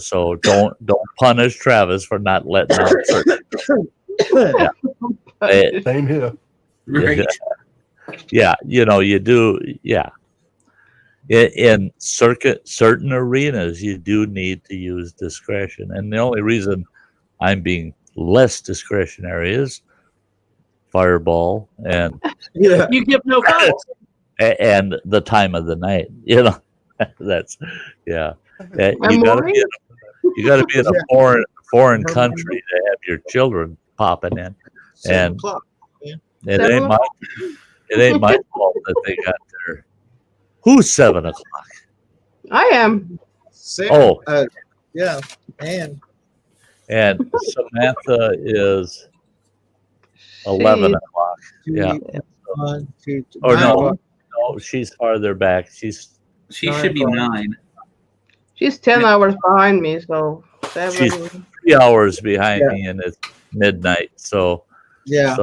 don't punish Travis for not letting out certain. Same here. Right. Yeah, you do. Yeah, in certain arenas, you do need to use discretion, and the only reason I'm being less discretionary is Fireball and you give no calls. And the time of the night, that's you gotta be in a foreign country to have your children popping in, and it ain't my fault that they got there. Who's 7 o'clock? I am. Yeah, and Samantha is 11 o'clock. Yeah. No, she's farther back. She should be 9. She's 10 hours behind me, so 7. She's 3 hours behind me, and it's midnight. So yeah.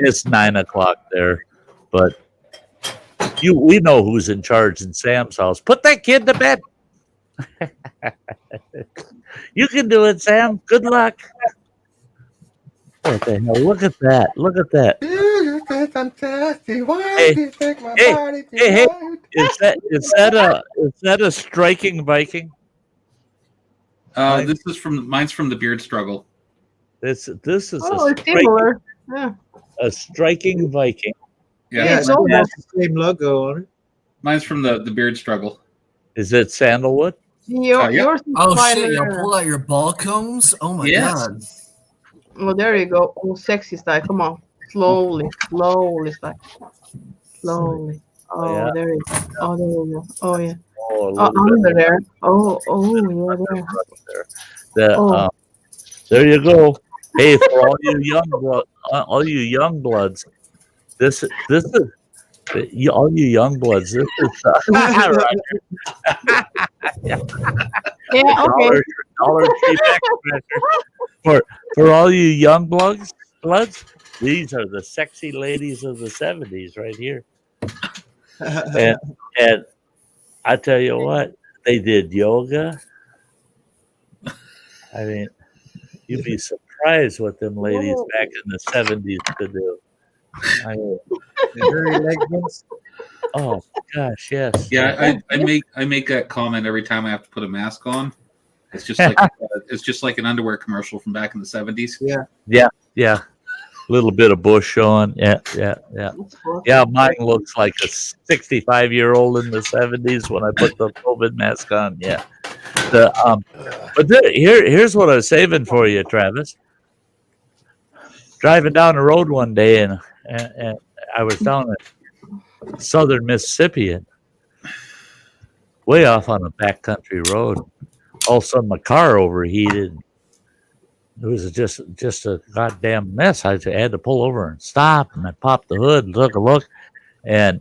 It's 9 o'clock there, but we know who's in charge in Sam's house. Put that kid to bed. You can do it, Sam. Good luck. What the hell? Look at that. Hey. Is that a striking Viking? Mine's from the Beard Struggle. This is it's similar. Yeah. A striking Viking. Yeah, it's almost the same logo on it. Mine's from the Beard Struggle. Is it sandalwood? Yours is shit! You'll pull out your ball combs. Oh my god! Well, there you go. Oh, sexy style. Come on, slowly style. Slowly. Oh, there you go. Oh, there you go. Oh yeah. Under there. Oh, yeah, there. There you go. Hey, for all you young bloods, this is all you young bloods. This is okay. Dollar Tree back for all you young bloods. These are the sexy ladies of the 70s right here. And I tell you what, they did yoga. I mean, you'd be surprised what them ladies back in the 70s could do. Oh gosh, yes. Yeah, I make that comment every time I have to put a mask on. It's just like an underwear commercial from back in the 70s. Yeah. A little bit of bush showing. Yeah, mine looks like a 65-year-old in the 70s when I put the COVID mask on. Yeah. Here's what I was saving for you, Travis. Driving down the road one day, and I was down in southern Mississippi, and way off on a backcountry road. All of a sudden, my car overheated. It was just a goddamn mess. I had to pull over and stop, and I popped the hood and took a look, and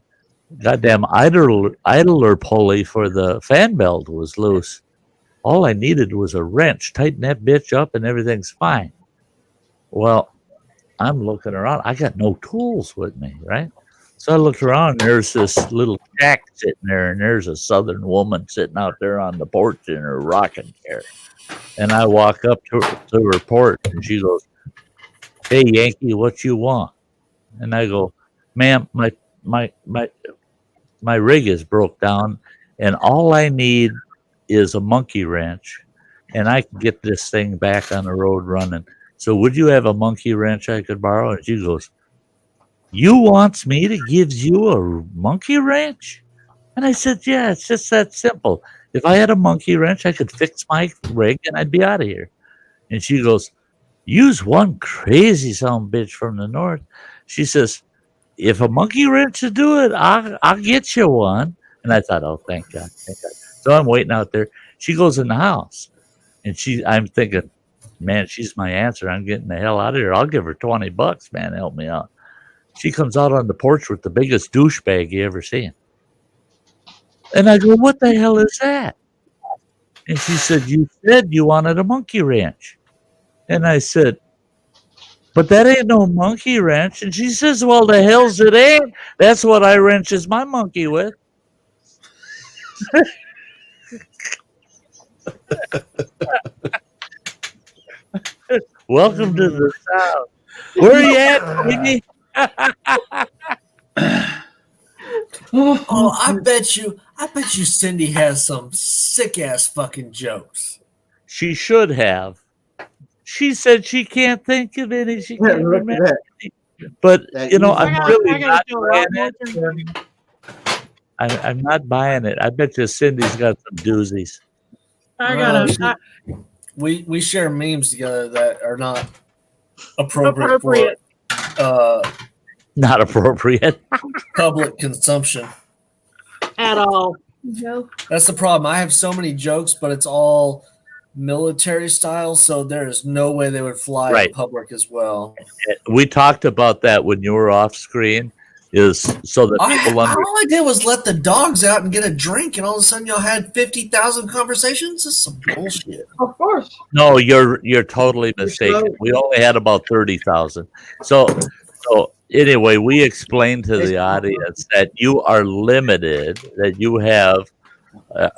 goddamn idler pulley for the fan belt was loose. All I needed was a wrench, tighten that bitch up, and everything's fine. Well, I'm looking around. I got no tools with me, right? So I looked around, and there's this little shack sitting there, and there's a southern woman sitting out there on the porch in her rocking chair. And I walk up to her porch, and she goes, "Hey, Yankee, what you want?" And I go, "Ma'am, my rig is broke down, and all I need is a monkey wrench, and I can get this thing back on the road running. So would you have a monkey wrench I could borrow?" And she goes, "You wants me to give you a monkey wrench?" And I said, "Yeah, it's just that simple. If I had a monkey wrench, I could fix my rig and I'd be out of here." And she goes, "You's one crazy son bitch from the north." She says, "If a monkey wrench to do it, I'll get you one." And I thought, oh, thank God, thank God. So I'm waiting out there. She goes in the house, and I'm thinking, man, she's my answer. I'm getting the hell out of here. I'll give her $20, man. Help me out. She comes out on the porch with the biggest douchebag you ever seen. And I go, "What the hell is that?" And she said, "You said you wanted a monkey wrench." And I said, "But that ain't no monkey wrench." And she says, "Well, the hell's it ain't. That's what I wrenches my monkey with." Welcome to the South. Where are you at, Piggy? Oh, I bet you Cindy has some sick ass fucking jokes. She should have. She said she can't think of any. She can't remember any. But I'm really not buying it. I'm not buying it. I bet you Cindy's got some doozies. We share memes together that are not appropriate. For not appropriate public consumption at all. No. That's the problem. I have so many jokes, but it's all military style, so there is no way they would fly in public as well. We talked about that when you were off screen. Is so that people all I did was let the dogs out and get a drink, and all of a sudden y'all had 50,000 conversations. This is some bullshit. Of course. No, you're totally mistaken. We only had about 30,000. So anyway, we explained to the audience that you are limited, that you have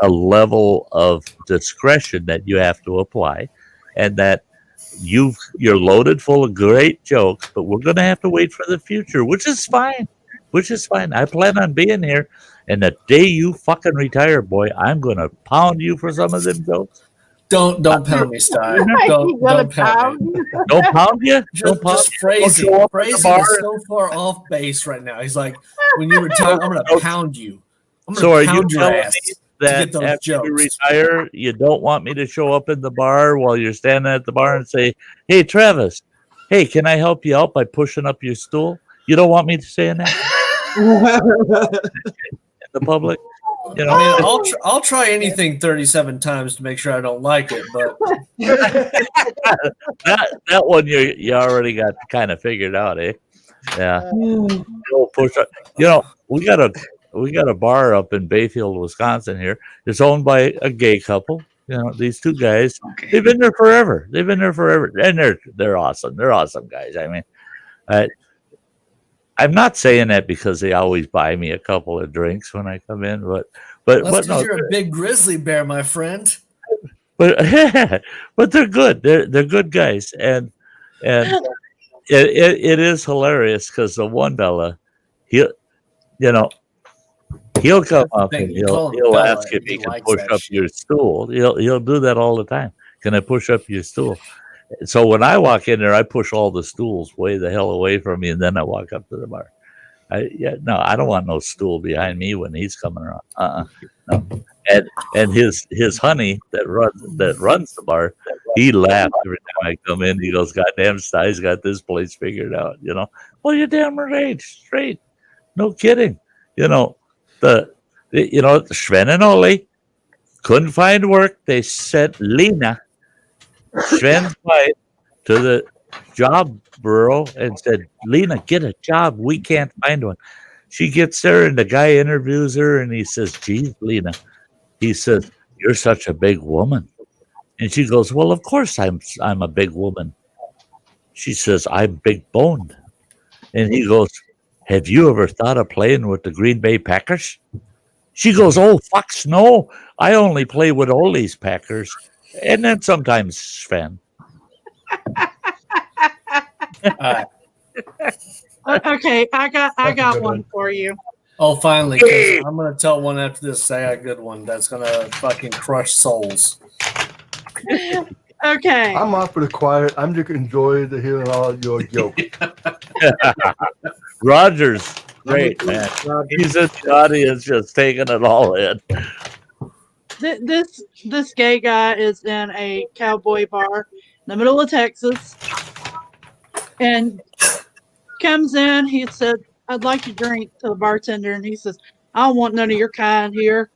a level of discretion that you have to apply, and that you're loaded full of great jokes, but we're going to have to wait for the future, which is fine. I plan on being here, and the day you fucking retire, boy, I'm going to pound you for some of them jokes. Don't pound me, Stein. Don't pound me. Don't pound you? Just phrasing is so far off base right now. He's like, when you retire, I'm going to pound you. I'm going to pound your ass. That after you retire, you don't want me to show up in the bar while you're standing at the bar and say, "Hey, Travis, hey, can I help you out by pushing up your stool?" You don't want me to say that in the public. I mean, I'll try anything 37 times to make sure I don't like it, but that one you already got kind of figured out, eh? Yeah. Push up. We got a bar up in Bayfield, Wisconsin here. It's owned by a gay couple. These two guys, they've been there forever. And they're awesome. They're awesome guys. I mean, I'm not saying that because they always buy me a couple of drinks when I come in, but no, you're a big grizzly bear, my friend. But they're good. They're good guys, and it is hilarious because the one fella, he'll come up and he'll ask if he can push up your stool. He'll do that all the time. Can I push up your stool? So when I walk in there, I push all the stools way the hell away from me, and then I walk up to the bar. I don't want no stool behind me when he's coming around. No. and his honey that runs the bar, he laughs every time I come in. He goes, "Goddamn, Sty's got this place figured out." Well, you're damn right, straight, no kidding. Sven and Ole couldn't find work. They sent Lena, Sven's wife, to the job bureau and said, "Lena, get a job. We can't find one." She gets there and the guy interviews her and he says, "Geez, Lena," he says, "you're such a big woman." And she goes, "Well, of course I'm a big woman." She says, "I'm big boned." And he goes, "Have you ever thought of playing with the Green Bay Packers?" She goes, "Oh, fucks no. I only play with Ole's Packers. And then sometimes Sven." Okay, I got one for you. Oh, finally! 'Cause I'm gonna tell one after this. I got a good one that's gonna fucking crush souls. Okay. I'm off for the quiet. I'm just enjoying the hearing all your jokes. Roger's great, man. He's in the audience just taking it all in. This gay guy is in a cowboy bar in the middle of Texas, and comes in. He said, "I'd like a drink," to the bartender, and he says, "I don't want none of your kind here."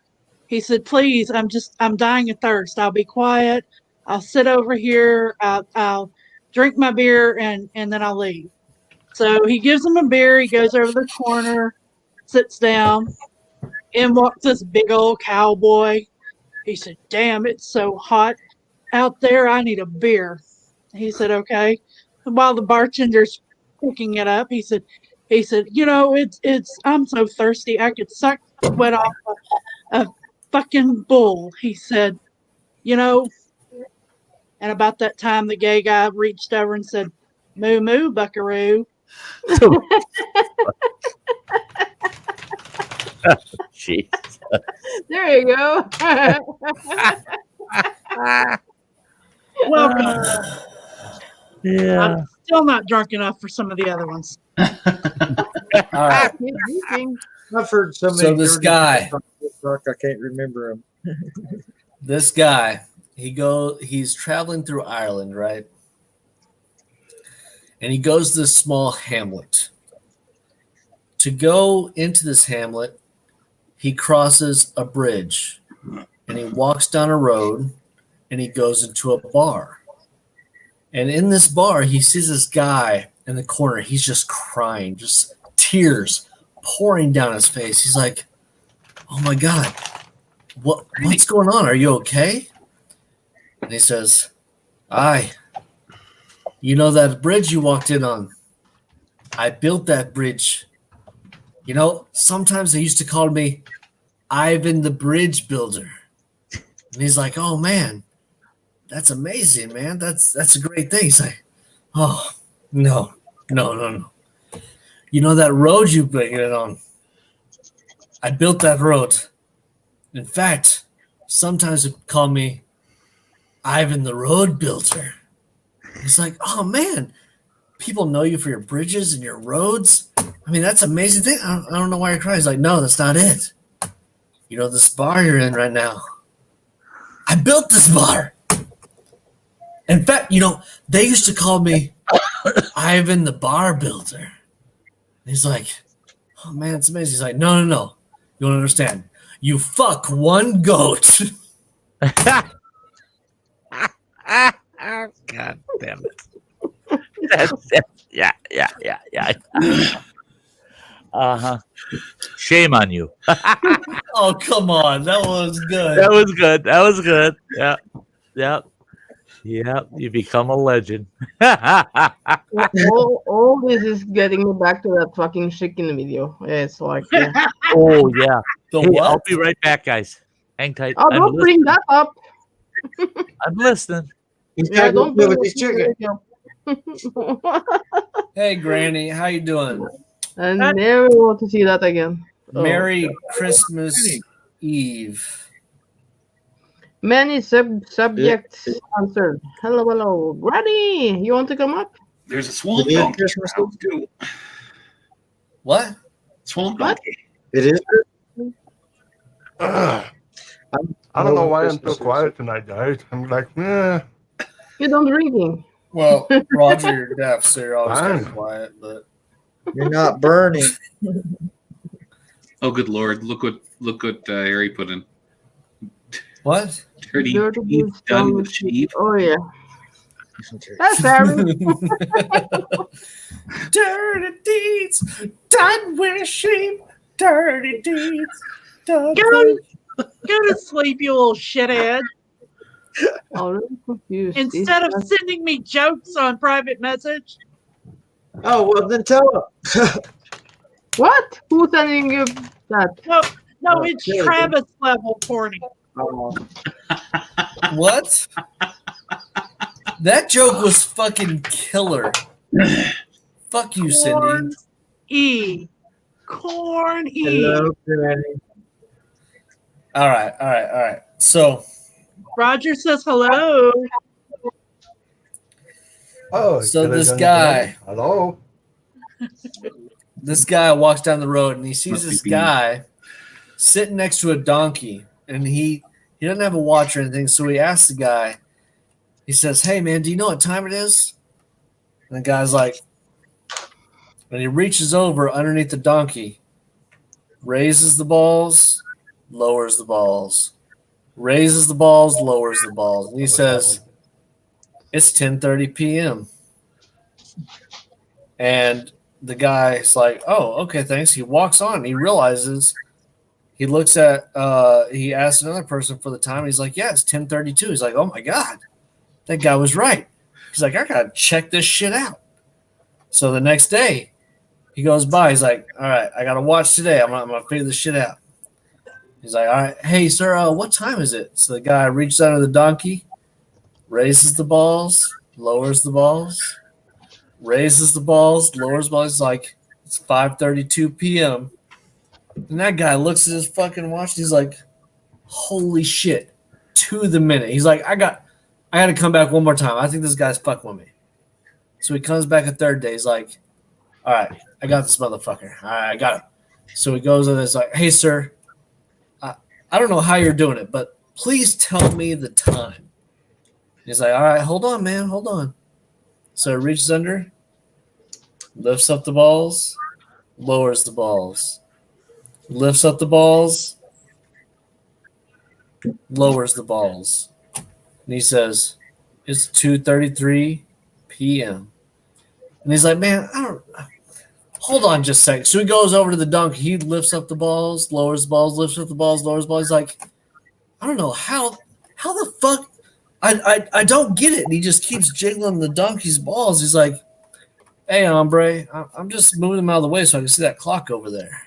He said, "Please, I'm dying of thirst. I'll be quiet. I'll sit over here. I'll drink my beer and then I'll leave." So he gives him a beer. He goes over the corner, sits down, and walks this big old cowboy. He said, "Damn, it's so hot out there. I need a beer." He said, "Okay." And while the bartender's picking it up, he said, it's I'm so thirsty I could suck the sweat off a fucking bull. He said, and about that time the gay guy reached over and said, "Moo moo, buckaroo." Jeez. There you go. Welcome. Yeah. I'm still not drunk enough for some of the other ones. All right. I've heard so many. So this dirty guy, talk, I can't remember him. this guy, he's traveling through Ireland, right? And he goes to this small hamlet. To go into this hamlet, he crosses a bridge and he walks down a road and he goes into a bar. And in this bar, he sees this guy in the corner. He's just crying, just tears pouring down his face. He's like, "Oh my God, what's going on? Are you okay?" And he says, "Aye, you know that bridge you walked in on? I built that bridge. Sometimes they used to call me Ivan the Bridge Builder." And he's like, "Oh man, that's amazing, man. That's a great thing." He's like, "Oh, no. You know that road you built it on? I built that road. In fact, sometimes they call me Ivan the Road Builder." He's like, "Oh man, people know you for your bridges and your roads. I mean, that's an amazing thing. I don't know why you're crying." He's like, "No, that's not it. This bar you're in right now, I built this bar. In fact, they used to call me Ivan the Bar Builder." And he's like, "Oh man, it's amazing." He's like, No. You don't understand. You fuck one goat." God damn it. Yeah. Uh-huh. Shame on you. Oh, come on. That was good. That was good. Yeah. You become a legend. all this is getting me back to that fucking chicken video. It's like, Oh, yeah. Hey, what? I'll be right back, guys. Hang tight. oh, don't bring that up. I'm listening. Yeah, don't bring with his chicken. Hey, Granny, how you doing? I never want to see that again. Merry Christmas Eve. Many subjects answered. Hello. Granny, you want to come up? There's a swamp It is donkey. Christmas around, too. What? Swamp What? donkey. It is. I'm I don't know why I'm so quiet tonight, guys. I'm like, You don't drinking. Well, Roger, you're deaf, so you're always Fine. kind of quiet. But You're not burning. Oh, good lord! Look what Harry put in. What? Dirty teeth done with sheep. Oh yeah. That's Harry. Dirty deeds done with sheep. Dirty deeds done Go to sleep, you little shithead. Oh, I'm confused. Instead of sending me jokes on private message. Oh, well, then tell him. What? Who's sending you that? No, it's Travis level corny. What? That joke was fucking killer. Fuck you, Cindy. Corn E. Hello, Granny. All right. So Roger says hello. oh, So could have this done guy- it. Hello. this guy walks down the road and he sees this guy sitting next to a donkey, and he doesn't have a watch or anything, so he asks the guy, he says, "Hey man, do you know what time it is?" And the guy's like, and he reaches over underneath the donkey, raises the balls, lowers the balls, raises the balls, lowers the balls, and he says, "It's 10:30 p.m." And the guy's like, "Oh, okay, thanks." He walks on. He realizes, he looks at, he asks another person for the time. He's like, "Yeah, it's 10:32." He's like, "Oh my God, that guy was right." He's like, "I got to check this shit out." So the next day, he goes by. He's like, "All right, I got to watch today. I'm going to figure this shit out." He's like, "All right, hey, sir, what time is it?" So the guy reaches under the donkey, raises the balls, lowers the balls, raises the balls, lowers the balls. He's like, "It's 5:32 p.m. And that guy looks at his fucking watch. And he's like, "Holy shit, to the minute." He's like, I got to come back one more time. I think this guy's fucking with me." So he comes back a third day. He's like, "All right, I got this motherfucker. All right, I got him." So he goes and is like, "Hey, sir, I don't know how you're doing it, but please tell me the time." He's like, "All right, hold on, man, hold on." So he reaches under, lifts up the balls, lowers the balls, lifts up the balls, lowers the balls. And he says, "It's 2:33 p.m. And he's like, "Man, hold on just a second." So he goes over to the donkey. He lifts up the balls, lowers the balls, lifts up the balls, lowers the balls. He's like, "I don't know how the fuck, I don't get it." And he just keeps jiggling the donkey's balls. He's like, "Hey, hombre, I'm just moving them out of the way so I can see that clock over there."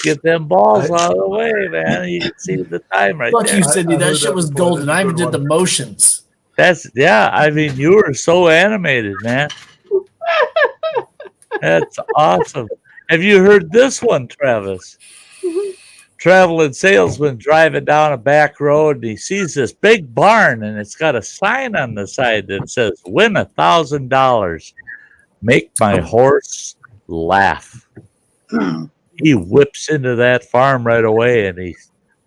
Get them balls out of the way, man. You can see the time right Fuck there. you, Cindy. That shit was golden. I even did the motions. I mean, you were so animated, man. That's awesome. Have you heard this one, Travis? Traveling salesman driving down a back road, and he sees this big barn, and it's got a sign on the side that says, "Win $1,000. Make my horse laugh." He whips into that farm right away, and the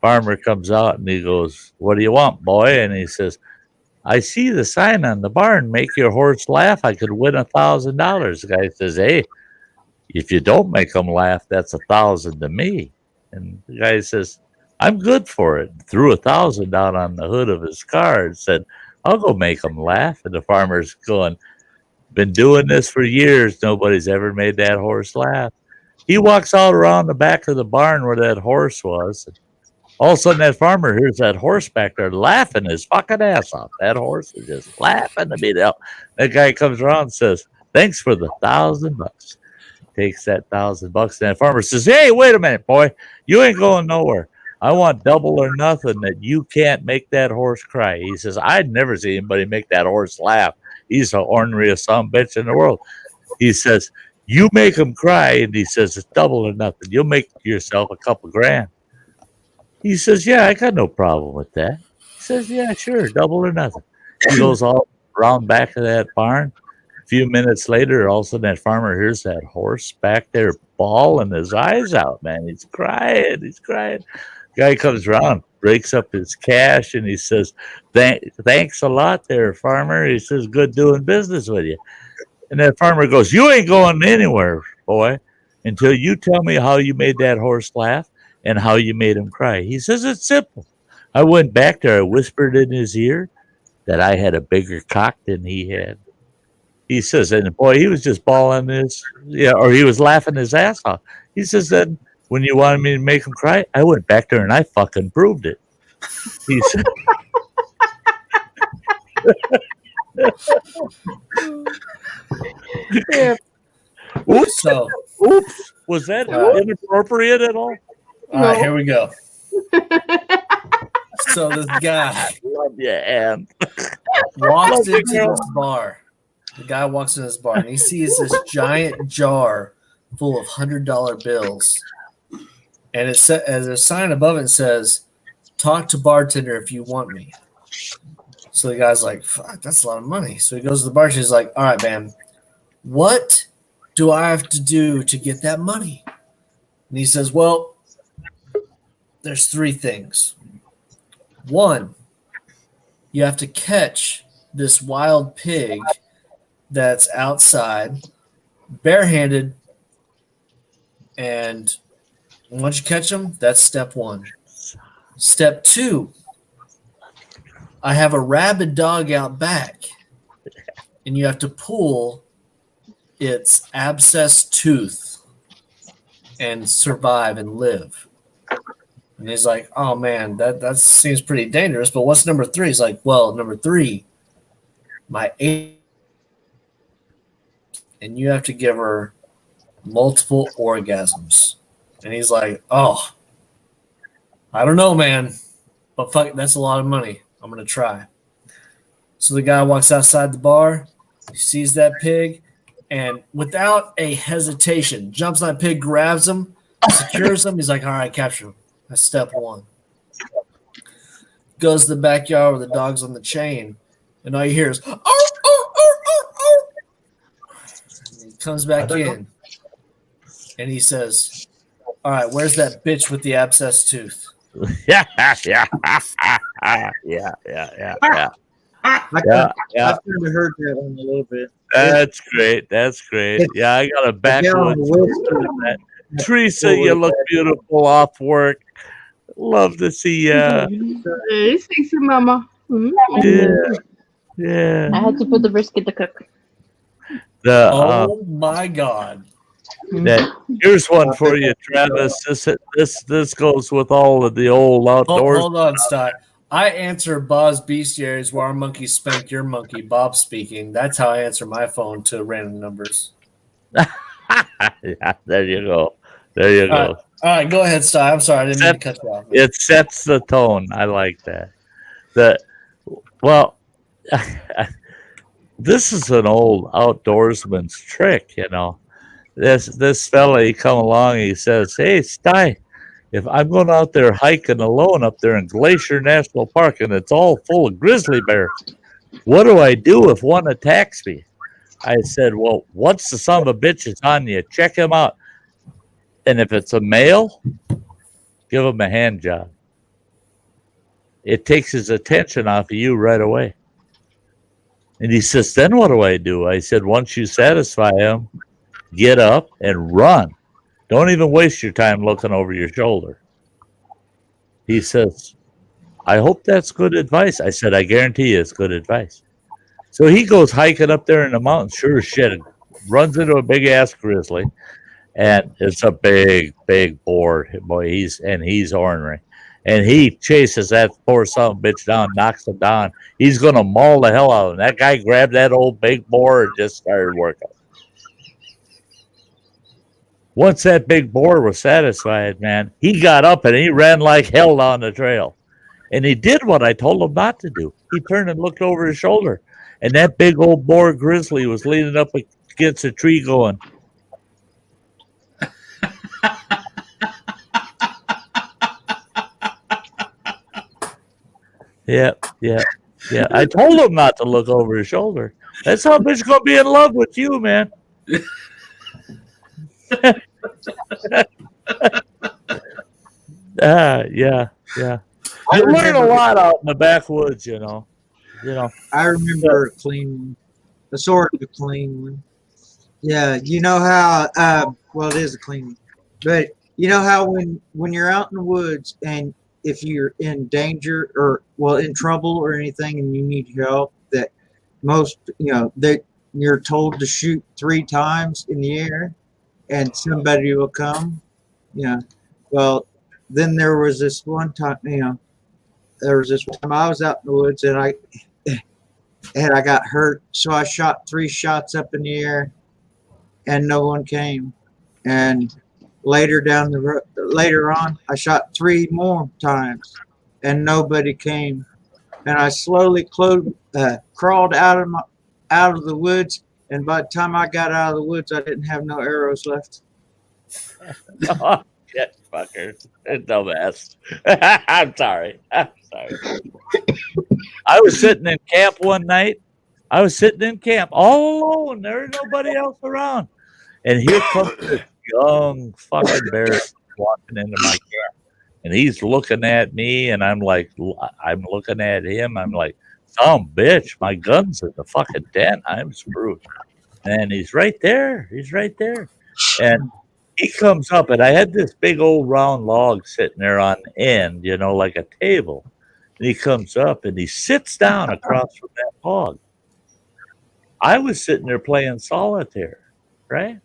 farmer comes out and he goes, "What do you want, boy?" And he says, "I see the sign on the barn, make your horse laugh. I could win $1,000. The guy says, "Hey, if you don't make him laugh, that's 1,000 to me." And the guy says, "I'm good for it." Threw 1,000 down on the hood of his car and said, "I'll go make him laugh." And the farmer's going, "Been doing this for years. Nobody's ever made that horse laugh." He walks out around the back of the barn where that horse was. And all of a sudden, that farmer hears that horse back there laughing his fucking ass off. That horse is just laughing to me. That guy comes around and says, "Thanks for the $1,000. Takes that $1,000. And that farmer says, "Hey, wait a minute, boy. You ain't going nowhere. I want double or nothing that you can't make that horse cry." He says, "I'd never see anybody make that horse laugh. He's the orneriest son of a bitch in the world." He says, "You make him cry." And he says, "It's double or nothing. You'll make yourself a couple grand." He says, "Yeah, I got no problem with that." He says, "Yeah, sure, double or nothing." He goes all around back of that barn. A few minutes later, all of a sudden that farmer hears that horse back there bawling his eyes out, man. He's crying. Guy comes around, breaks up his cash, and he says, thanks a lot there, farmer. He says, good doing business with you. And that farmer goes, you ain't going anywhere, boy, until you tell me how you made that horse laugh and how you made him cry. He says, it's simple. I went back there, I whispered in his ear that I had a bigger cock than he had. He says, and boy, he was just bawling or he was laughing his ass off. He says, then when you wanted me to make him cry, I went back there and I fucking proved it. He said, Yeah. Oops. Was that inappropriate at all? All right, here we go. So this guy love you, Ann. walks into this bar. The guy walks into this bar and he sees this giant jar full of $100 bills. And as a sign above it says, talk to bartender if you want me. So the guy's like, fuck, that's a lot of money. So he goes to the bartender. He's like, all right, man, what do I have to do to get that money? And he says, well, there's 3 things. 1, you have to catch this wild pig that's outside barehanded, and once you catch them, that's step 1. Step 2, I have a rabid dog out back, and you have to pull its abscessed tooth and survive and live. And he's like, oh man, that seems pretty dangerous, but what's number 3? He's like, well, number 3, my 8, and you have to give her multiple orgasms. And he's like, oh, I don't know, man, but fuck, that's a lot of money. I'm going to try. So the guy walks outside the bar, he sees that pig, and without a hesitation, jumps on that pig, grabs him, secures him. He's like, all right, capture him. That's step 1. Goes to the backyard where the dog's on the chain, and all you hear is, oh, oh, oh, oh, oh. And he comes back in, and he saes, all right, where's that bitch with the abscessed tooth? Yeah. I've kind of heard that one a little bit. That's great. Yeah, I got a backwoods. Teresa, you look beautiful off work. Love to see you. Hey, sexy mama. Yeah. I had to put the brisket to cook. Oh my God. Here's one for you, Travis. This goes with all of the old outdoors. Hold on, Sty. I answer Bob's bestiaries where our monkey spank your monkey. Bob speaking. That's how I answer my phone to random numbers. Yeah, there you go. All right, go ahead, Sty. I'm sorry, I didn't mean to cut you off. It sets the tone. I like that. This is an old outdoorsman's trick, you know. This fella, he come along, he says, hey, Sty, if I'm going out there hiking alone up there in Glacier National Park and it's all full of grizzly bears, what do I do if one attacks me? I said, well, once the son of a bitch is on you, check him out. And if it's a male, give him a hand job. It takes his attention off of you right away. And he says, then what do I do? I said, once you satisfy him, get up and run. Don't even waste your time looking over your shoulder. He says, I hope that's good advice. I said, I guarantee you it's good advice. So he goes hiking up there in the mountains, sure as shit, runs into a big-ass grizzly, and it's a big, big boar. Boy, he's ornery. And he chases that poor son of a bitch down, knocks him down. He's going to maul the hell out of him. That guy grabbed that old big boar and just started working. Once that big boar was satisfied, man, he got up and he ran like hell down the trail. And he did what I told him not to do. He turned and looked over his shoulder. And that big old boar grizzly was leaning up against a tree going, Yeah. I told him not to look over his shoulder. That's how bitch gonna be in love with you, man. Yeah. You learn a lot out in the backwoods, you know. I remember a clean one, a sort of a clean one. Yeah, you know how? Well, it is a clean one, but you know how when you're out in the woods and if you're in danger or in trouble or anything and you need help, that most that you're told to shoot 3 times in the air and somebody will come. Yeah. Well, then there was this one time. There was this one time I was out in the woods and I got hurt, so I shot 3 shots up in the air, and no one came. And later on, I shot 3 more times, and nobody came. And I slowly crawled out of the woods, and by the time I got out of the woods, I didn't have no arrows left. Oh, shit, fuckers. Dumbass. I'm sorry. I was sitting in camp one night. I was sitting in camp all alone. There was nobody else around. And here comes this young fucking bear walking into my camp. And he's looking at me, and I'm looking at him. I'm like, some bitch, my gun's in the fucking tent. I'm screwed. And he's right there. And he comes up, and I had this big old round log sitting there on end, like a table. And he comes up, and he sits down across from that log. I was sitting there playing solitaire, right?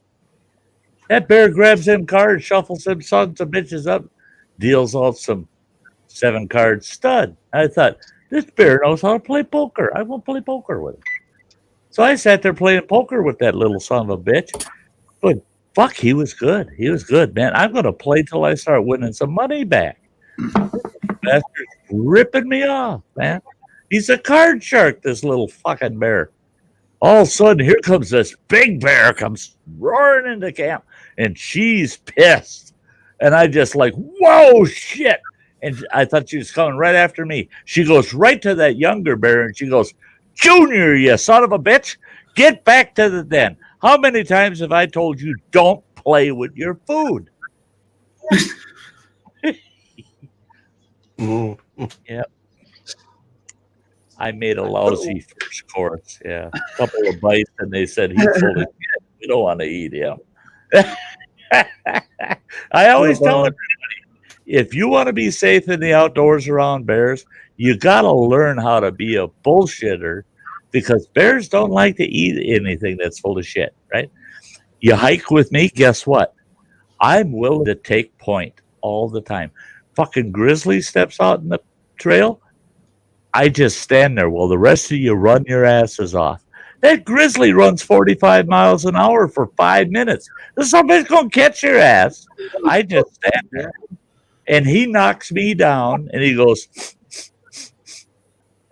That bear grabs them cards, shuffles them sons of bitches up, deals out some 7-card stud. I thought, this bear knows how to play poker. I won't play poker with him. So I sat there playing poker with that little son of a bitch. But fuck, he was good. He was good, man. I'm going to play till I start winning some money back. Bastard's ripping me off, man. He's a card shark, this little fucking bear. All of a sudden, here comes this big bear, comes roaring into camp, and she's pissed. And I just like, whoa, shit. And I thought she was coming right after me. She goes right to that younger bear, and she goes, Junior, you son of a bitch, get back to the den. How many times have I told you don't play with your food? Yep. I made a lousy first course. Yeah. A couple of bites, and they said, he's full of shit. We don't want to eat him. I always tell everybody, if you want to be safe in the outdoors around bears, you got to learn how to be a bullshitter, because bears don't like to eat anything that's full of shit, right? You hike with me, guess what? I'm willing to take point all the time. Fucking grizzly steps out in the trail, I just stand there while the rest of you run your asses off. That grizzly runs 45 miles an hour for 5 minutes. Somebody's going to catch your ass. I just stand there. And he knocks me down, and he goes,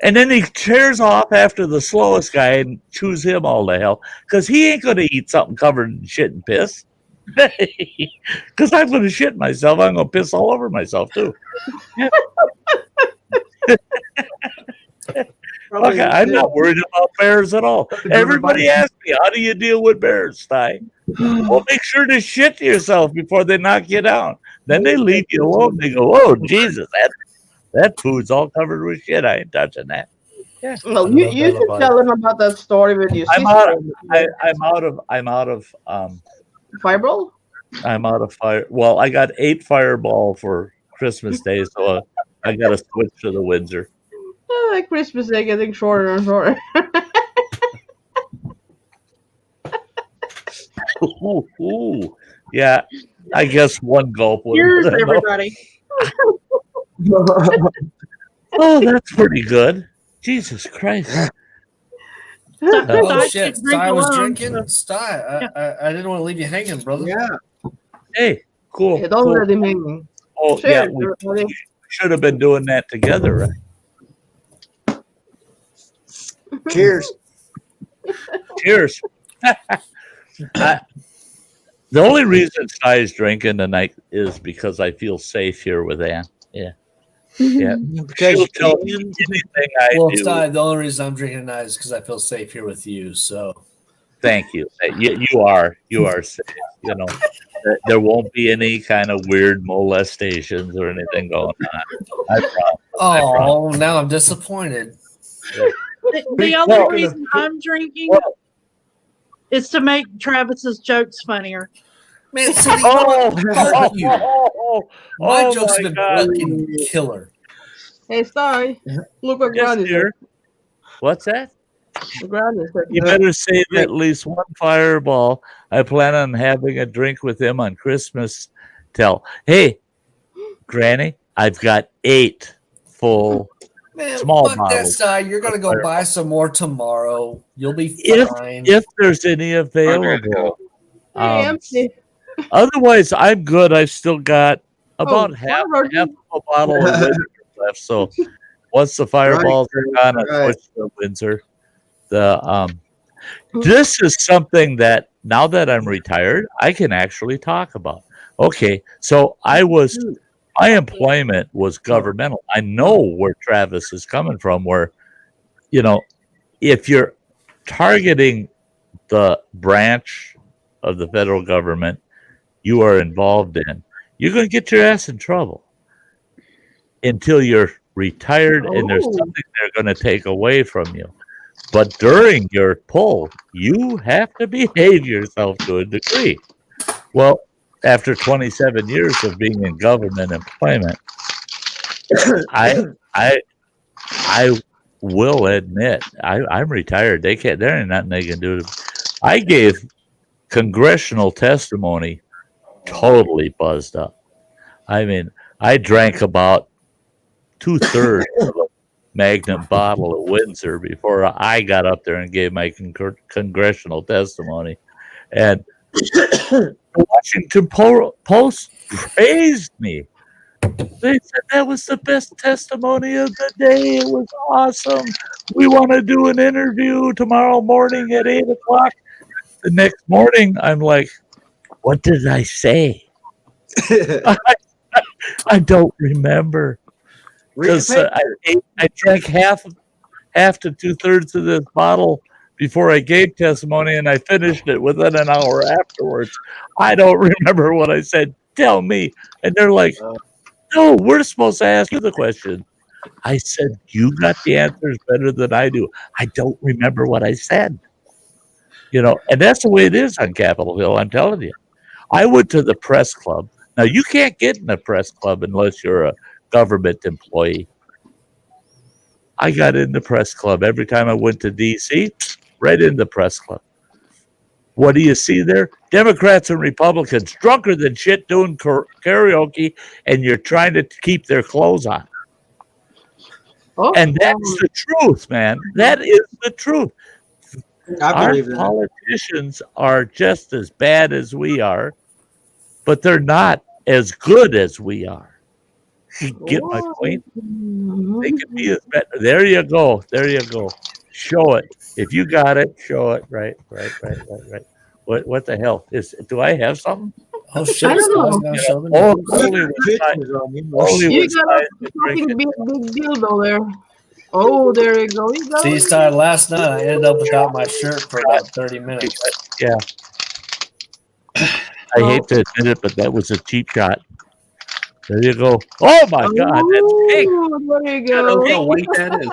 and then he tears off after the slowest guy and chews him all to hell, because he ain't going to eat something covered in shit and piss. Because I'm going to shit myself. I'm going to piss all over myself, too. Okay, I'm not worried about bears at all. Everybody asks me, how do you deal with bears, Ty? Well, make sure to shit yourself before they knock you down. Then they leave you alone. They go, oh, Jesus, that food's all covered with shit. I ain't touching that. Yeah. No, you should tell them about that story with your sister. I'm out of Fireball? I'm out of fire. Well, I got 8 Fireball for Christmas Day, so I got to switch to the Windsor. Christmas Day getting shorter and shorter. Ooh. Yeah, I guess one gulp. Cheers, everybody. Oh, that's pretty good. Jesus Christ. Oh, shit. Sty was drinking. Sty, I didn't want to leave you hanging, brother. Yeah. Hey, cool. Yeah, don't let him hang. Oh, yeah, we should have been doing that together, right? Cheers. Cheers. The only reason Sty is drinking tonight is because I feel safe here with Ann. Yeah. Yeah. She'll tell me anything I do. Sty, the only reason I'm drinking tonight is because I feel safe here with you. So Thank you. You are safe. You know, there won't be any kind of weird molestations or anything going on. I promise. Oh, now I'm disappointed. The only reason I'm drinking is to make Travis's jokes funnier. Man, Cindy, fuck you. My jokes have been fucking killer. Hey, Sty, look what Grant is dear. What's that? Grant is You better save at least one fireball. I plan on having a drink with him on Christmas. Hey, Granny, I've got 8 full Man, small fuck that, bottles. Sty. You're gonna go buy some more tomorrow. You'll be fine. If there's any available. empty. Otherwise, I'm good. I've still got about half Robert. a bottle of Windsor left. So once the fireballs are gone, I switch to Windsor. This is something that now that I'm retired, I can actually talk about. Okay, so my employment was governmental. I know where Travis is coming from, where, you know, if you're targeting the branch of the federal government you are involved in, you're going to get your ass in trouble until you're retired and there's something they're going to take away from you. But during your pull, you have to behave yourself to a degree. Well, after 27 years of being in government employment, I will admit I'm retired. There ain't nothing they can do. I gave congressional testimony totally buzzed up. I mean, I drank about 2/3 of a Magnum bottle of Windsor before I got up there and gave my congressional testimony. And the Washington Post praised me. They said that was the best testimony of the day. It was awesome. We want to do an interview tomorrow morning at 8 o'clock. The next morning, I'm like, what did I say? I don't remember. Because I drank half to 2/3 of this bottle before I gave testimony, and I finished it within an hour afterwards. I don't remember what I said. Tell me. And they're like, no, we're supposed to ask you the question. I said, you got the answers better than I do. I don't remember what I said. You know, and that's the way it is on Capitol Hill, I'm telling you. I went to the press club. Now, you can't get in the press club unless you're a government employee. I got in the press club every time I went to D.C., right in the press club. What do you see there? Democrats and Republicans drunker than shit doing karaoke, and you're trying to keep their clothes on. And that's the truth, man. That is the truth. I believe that. Our politicians are just as bad as we are, but they're not as good as we are. You get my point? They can be as bad. There you go. There you go. Show it. If you got it, show it. Right. What the hell? Do I have something? Oh shit! I don't know. You got a fucking big dildo there. Oh, there you go. See, Star, last night I ended up without my shirt for about 30 minutes. Yeah. I hate to admit it, but that was a cheap shot. There you go. Oh my God, that's pink. There you go. How white that is.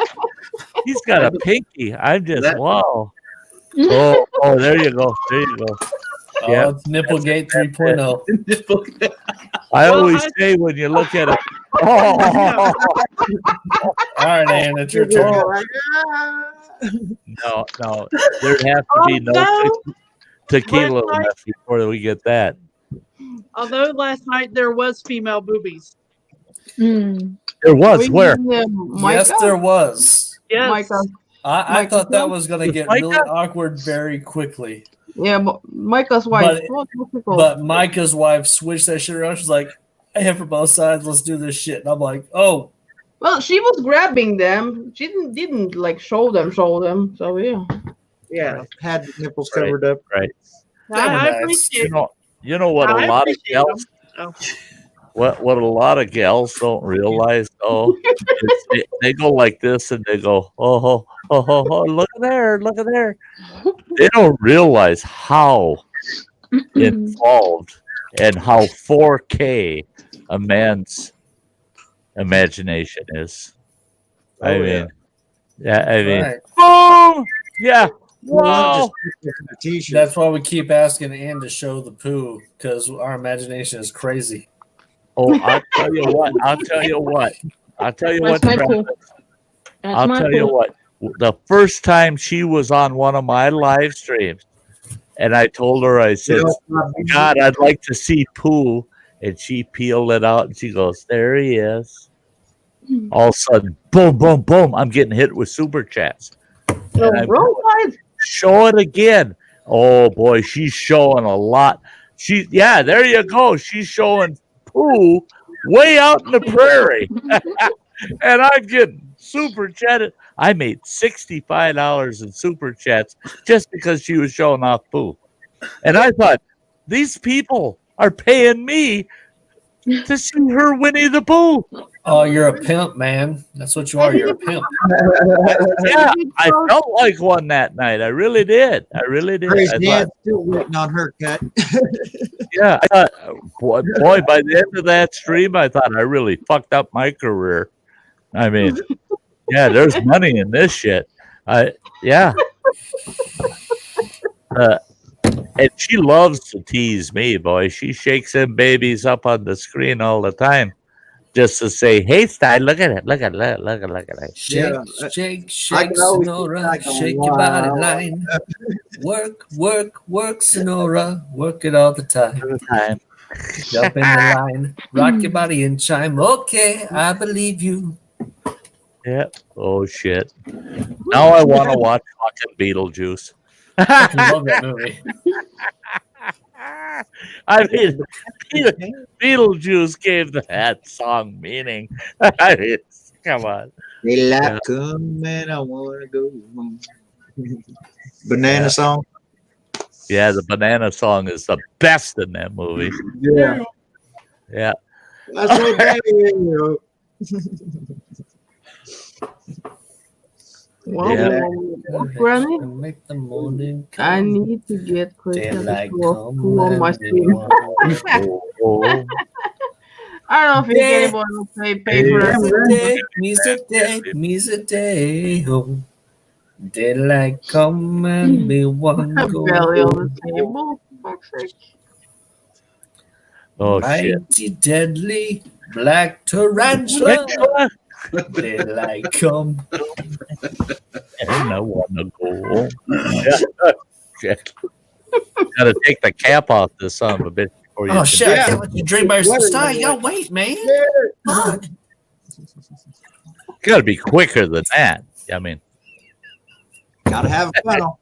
He's got a pinky. I'm just wow. Oh, there you go. There you go. Yeah, it's Nipplegate 3.0. I always say when you look at it. All right, Ann, it's your turn. No, there have to be no tequila left before we get that. Although last night there was female boobies. There was where? Yes, there was. Yes. Micah. I thought that was going to get really awkward very quickly. Yeah, but Micah's wife. But Micah's wife switched that shit around. She's like, I have for both sides. Let's do this shit. And I'm like, oh. Well, she was grabbing them. She didn't like show them. So yeah. Yeah, had the nipples covered up. Right. I appreciate it. You know what? A lot of gals. what a lot of gals don't realize, though, is they go like this and they go, oh, look at there, look at there. They don't realize how involved and how 4K a man's imagination is. I mean, Right. boom, yeah. Wow. Wow. That's why we keep asking Ann to show the poo, because our imagination is crazy. Oh, I'll tell you what. That's my poo. That's I'll my tell you poo. what. The first time she was on one of my live streams, and I told her, I said, God, I'd like to see poo. And she peeled it out and she goes, there he is. All of a sudden, boom, boom, boom. I'm getting hit with super chats. No, And I'm roll wide. show it again. Oh boy, she's showing a lot. There you go. She's showing poo way out in the prairie. And I'm getting super chatted. I made $65 in super chats just because she was showing off poo. And I thought, these people are paying me to see her Winnie the Pooh. Oh, you're a pimp, man. That's what you are. You're a pimp. Yeah, I felt like one that night. I really did. Praise I Dad, thought, still waiting on her cut. yeah, I thought, boy, by the end of that stream, I thought I really fucked up my career. I mean, yeah, there's money in this shit. Yeah. And she loves to tease me, boy. She shakes them babies up on the screen all the time, just to say, "Hey, Stein, look at it, look at it." Shake, shake, Sonora. Shake your body line. Work, Sonora. Work it all the time. Jump in the line. Rock your body and chime. Okay, I believe you. Yeah. Oh shit. Now I want to watch fucking Beetlejuice. I love that movie. I mean, Beetlejuice gave that song meaning. I mean, come on. They like come and I wanna go home. Banana song. Yeah, the banana song is the best in that movie. Yeah. Yeah. I said, "Daddy." Well, Yeah. Granny, Make the morning I come. need to get Christmas Daylight poo come on my and stream. Oh, I don't know if anybody will pay for it. Me's a day, oh. Daylight come and be one go. Belly on the table. For fuck's sake. oh shit. Mighty deadly black tarantula. Daylight come. And I want to go home. Yeah. Shit. Gotta take the cap off this son of a bitch before you. Oh shit! I can't let you drink by yourself. Yeah. Stop! You gotta wait, man. Fuck. Gotta be quicker than that. I mean, Gotta have a funnel.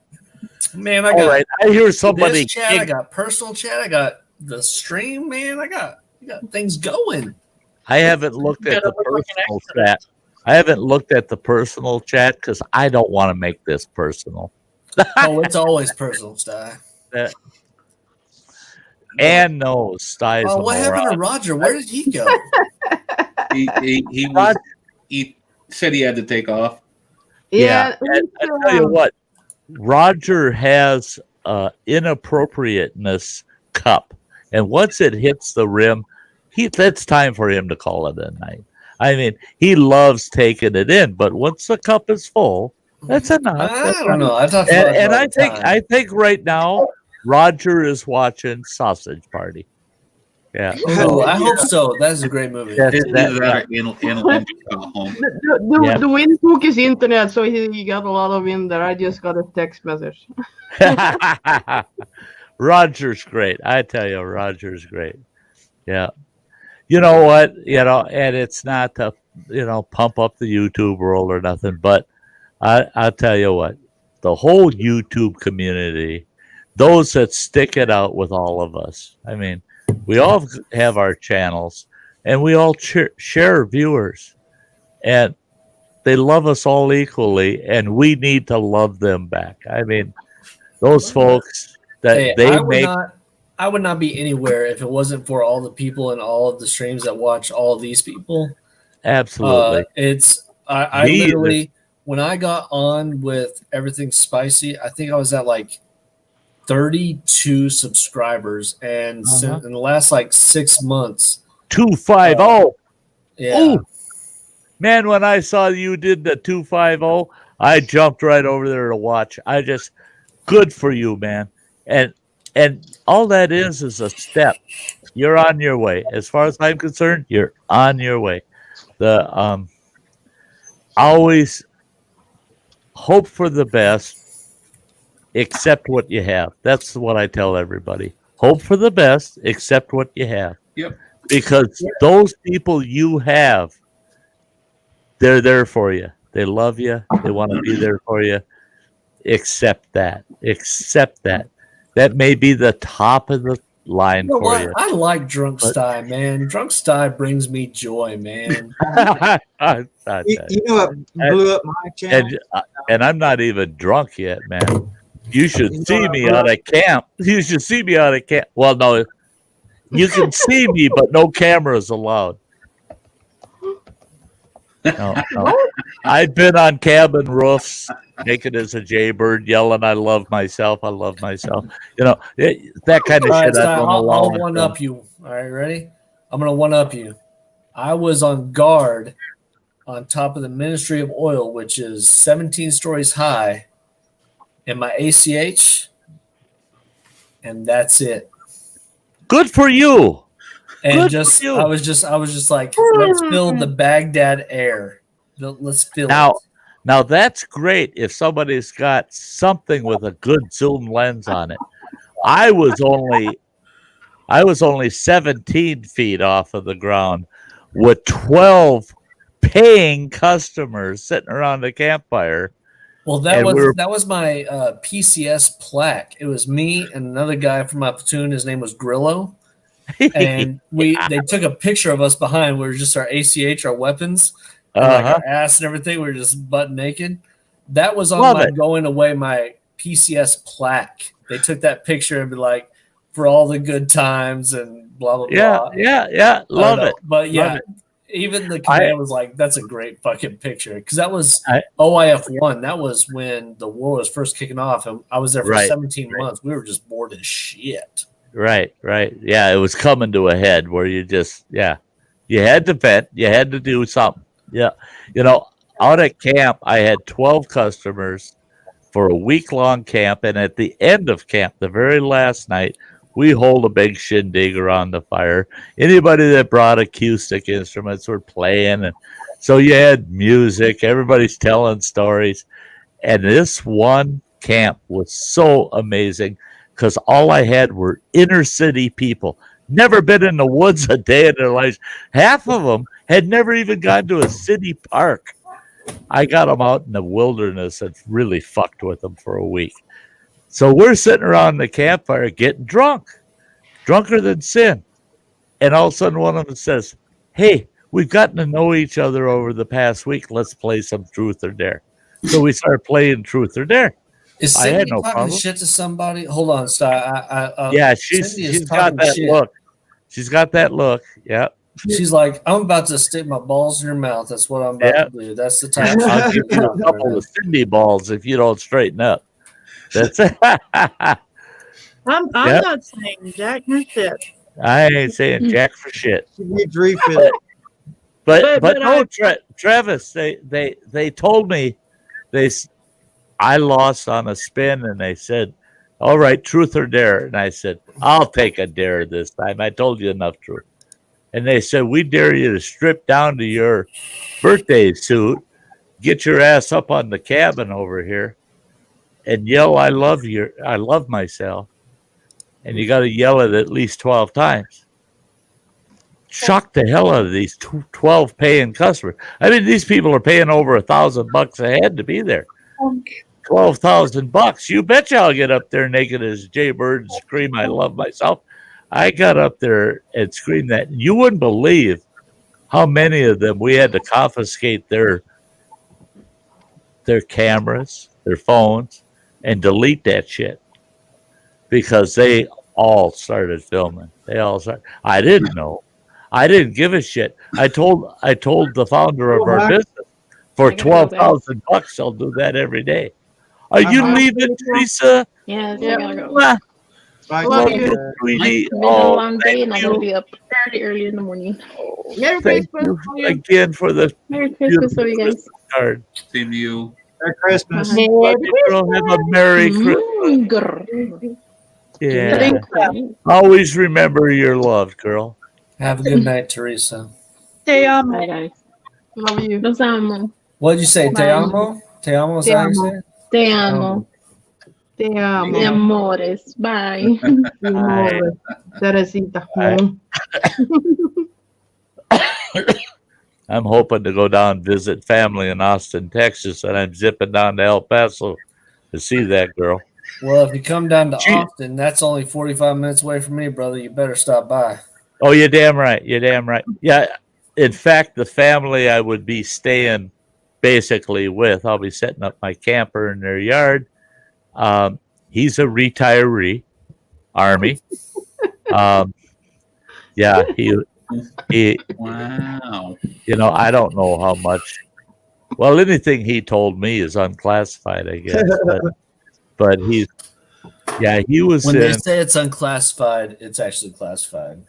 Man, I all got right. I hear somebody. this chat. I got personal chat. I got the stream. Man, I got things going. I haven't looked at the personal chat. I haven't looked at the personal chat because I don't want to make this personal. Oh, it's always personal, Sty. And no, Sty's Oh, a what happened to moron. Roger? Where did he go? He said he had to take off. Yeah, and I tell you what, Roger has inappropriateness cup, and once it hits the rim, it's time for him to call it a night. I mean, he loves taking it in, but once the cup is full, that's enough. I don't know. I talked about it And all I the think time. right now Roger is watching Sausage Party. Yeah. Oh, I hope so. That's a great movie. The wind took his internet, so he got a lot of wind there. I just got a text message. Roger's great. I tell you, Roger's great. Yeah. You know what? And it's not to, pump up the YouTube world or nothing, but I'll tell you what, the whole YouTube community, those that stick it out with all of us. I mean, we all have our channels and we all share viewers, and they love us all equally, and we need to love them back. I mean, those folks that Hey, they I would make. I would not be anywhere if it wasn't for all the people and all of the streams that watch all of these people. Absolutely. I literally, when I got on with Everything Spicy, I think I was at like 32 subscribers, and in the last like 6 months, 250. Yeah. Ooh. Man, when I saw you did the 250, I jumped right over there to watch. Good for you, man. And all that is a step. You're on your way. As far as I'm concerned, you're on your way. Always hope for the best, accept what you have. That's what I tell everybody. Hope for the best, accept what you have. Yep. Because those people you have, they're there for you. They love you. They want to be there for you. Accept that. Accept that. That may be the top of the line You know for what? you. I like Drunk Sty, man. Drunk Sty brings me joy, man. You know what blew up my channel? And I'm not even drunk yet, man. You should You know see what me blew out up- of camp. You should see me out of camp. Well, no, you can see me, but no cameras allowed. No. I've been on cabin roofs, naked as a jaybird, yelling, "I love myself! I love myself!" You know that kind of All right, shit. Sty, I don't I'll allow one myself. up you. All right, ready? I'm gonna one up you. I was on guard on top of the Ministry of Oil, which is 17 stories high, in my ACH, and that's it. Good for you. And Good for you. I was just like, let's build the Baghdad air. Let's fill it. Now that's great if somebody's got something with a good zoom lens on it. I was only 17 feet off of the ground with 12 paying customers sitting around the campfire. Well, that was my PCS plaque. It was me and another guy from my platoon. His name was Grillo, and they took a picture of us behind. We were just our ACH, our weapons, and like our ass and everything. We were just butt naked. That was on my going away my PCS plaque. They took that picture and be like, for all the good times and blah blah blah. Yeah. Love it. But yeah. Love it. Even the command was like, that's a great fucking picture. Because that was OIF 1. That was when the war was first kicking off. And I was there for 17 months. We were just bored as shit. Right. Yeah, it was coming to a head where you had to vent. You had to do something. Yeah. You know, out at camp, I had 12 customers for a week-long camp. And at the end of camp, the very last night, we hold a big shindig around the fire. Anybody that brought acoustic instruments were playing. And so you had music. Everybody's telling stories. And this one camp was so amazing because all I had were inner city people. Never been in the woods a day in their lives. Half of them had never even gone to a city park. I got them out in the wilderness and really fucked with them for a week. So we're sitting around the campfire getting drunk, drunker than sin. And all of a sudden one of them says, "Hey, we've gotten to know each other over the past week. Let's play some Truth or Dare." So we started playing Truth or Dare. Is I Cindy had no talking problem. shit to somebody? Hold on, Sty. Yeah, Cindy is she's got talking that shit. look. She's got that look. Yeah. She's like, I'm about to stick my balls in your mouth. That's what I'm about to do. That's the time. I'll give you a couple of Cindy balls if you don't straighten up. That's it. I'm Yep. not saying jack nor shit. I ain't saying jack for shit. Needs refill. But no, I- Travis, they told me I lost on a spin, and they said, "All right, Truth or Dare," and I said, "I'll take a dare this time. I told you enough truth." And they said, "We dare you to strip down to your birthday suit, get your ass up on the cabin over here, and yell, 'I love you, I love myself.' And you got to yell it at least 12 times." Shocked the hell out of these 12 paying customers. I mean, these people are paying over $1,000 a head to be there. $12,000. You betcha I'll get up there naked as a jaybird and scream, "I love myself." I got up there and screamed that. You wouldn't believe how many of them we had to confiscate their cameras, their phones, and delete that shit because all started filming. They all started. I didn't know. I didn't give a shit. I told the founder of our business for $12,000, I'll do that every day. Are you leaving, Teresa? Yes, I gotta go. I love you, sweetie. It's been a long day, and I gotta be up early in the morning. Merry Thank Christmas you again for the Merry Christmas, to you guys. card. Same to you. Merry Christmas. Love you, girl. Have a Merry Christmas. Yeah. Always remember you're loved, girl. Have a good night, Teresa. Te amo. Bye, guys. Love you. Los amo. What did you say? Te Bye. amo? Te amo is Te that how you amo. say it? Te amo. Te amo. Mi amores. Bye. Mi amor. Teresita. I'm hoping to go down and visit family in Austin, Texas, and I'm zipping down to El Paso to see that girl. Well, if you come down to Austin, that's only 45 minutes away from me, brother. You better stop by. Oh, you're damn right. You're damn right. Yeah. In fact, the family I would be staying basically with, I'll be setting up my camper in their yard. He's a retiree, Army. Yeah, he. Wow. You know, I don't know how much. Well, anything he told me is unclassified, I guess. But he's, yeah, he was. When they say it's unclassified, it's actually classified.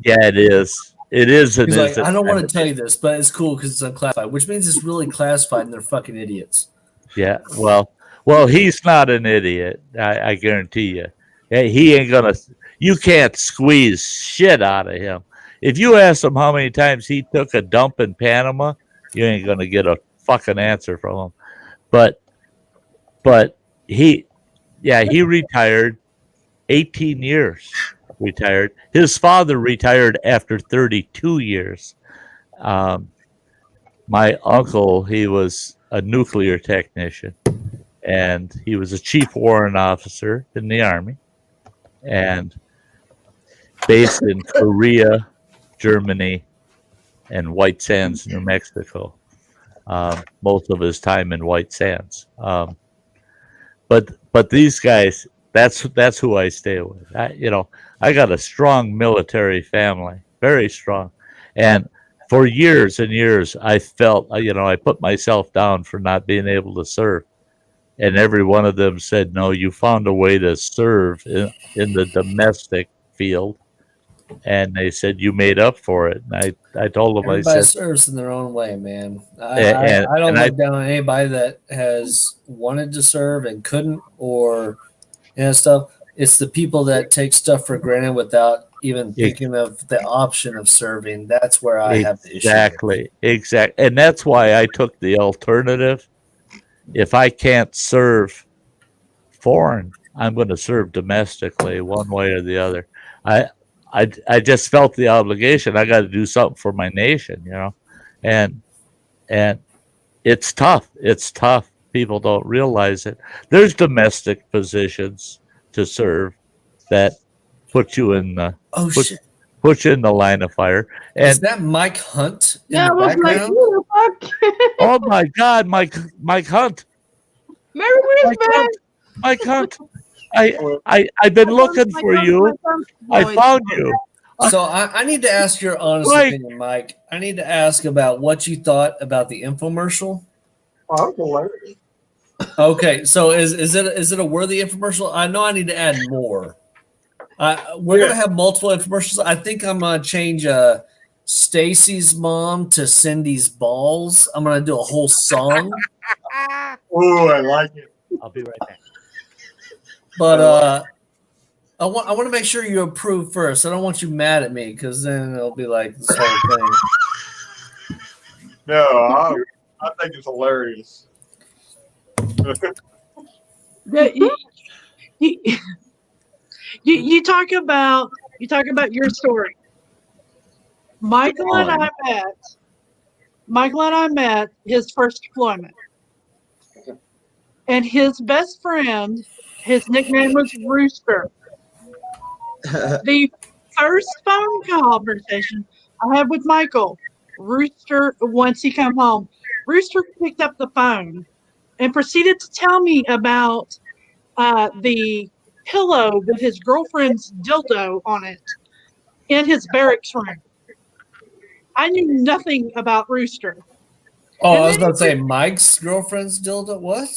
Yeah, it is. It is. He's like, I don't want to tell you this, but it's cool because it's unclassified, which means it's really classified, and they're fucking idiots. Yeah. Well, he's not an idiot. I guarantee you. Yeah, he ain't gonna. You can't squeeze shit out of him. If you ask him how many times he took a dump in Panama, you ain't gonna get a fucking answer from him. But he retired 18 years. Retired. His father retired after 32 years. My uncle, he was a nuclear technician, and he was a chief warrant officer in the Army, and based in Korea, Germany, and White Sands, New Mexico. Most of his time in White Sands. But these guys, that's who I stay with. I got a strong military family, very strong, and for years and years, I felt, I put myself down for not being able to serve, and every one of them said, "No, you found a way to serve in the domestic field." And they said, "You made up for it." And I told them, Everybody I said, serves in their own way, man. I don't look down on anybody that has wanted to serve and couldn't, or stuff. It's the people that take stuff for granted without even thinking of the option of serving. That's where I have the issue. Exactly. And that's why I took the alternative. If I can't serve foreign, I'm going to serve domestically, one way or the other. I just felt the obligation. I got to do something for my nation, and it's tough. It's tough. People don't realize it. There's domestic positions to serve that put you in the put you in the line of fire. And is that Mike Hunt in Yeah, the it was like, background? who the fuck? oh my God, Mike Hunt. Merry Christmas. Mike Hunt. I've been looking for you. I found you. So I need to ask your honest opinion, Mike. I need to ask about what you thought about the infomercial. Oh, hilarious. Okay, so is it a worthy infomercial? I know I need to add more. We're gonna have multiple infomercials. I think I'm gonna change Stacy's mom to Cindy's balls. I'm gonna do a whole song. Oh, I like it. I'll be right back. But I want to make sure you approve first. I don't want you mad at me because then it'll be like this whole thing. No, I think it's hilarious. You talk about your story. Michael and I met his first deployment, and his best friend, his nickname was Rooster. The first phone conversation I had with Michael, Rooster, once he came home, Rooster picked up the phone and proceeded to tell me about the pillow with his girlfriend's dildo on it in his barracks room. I knew nothing about Rooster. Oh, I was about to say Mike's girlfriend's dildo. What?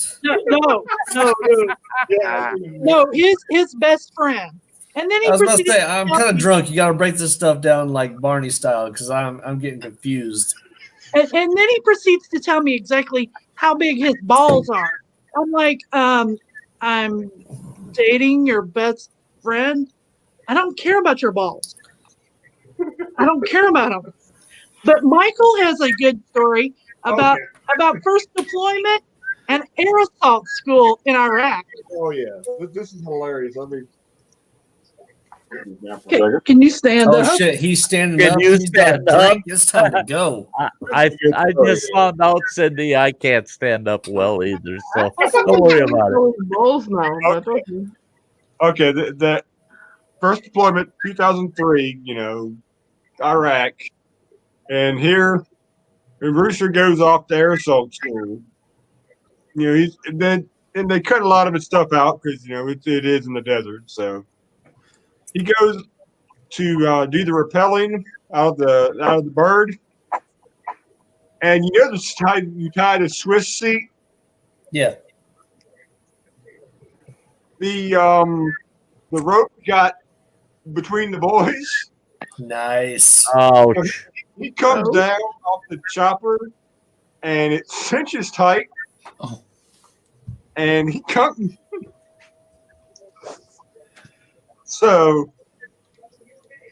No, his best friend. And then he I was about to proceeded say, to I'm tell kind of me- drunk. You got to break this stuff down like Barney style because I'm getting confused. And then he proceeds to tell me exactly how big his balls are. I'm like, I'm dating your best friend. I don't care about your balls. I don't care about them. But Michael has a good story about first deployment and air assault school in Iraq. Oh yeah, this is hilarious. Let me. Can you stand Oh up? shit, he's standing Can up. you He's got a stand up? drink. It's time to go. I just found out, Cindy, I can't stand up well either. So don't worry about it. Balls now, but okay. Okay, the first deployment, 2003. Iraq, and here, when Rooster goes off to air assault school. And they cut a lot of his stuff out because it is in the desert. So he goes to do the rappelling out of the bird, and you tied a Swiss seat. Yeah. The rope got between the boys. Nice. Ouch. He comes down off the chopper, and it cinches tight. Oh. And he comes. So,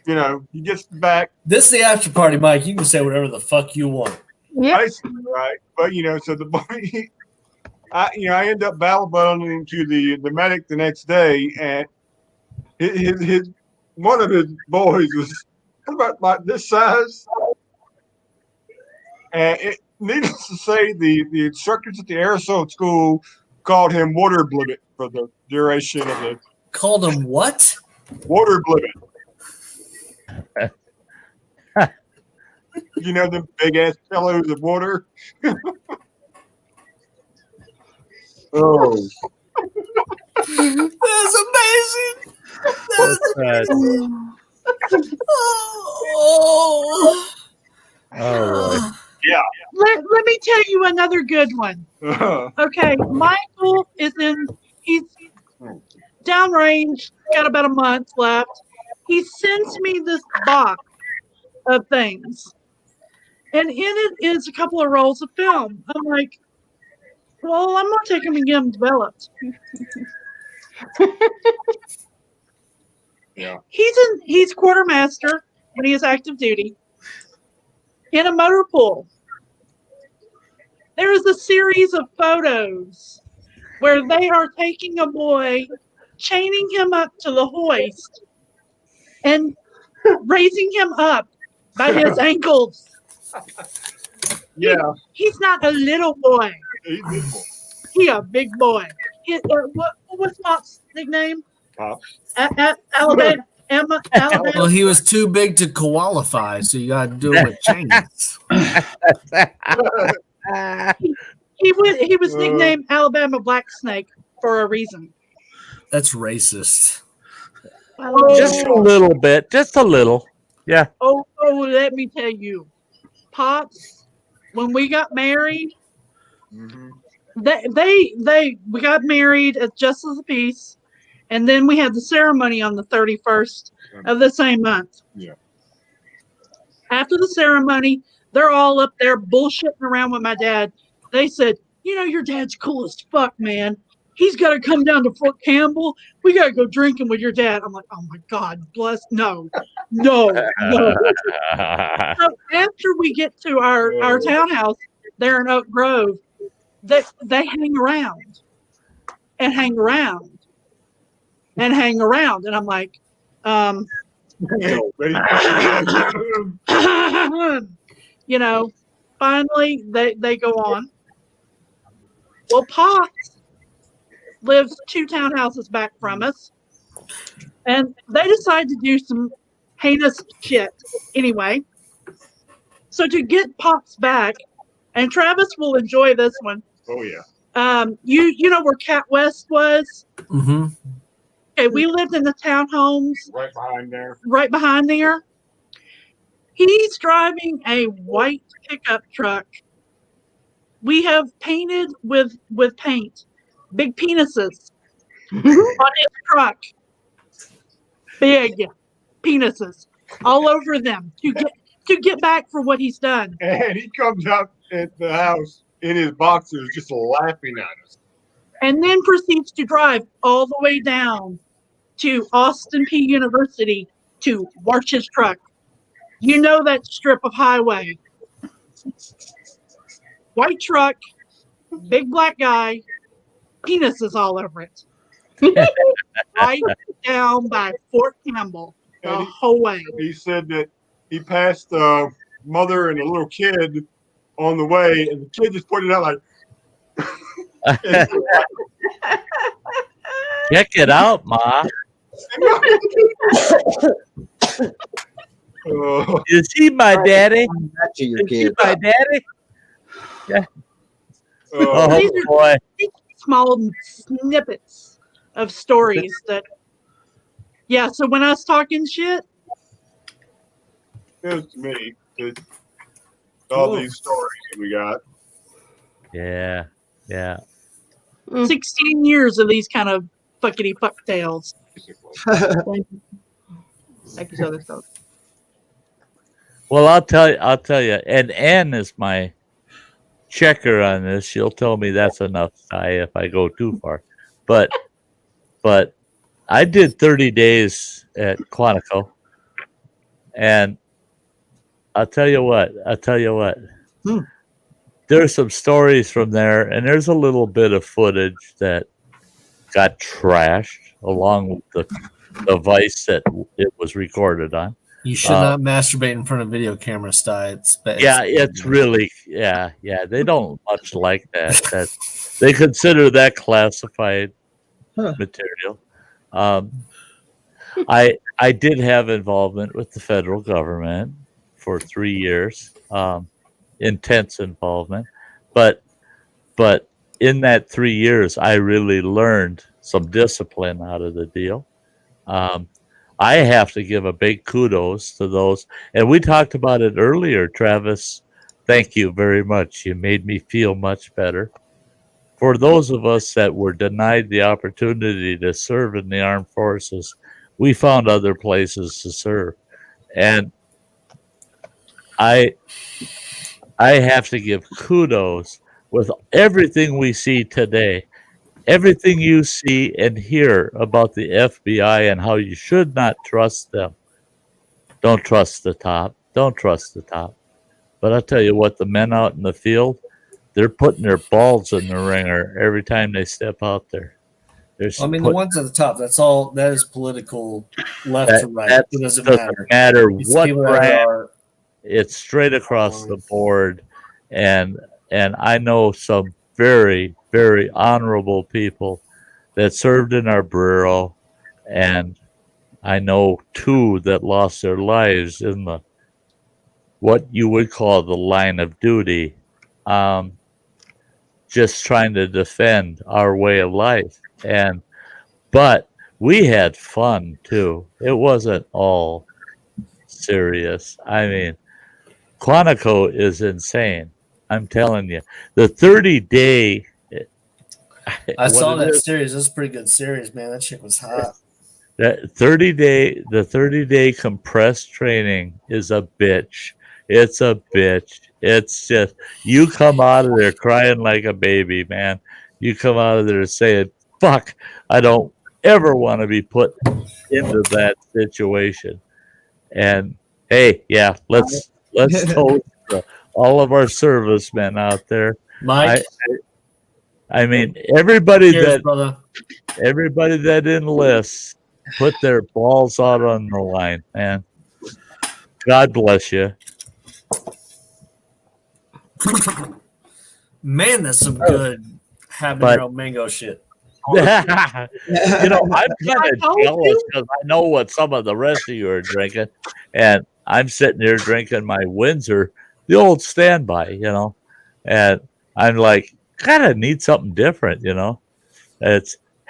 he gets back. This is the after party, Mike. You can say whatever the fuck you want. Basically, right? But so the boy, I end up battle bundling to the medic the next day, and his one of his boys was about like this size, and needless to say, the instructors at the air assault school called him water blivet for the duration of the. Called him what? Water blivet. The big ass pillows of water. Oh, That's amazing. Oh, yeah. Let me tell you another good one. Okay, Michael he's downrange, got about a month left. He sends me this box of things, and in it is a couple of rolls of film. I'm like, well, I'm gonna take them and get them developed. Yeah. He's quartermaster when he is active duty in a motor pool. There is a series of photos where they are taking a boy, chaining him up to the hoist, and raising him up by his ankles. Yeah. He's not a little boy. He's a big boy. He a big boy. What was Pop's nickname? Pops. Alabama. Well, he was too big to qualify, so you got to do it with chains. He was nicknamed Alabama Black Snake for a reason. That's racist. just a little bit, just a little. Yeah. Oh, let me tell you, Pops, when we got married, we got married at Justice of the Peace, and then we had the ceremony on the 31st of the same month. Yeah. After the ceremony, they're all up there bullshitting around with my dad. They said, your dad's cool as fuck, man. He's got to come down to Fort Campbell. We got to go drinking with your dad. I'm like, oh my God, bless. No. So after we get to our townhouse there in Oak Grove, they hang around and hang around and hang around. And I'm like, finally they go on. Well, Pops lives 2 townhouses back from us, and they decide to do some heinous shit anyway. So to get Pops back, and Travis will enjoy this one. Oh yeah. You know where Cat West was? Mm-hmm. Okay, we lived in the townhomes right behind there. right behind there. He's driving a white pickup truck. We have painted with paint big penises on his truck. Big penises all over them to get back for what he's done. And he comes up at the house in his boxers just laughing at us. And then proceeds to drive all the way down to Austin P University to wash his truck. You know that strip of highway. White truck, big black guy, penises all over it. Right down by Fort Campbell the whole way. He said that he passed the mother and a little kid on the way, and the kid just pointed out like, check it out, Ma. You see my daddy? You see my daddy? Yeah. These are boy. small snippets of stories that. Yeah, so when I was talking shit, it was me. All these stories we got. Yeah, yeah. 16 years of these kind of fuckity fuck tales. Thank you so much. Well, I'll tell you, and Ann is my checker on this. She'll tell me that's enough if I go too far. But I did 30 days at Quantico, and I'll tell you what. There's some stories from there, and there's a little bit of footage that got trashed along with the device that it was recorded on. You should not masturbate in front of video camera styles. It's really they don't much like that. That they consider that classified material. I did have involvement with the federal government for 3 years, intense involvement, but in that 3 years, I really learned some discipline out of the deal. I have to give a big kudos to those. And we talked about it earlier, Travis. Thank you very much. You made me feel much better. For those of us that were denied the opportunity to serve in the armed forces, we found other places to serve. And I have to give kudos with everything we see today. Everything you see and hear about the FBI and how you should not trust them. Don't trust the top. Don't trust the top. But I'll tell you what, the men out in the field, they're putting their balls in the ringer every time they step out there. I mean, the ones at the top, that is political left to right. It doesn't matter what brand. It's straight across the board. And I know some very, very honorable people that served in our bureau, and I know 2 that lost their lives in the what you would call the line of duty, just trying to defend our way of life. But we had fun too. It wasn't all serious. I mean, Quantico is insane. I'm telling you, the 30-day. I saw that series. That's a pretty good series, man. That shit was hot. That 30-day compressed training is a bitch. It's a bitch. It's just, you come out of there crying like a baby, man. You come out of there saying, fuck, I don't ever want to be put into that situation. And hey, yeah, let's toast all of our servicemen out there. Mike, I mean, everybody cheers, that enlists put their balls out on the line, man. God bless you. Man, that's some good habanero mango shit. You know, I'm kind of jealous because I know what some of the rest of you are drinking, and I'm sitting here drinking my Windsor, the old standby, you know, and I'm like, kind of need something different, you know.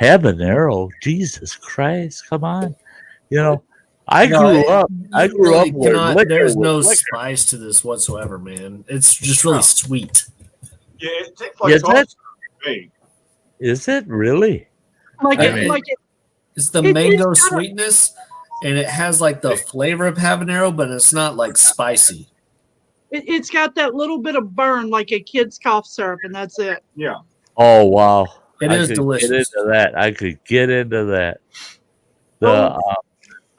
Habanero, Jesus Christ, come on. You know, I No, grew it- up. I you grew really up where cannot. liquor There's was no liquor. spice to this whatsoever, man. It's just really sweet. Yeah, it tastes like Is soft it? to me. Is it really? Like I it, mean- like it. It's the It's mango got a- sweetness, and it has like the flavor of habanero, but it's not like spicy. It's got that little bit of burn, like a kid's cough syrup, and that's it. Yeah. Oh wow! It I is could delicious. Get into that. I could get into that.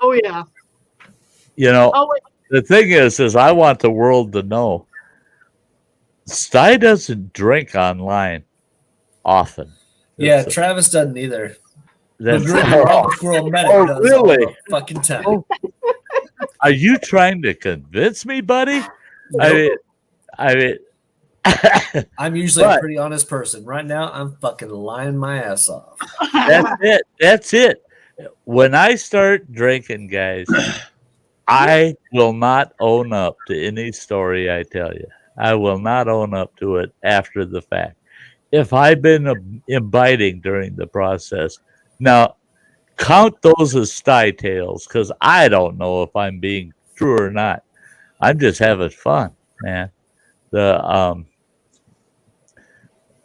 Oh yeah. You know, Oh wait. the thing is I want the world to know. Sty doesn't drink online often. Yeah, That's- Travis doesn't either. that's- The Squirrel Medic Oh, does really? all the fucking time. Oh, are you trying to convince me, buddy? I mean, I'm usually a But- pretty honest person. Right now, I'm fucking lying my ass off. that's it. That's it. When I start drinking, guys, I will not own up to any story I tell you. I will not own up to it after the fact. If I've been imbibing during the process, now count those as sty tales because I don't know if I'm being true or not. I'm just having fun, man.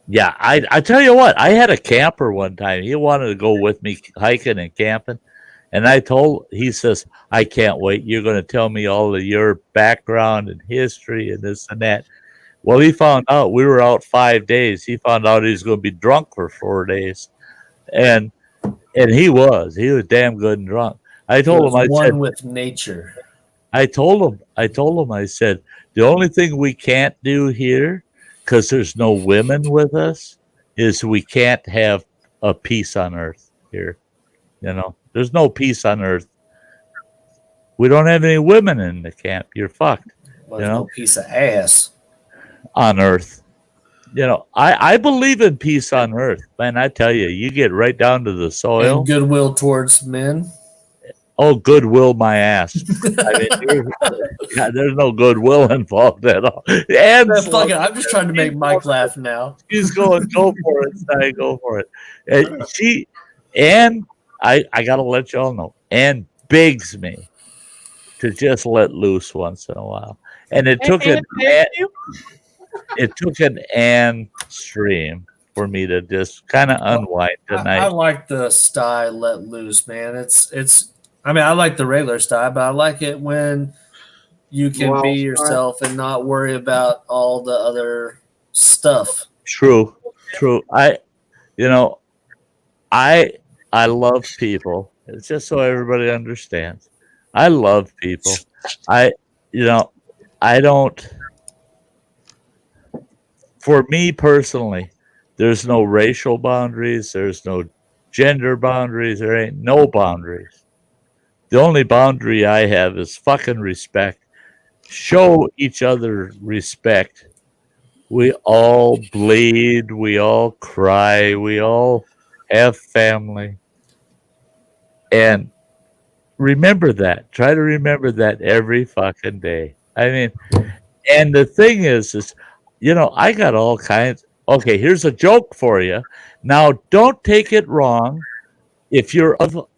Yeah, I tell you what, I had a camper one time. He wanted to go with me hiking and camping. And he says, I can't wait. You're going to tell me all of your background and history and this and that. Well, he found out we were out 5 days. He found out he was going to be drunk for 4 days. And he was damn good and drunk. I told him, I one said, with nature. I told him, I said, the only thing we can't do here, because there's no women with us, is we can't have a peace on earth here. You know, there's no peace on earth. We don't have any women in the camp. You're fucked. Well, you there's know, no piece of ass on earth. You know, I believe in peace on earth, man. I tell you, you get right down to the soil. and goodwill towards men. Oh, goodwill, my ass. I mean, there's no goodwill involved at all. And Man, fuck it, I'm just trying to make Mike laugh now. She's going, go for it, Sty, go for it. And I gotta let y'all know, Ann begs me to just let loose once in a while. And it took an Ann stream for me to just kind of unwind tonight. I like the style let loose, man. It's I mean, I like the regular style, but I like it when you can be yourself and not worry about all the other stuff. True. I love people. It's just so everybody understands. I love people. I don't. For me personally, there's no racial boundaries. There's no gender boundaries. There ain't no boundaries. The only boundary I have is fucking respect. Show each other respect. We all bleed. We all cry. We all have family. And remember that. Try to remember that every fucking day. I mean, and the thing is, I got all kinds. Okay, here's a joke for you. Now, don't take it wrong. If you're of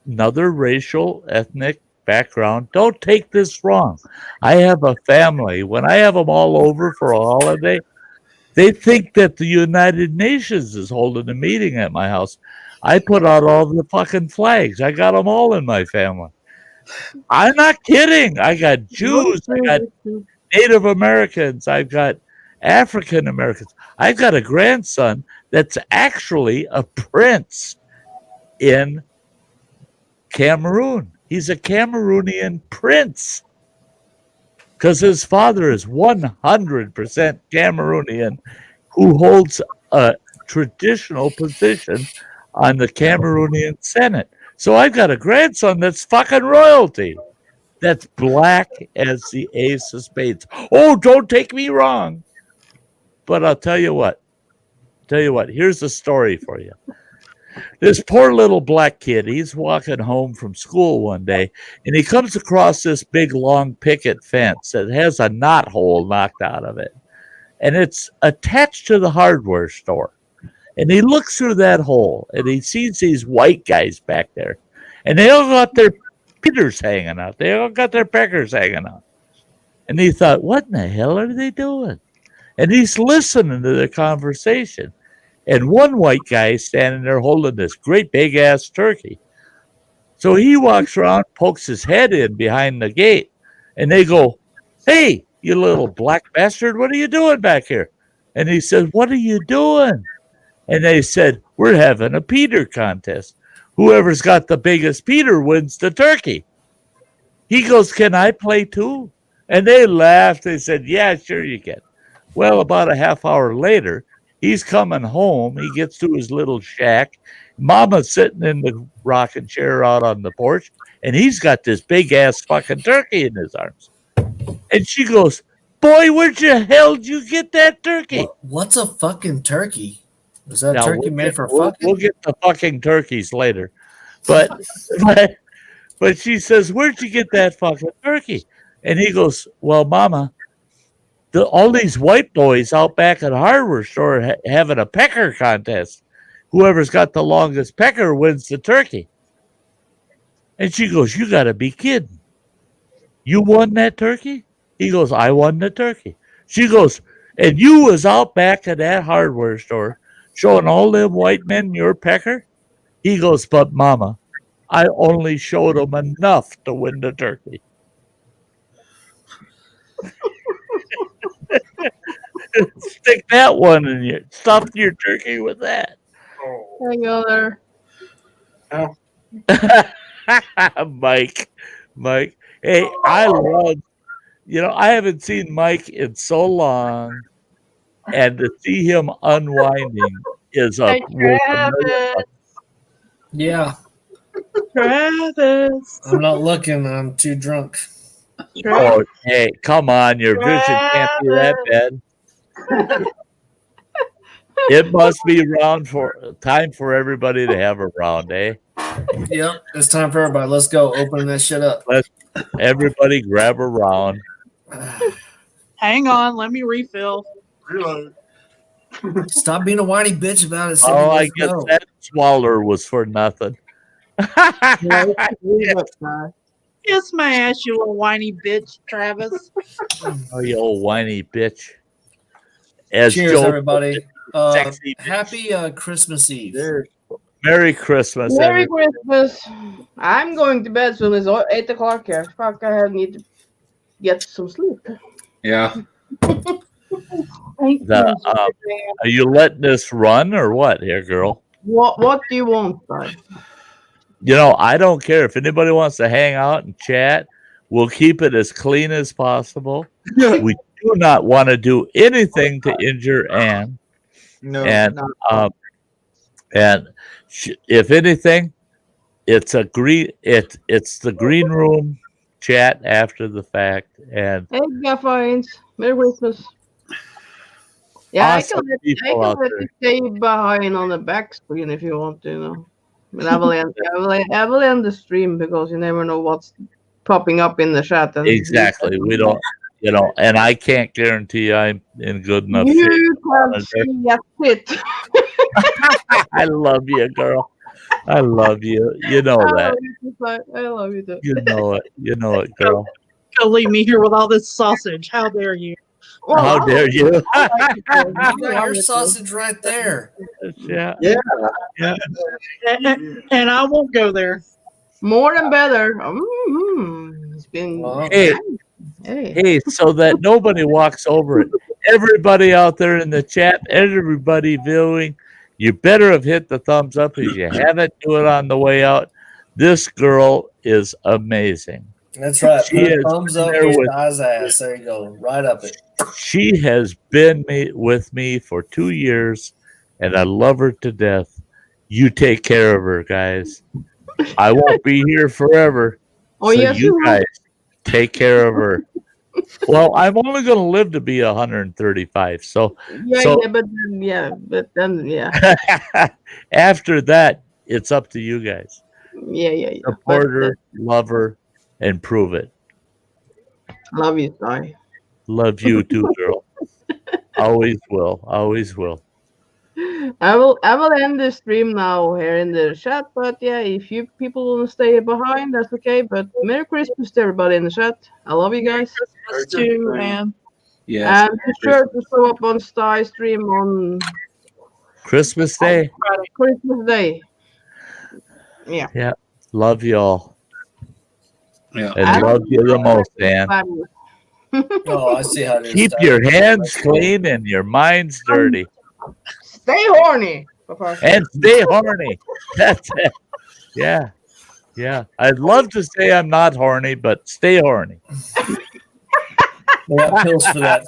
another racial, ethnic background, don't take this wrong. I have a family. When I have them all over for a holiday, they think that the United Nations is holding a meeting at my house. I put out all the fucking flags. I got them all in my family. I'm not kidding. I got Jews. I got Native Americans. I've got African Americans. I've got a grandson that's actually a prince in Cameroon. He's a Cameroonian prince because his father is 100% Cameroonian who holds a traditional position on the Cameroonian Senate. So I've got a grandson that's fucking royalty. That's black as the ace of spades. Oh, don't take me wrong. But I'll tell you what. Here's a story for you. This poor little black kid, he's walking home from school one day, and he comes across this big, long picket fence that has a knot hole knocked out of it. And it's attached to the hardware store. And he looks through that hole and he sees these white guys back there. And they all got their Peters hanging out. They all got their peckers hanging out. And he thought, what in the hell are they doing? And he's listening to the conversation. And one white guy is standing there holding this great big ass turkey. So he walks around, pokes his head in behind the gate, and they go, hey, you little black bastard, what are you doing back here? And he says, what are you doing? And they said, we're having a Peter contest. Whoever's got the biggest Peter wins the turkey. He goes, can I play too? And they laughed. They said, yeah, sure you can. Well, about a half hour later, he's coming home. He gets to his little shack. Mama's sitting in the rocking chair out on the porch, and he's got this big-ass fucking turkey in his arms. And she goes, boy, where'd the hell did you get that turkey? What's a fucking turkey? Is that turkey made for fucking? We'll get the fucking turkeys later. But she says, where'd you get that fucking turkey? And he goes, well, Mama, all these white boys out back at the hardware store having a pecker contest. Whoever's got the longest pecker wins the turkey. And she goes, you got to be kidding. You won that turkey? He goes, I won the turkey. She goes, and you was out back at that hardware store showing all them white men your pecker? He goes, but Mama, I only showed them enough to win the turkey. Stick that one in your, stuff your turkey with that. Hang on there. Oh. Mike. Hey, I love, I haven't seen Mike in so long, and to see him unwinding is a yeah. Travis. I'm not looking. I'm too drunk. Oh, hey, come on. Your vision can't be that bad. It must be time for everybody to have a round, eh? Yep, it's time for everybody. Let's go. Open that shit up. Let's everybody grab a round. Hang on, let me refill. Reload. Stop being a whiny bitch about it. Oh, I guess that swaller was for nothing. Kiss my ass, you little whiny bitch, Travis. Oh, you old whiny bitch. Cheers, everybody. Happy Christmas Eve. Merry Christmas. Merry Christmas. I'm going to bed soon. It's 8 o'clock here. Fuck, I need to get some sleep. Yeah. Are you letting this run or what here, girl? What do you want, bud? I don't care. If anybody wants to hang out and chat, we'll keep it as clean as possible. We do not want to do anything to injure Anne. No. And if anything, it's the green room chat after the fact. And hey, Gaffines. Merry Christmas. Yeah, awesome I can let you stay behind on the back screen if you want to, But I will end the stream because you never know what's popping up in the chat. And exactly. We don't, and I can't guarantee I'm in good enough shape. You can't see a fit. I love you, girl. I love you. You know that. I love you too. You know it. You know it, girl. Don't leave me here with all this sausage. How dare you? How dare you? You got your sausage right there. Yeah. And I won't go there. More and better. It's been Hey, so that nobody walks over it. Everybody out there in the chat, everybody viewing, you better have hit the thumbs up. If you haven't, do it on the way out. This girl is amazing. That's right. She Put a is thumbs up there with with- Guy's ass. There you go. Right up it. She has been with me for 2 years, and I love her to death. You take care of her, guys. I won't be here forever. Oh, yes, you will. guys take care of her. Well, I'm only going to live to be 135. So, but then after that, it's up to you guys. Yeah. Support her, love her, and prove it. Love you, Ty. Love you too, girl. Always will. Always will. I will end the stream now here in the chat, but yeah, if you people want to stay behind, that's okay. But Merry Christmas to everybody in the chat. I love you guys. Us too, man. Yes. And be sure to show up on Sty stream on Christmas Day. Christmas Day. Yeah. Yeah. Love y'all. Yeah. And love you the most, Dan. Oh, I see how it is. Keep your hands clean and your minds dirty. Stay horny. And stay horny. That's it. Yeah. Yeah. I'd love to say I'm not horny, but stay horny. They got pills for that.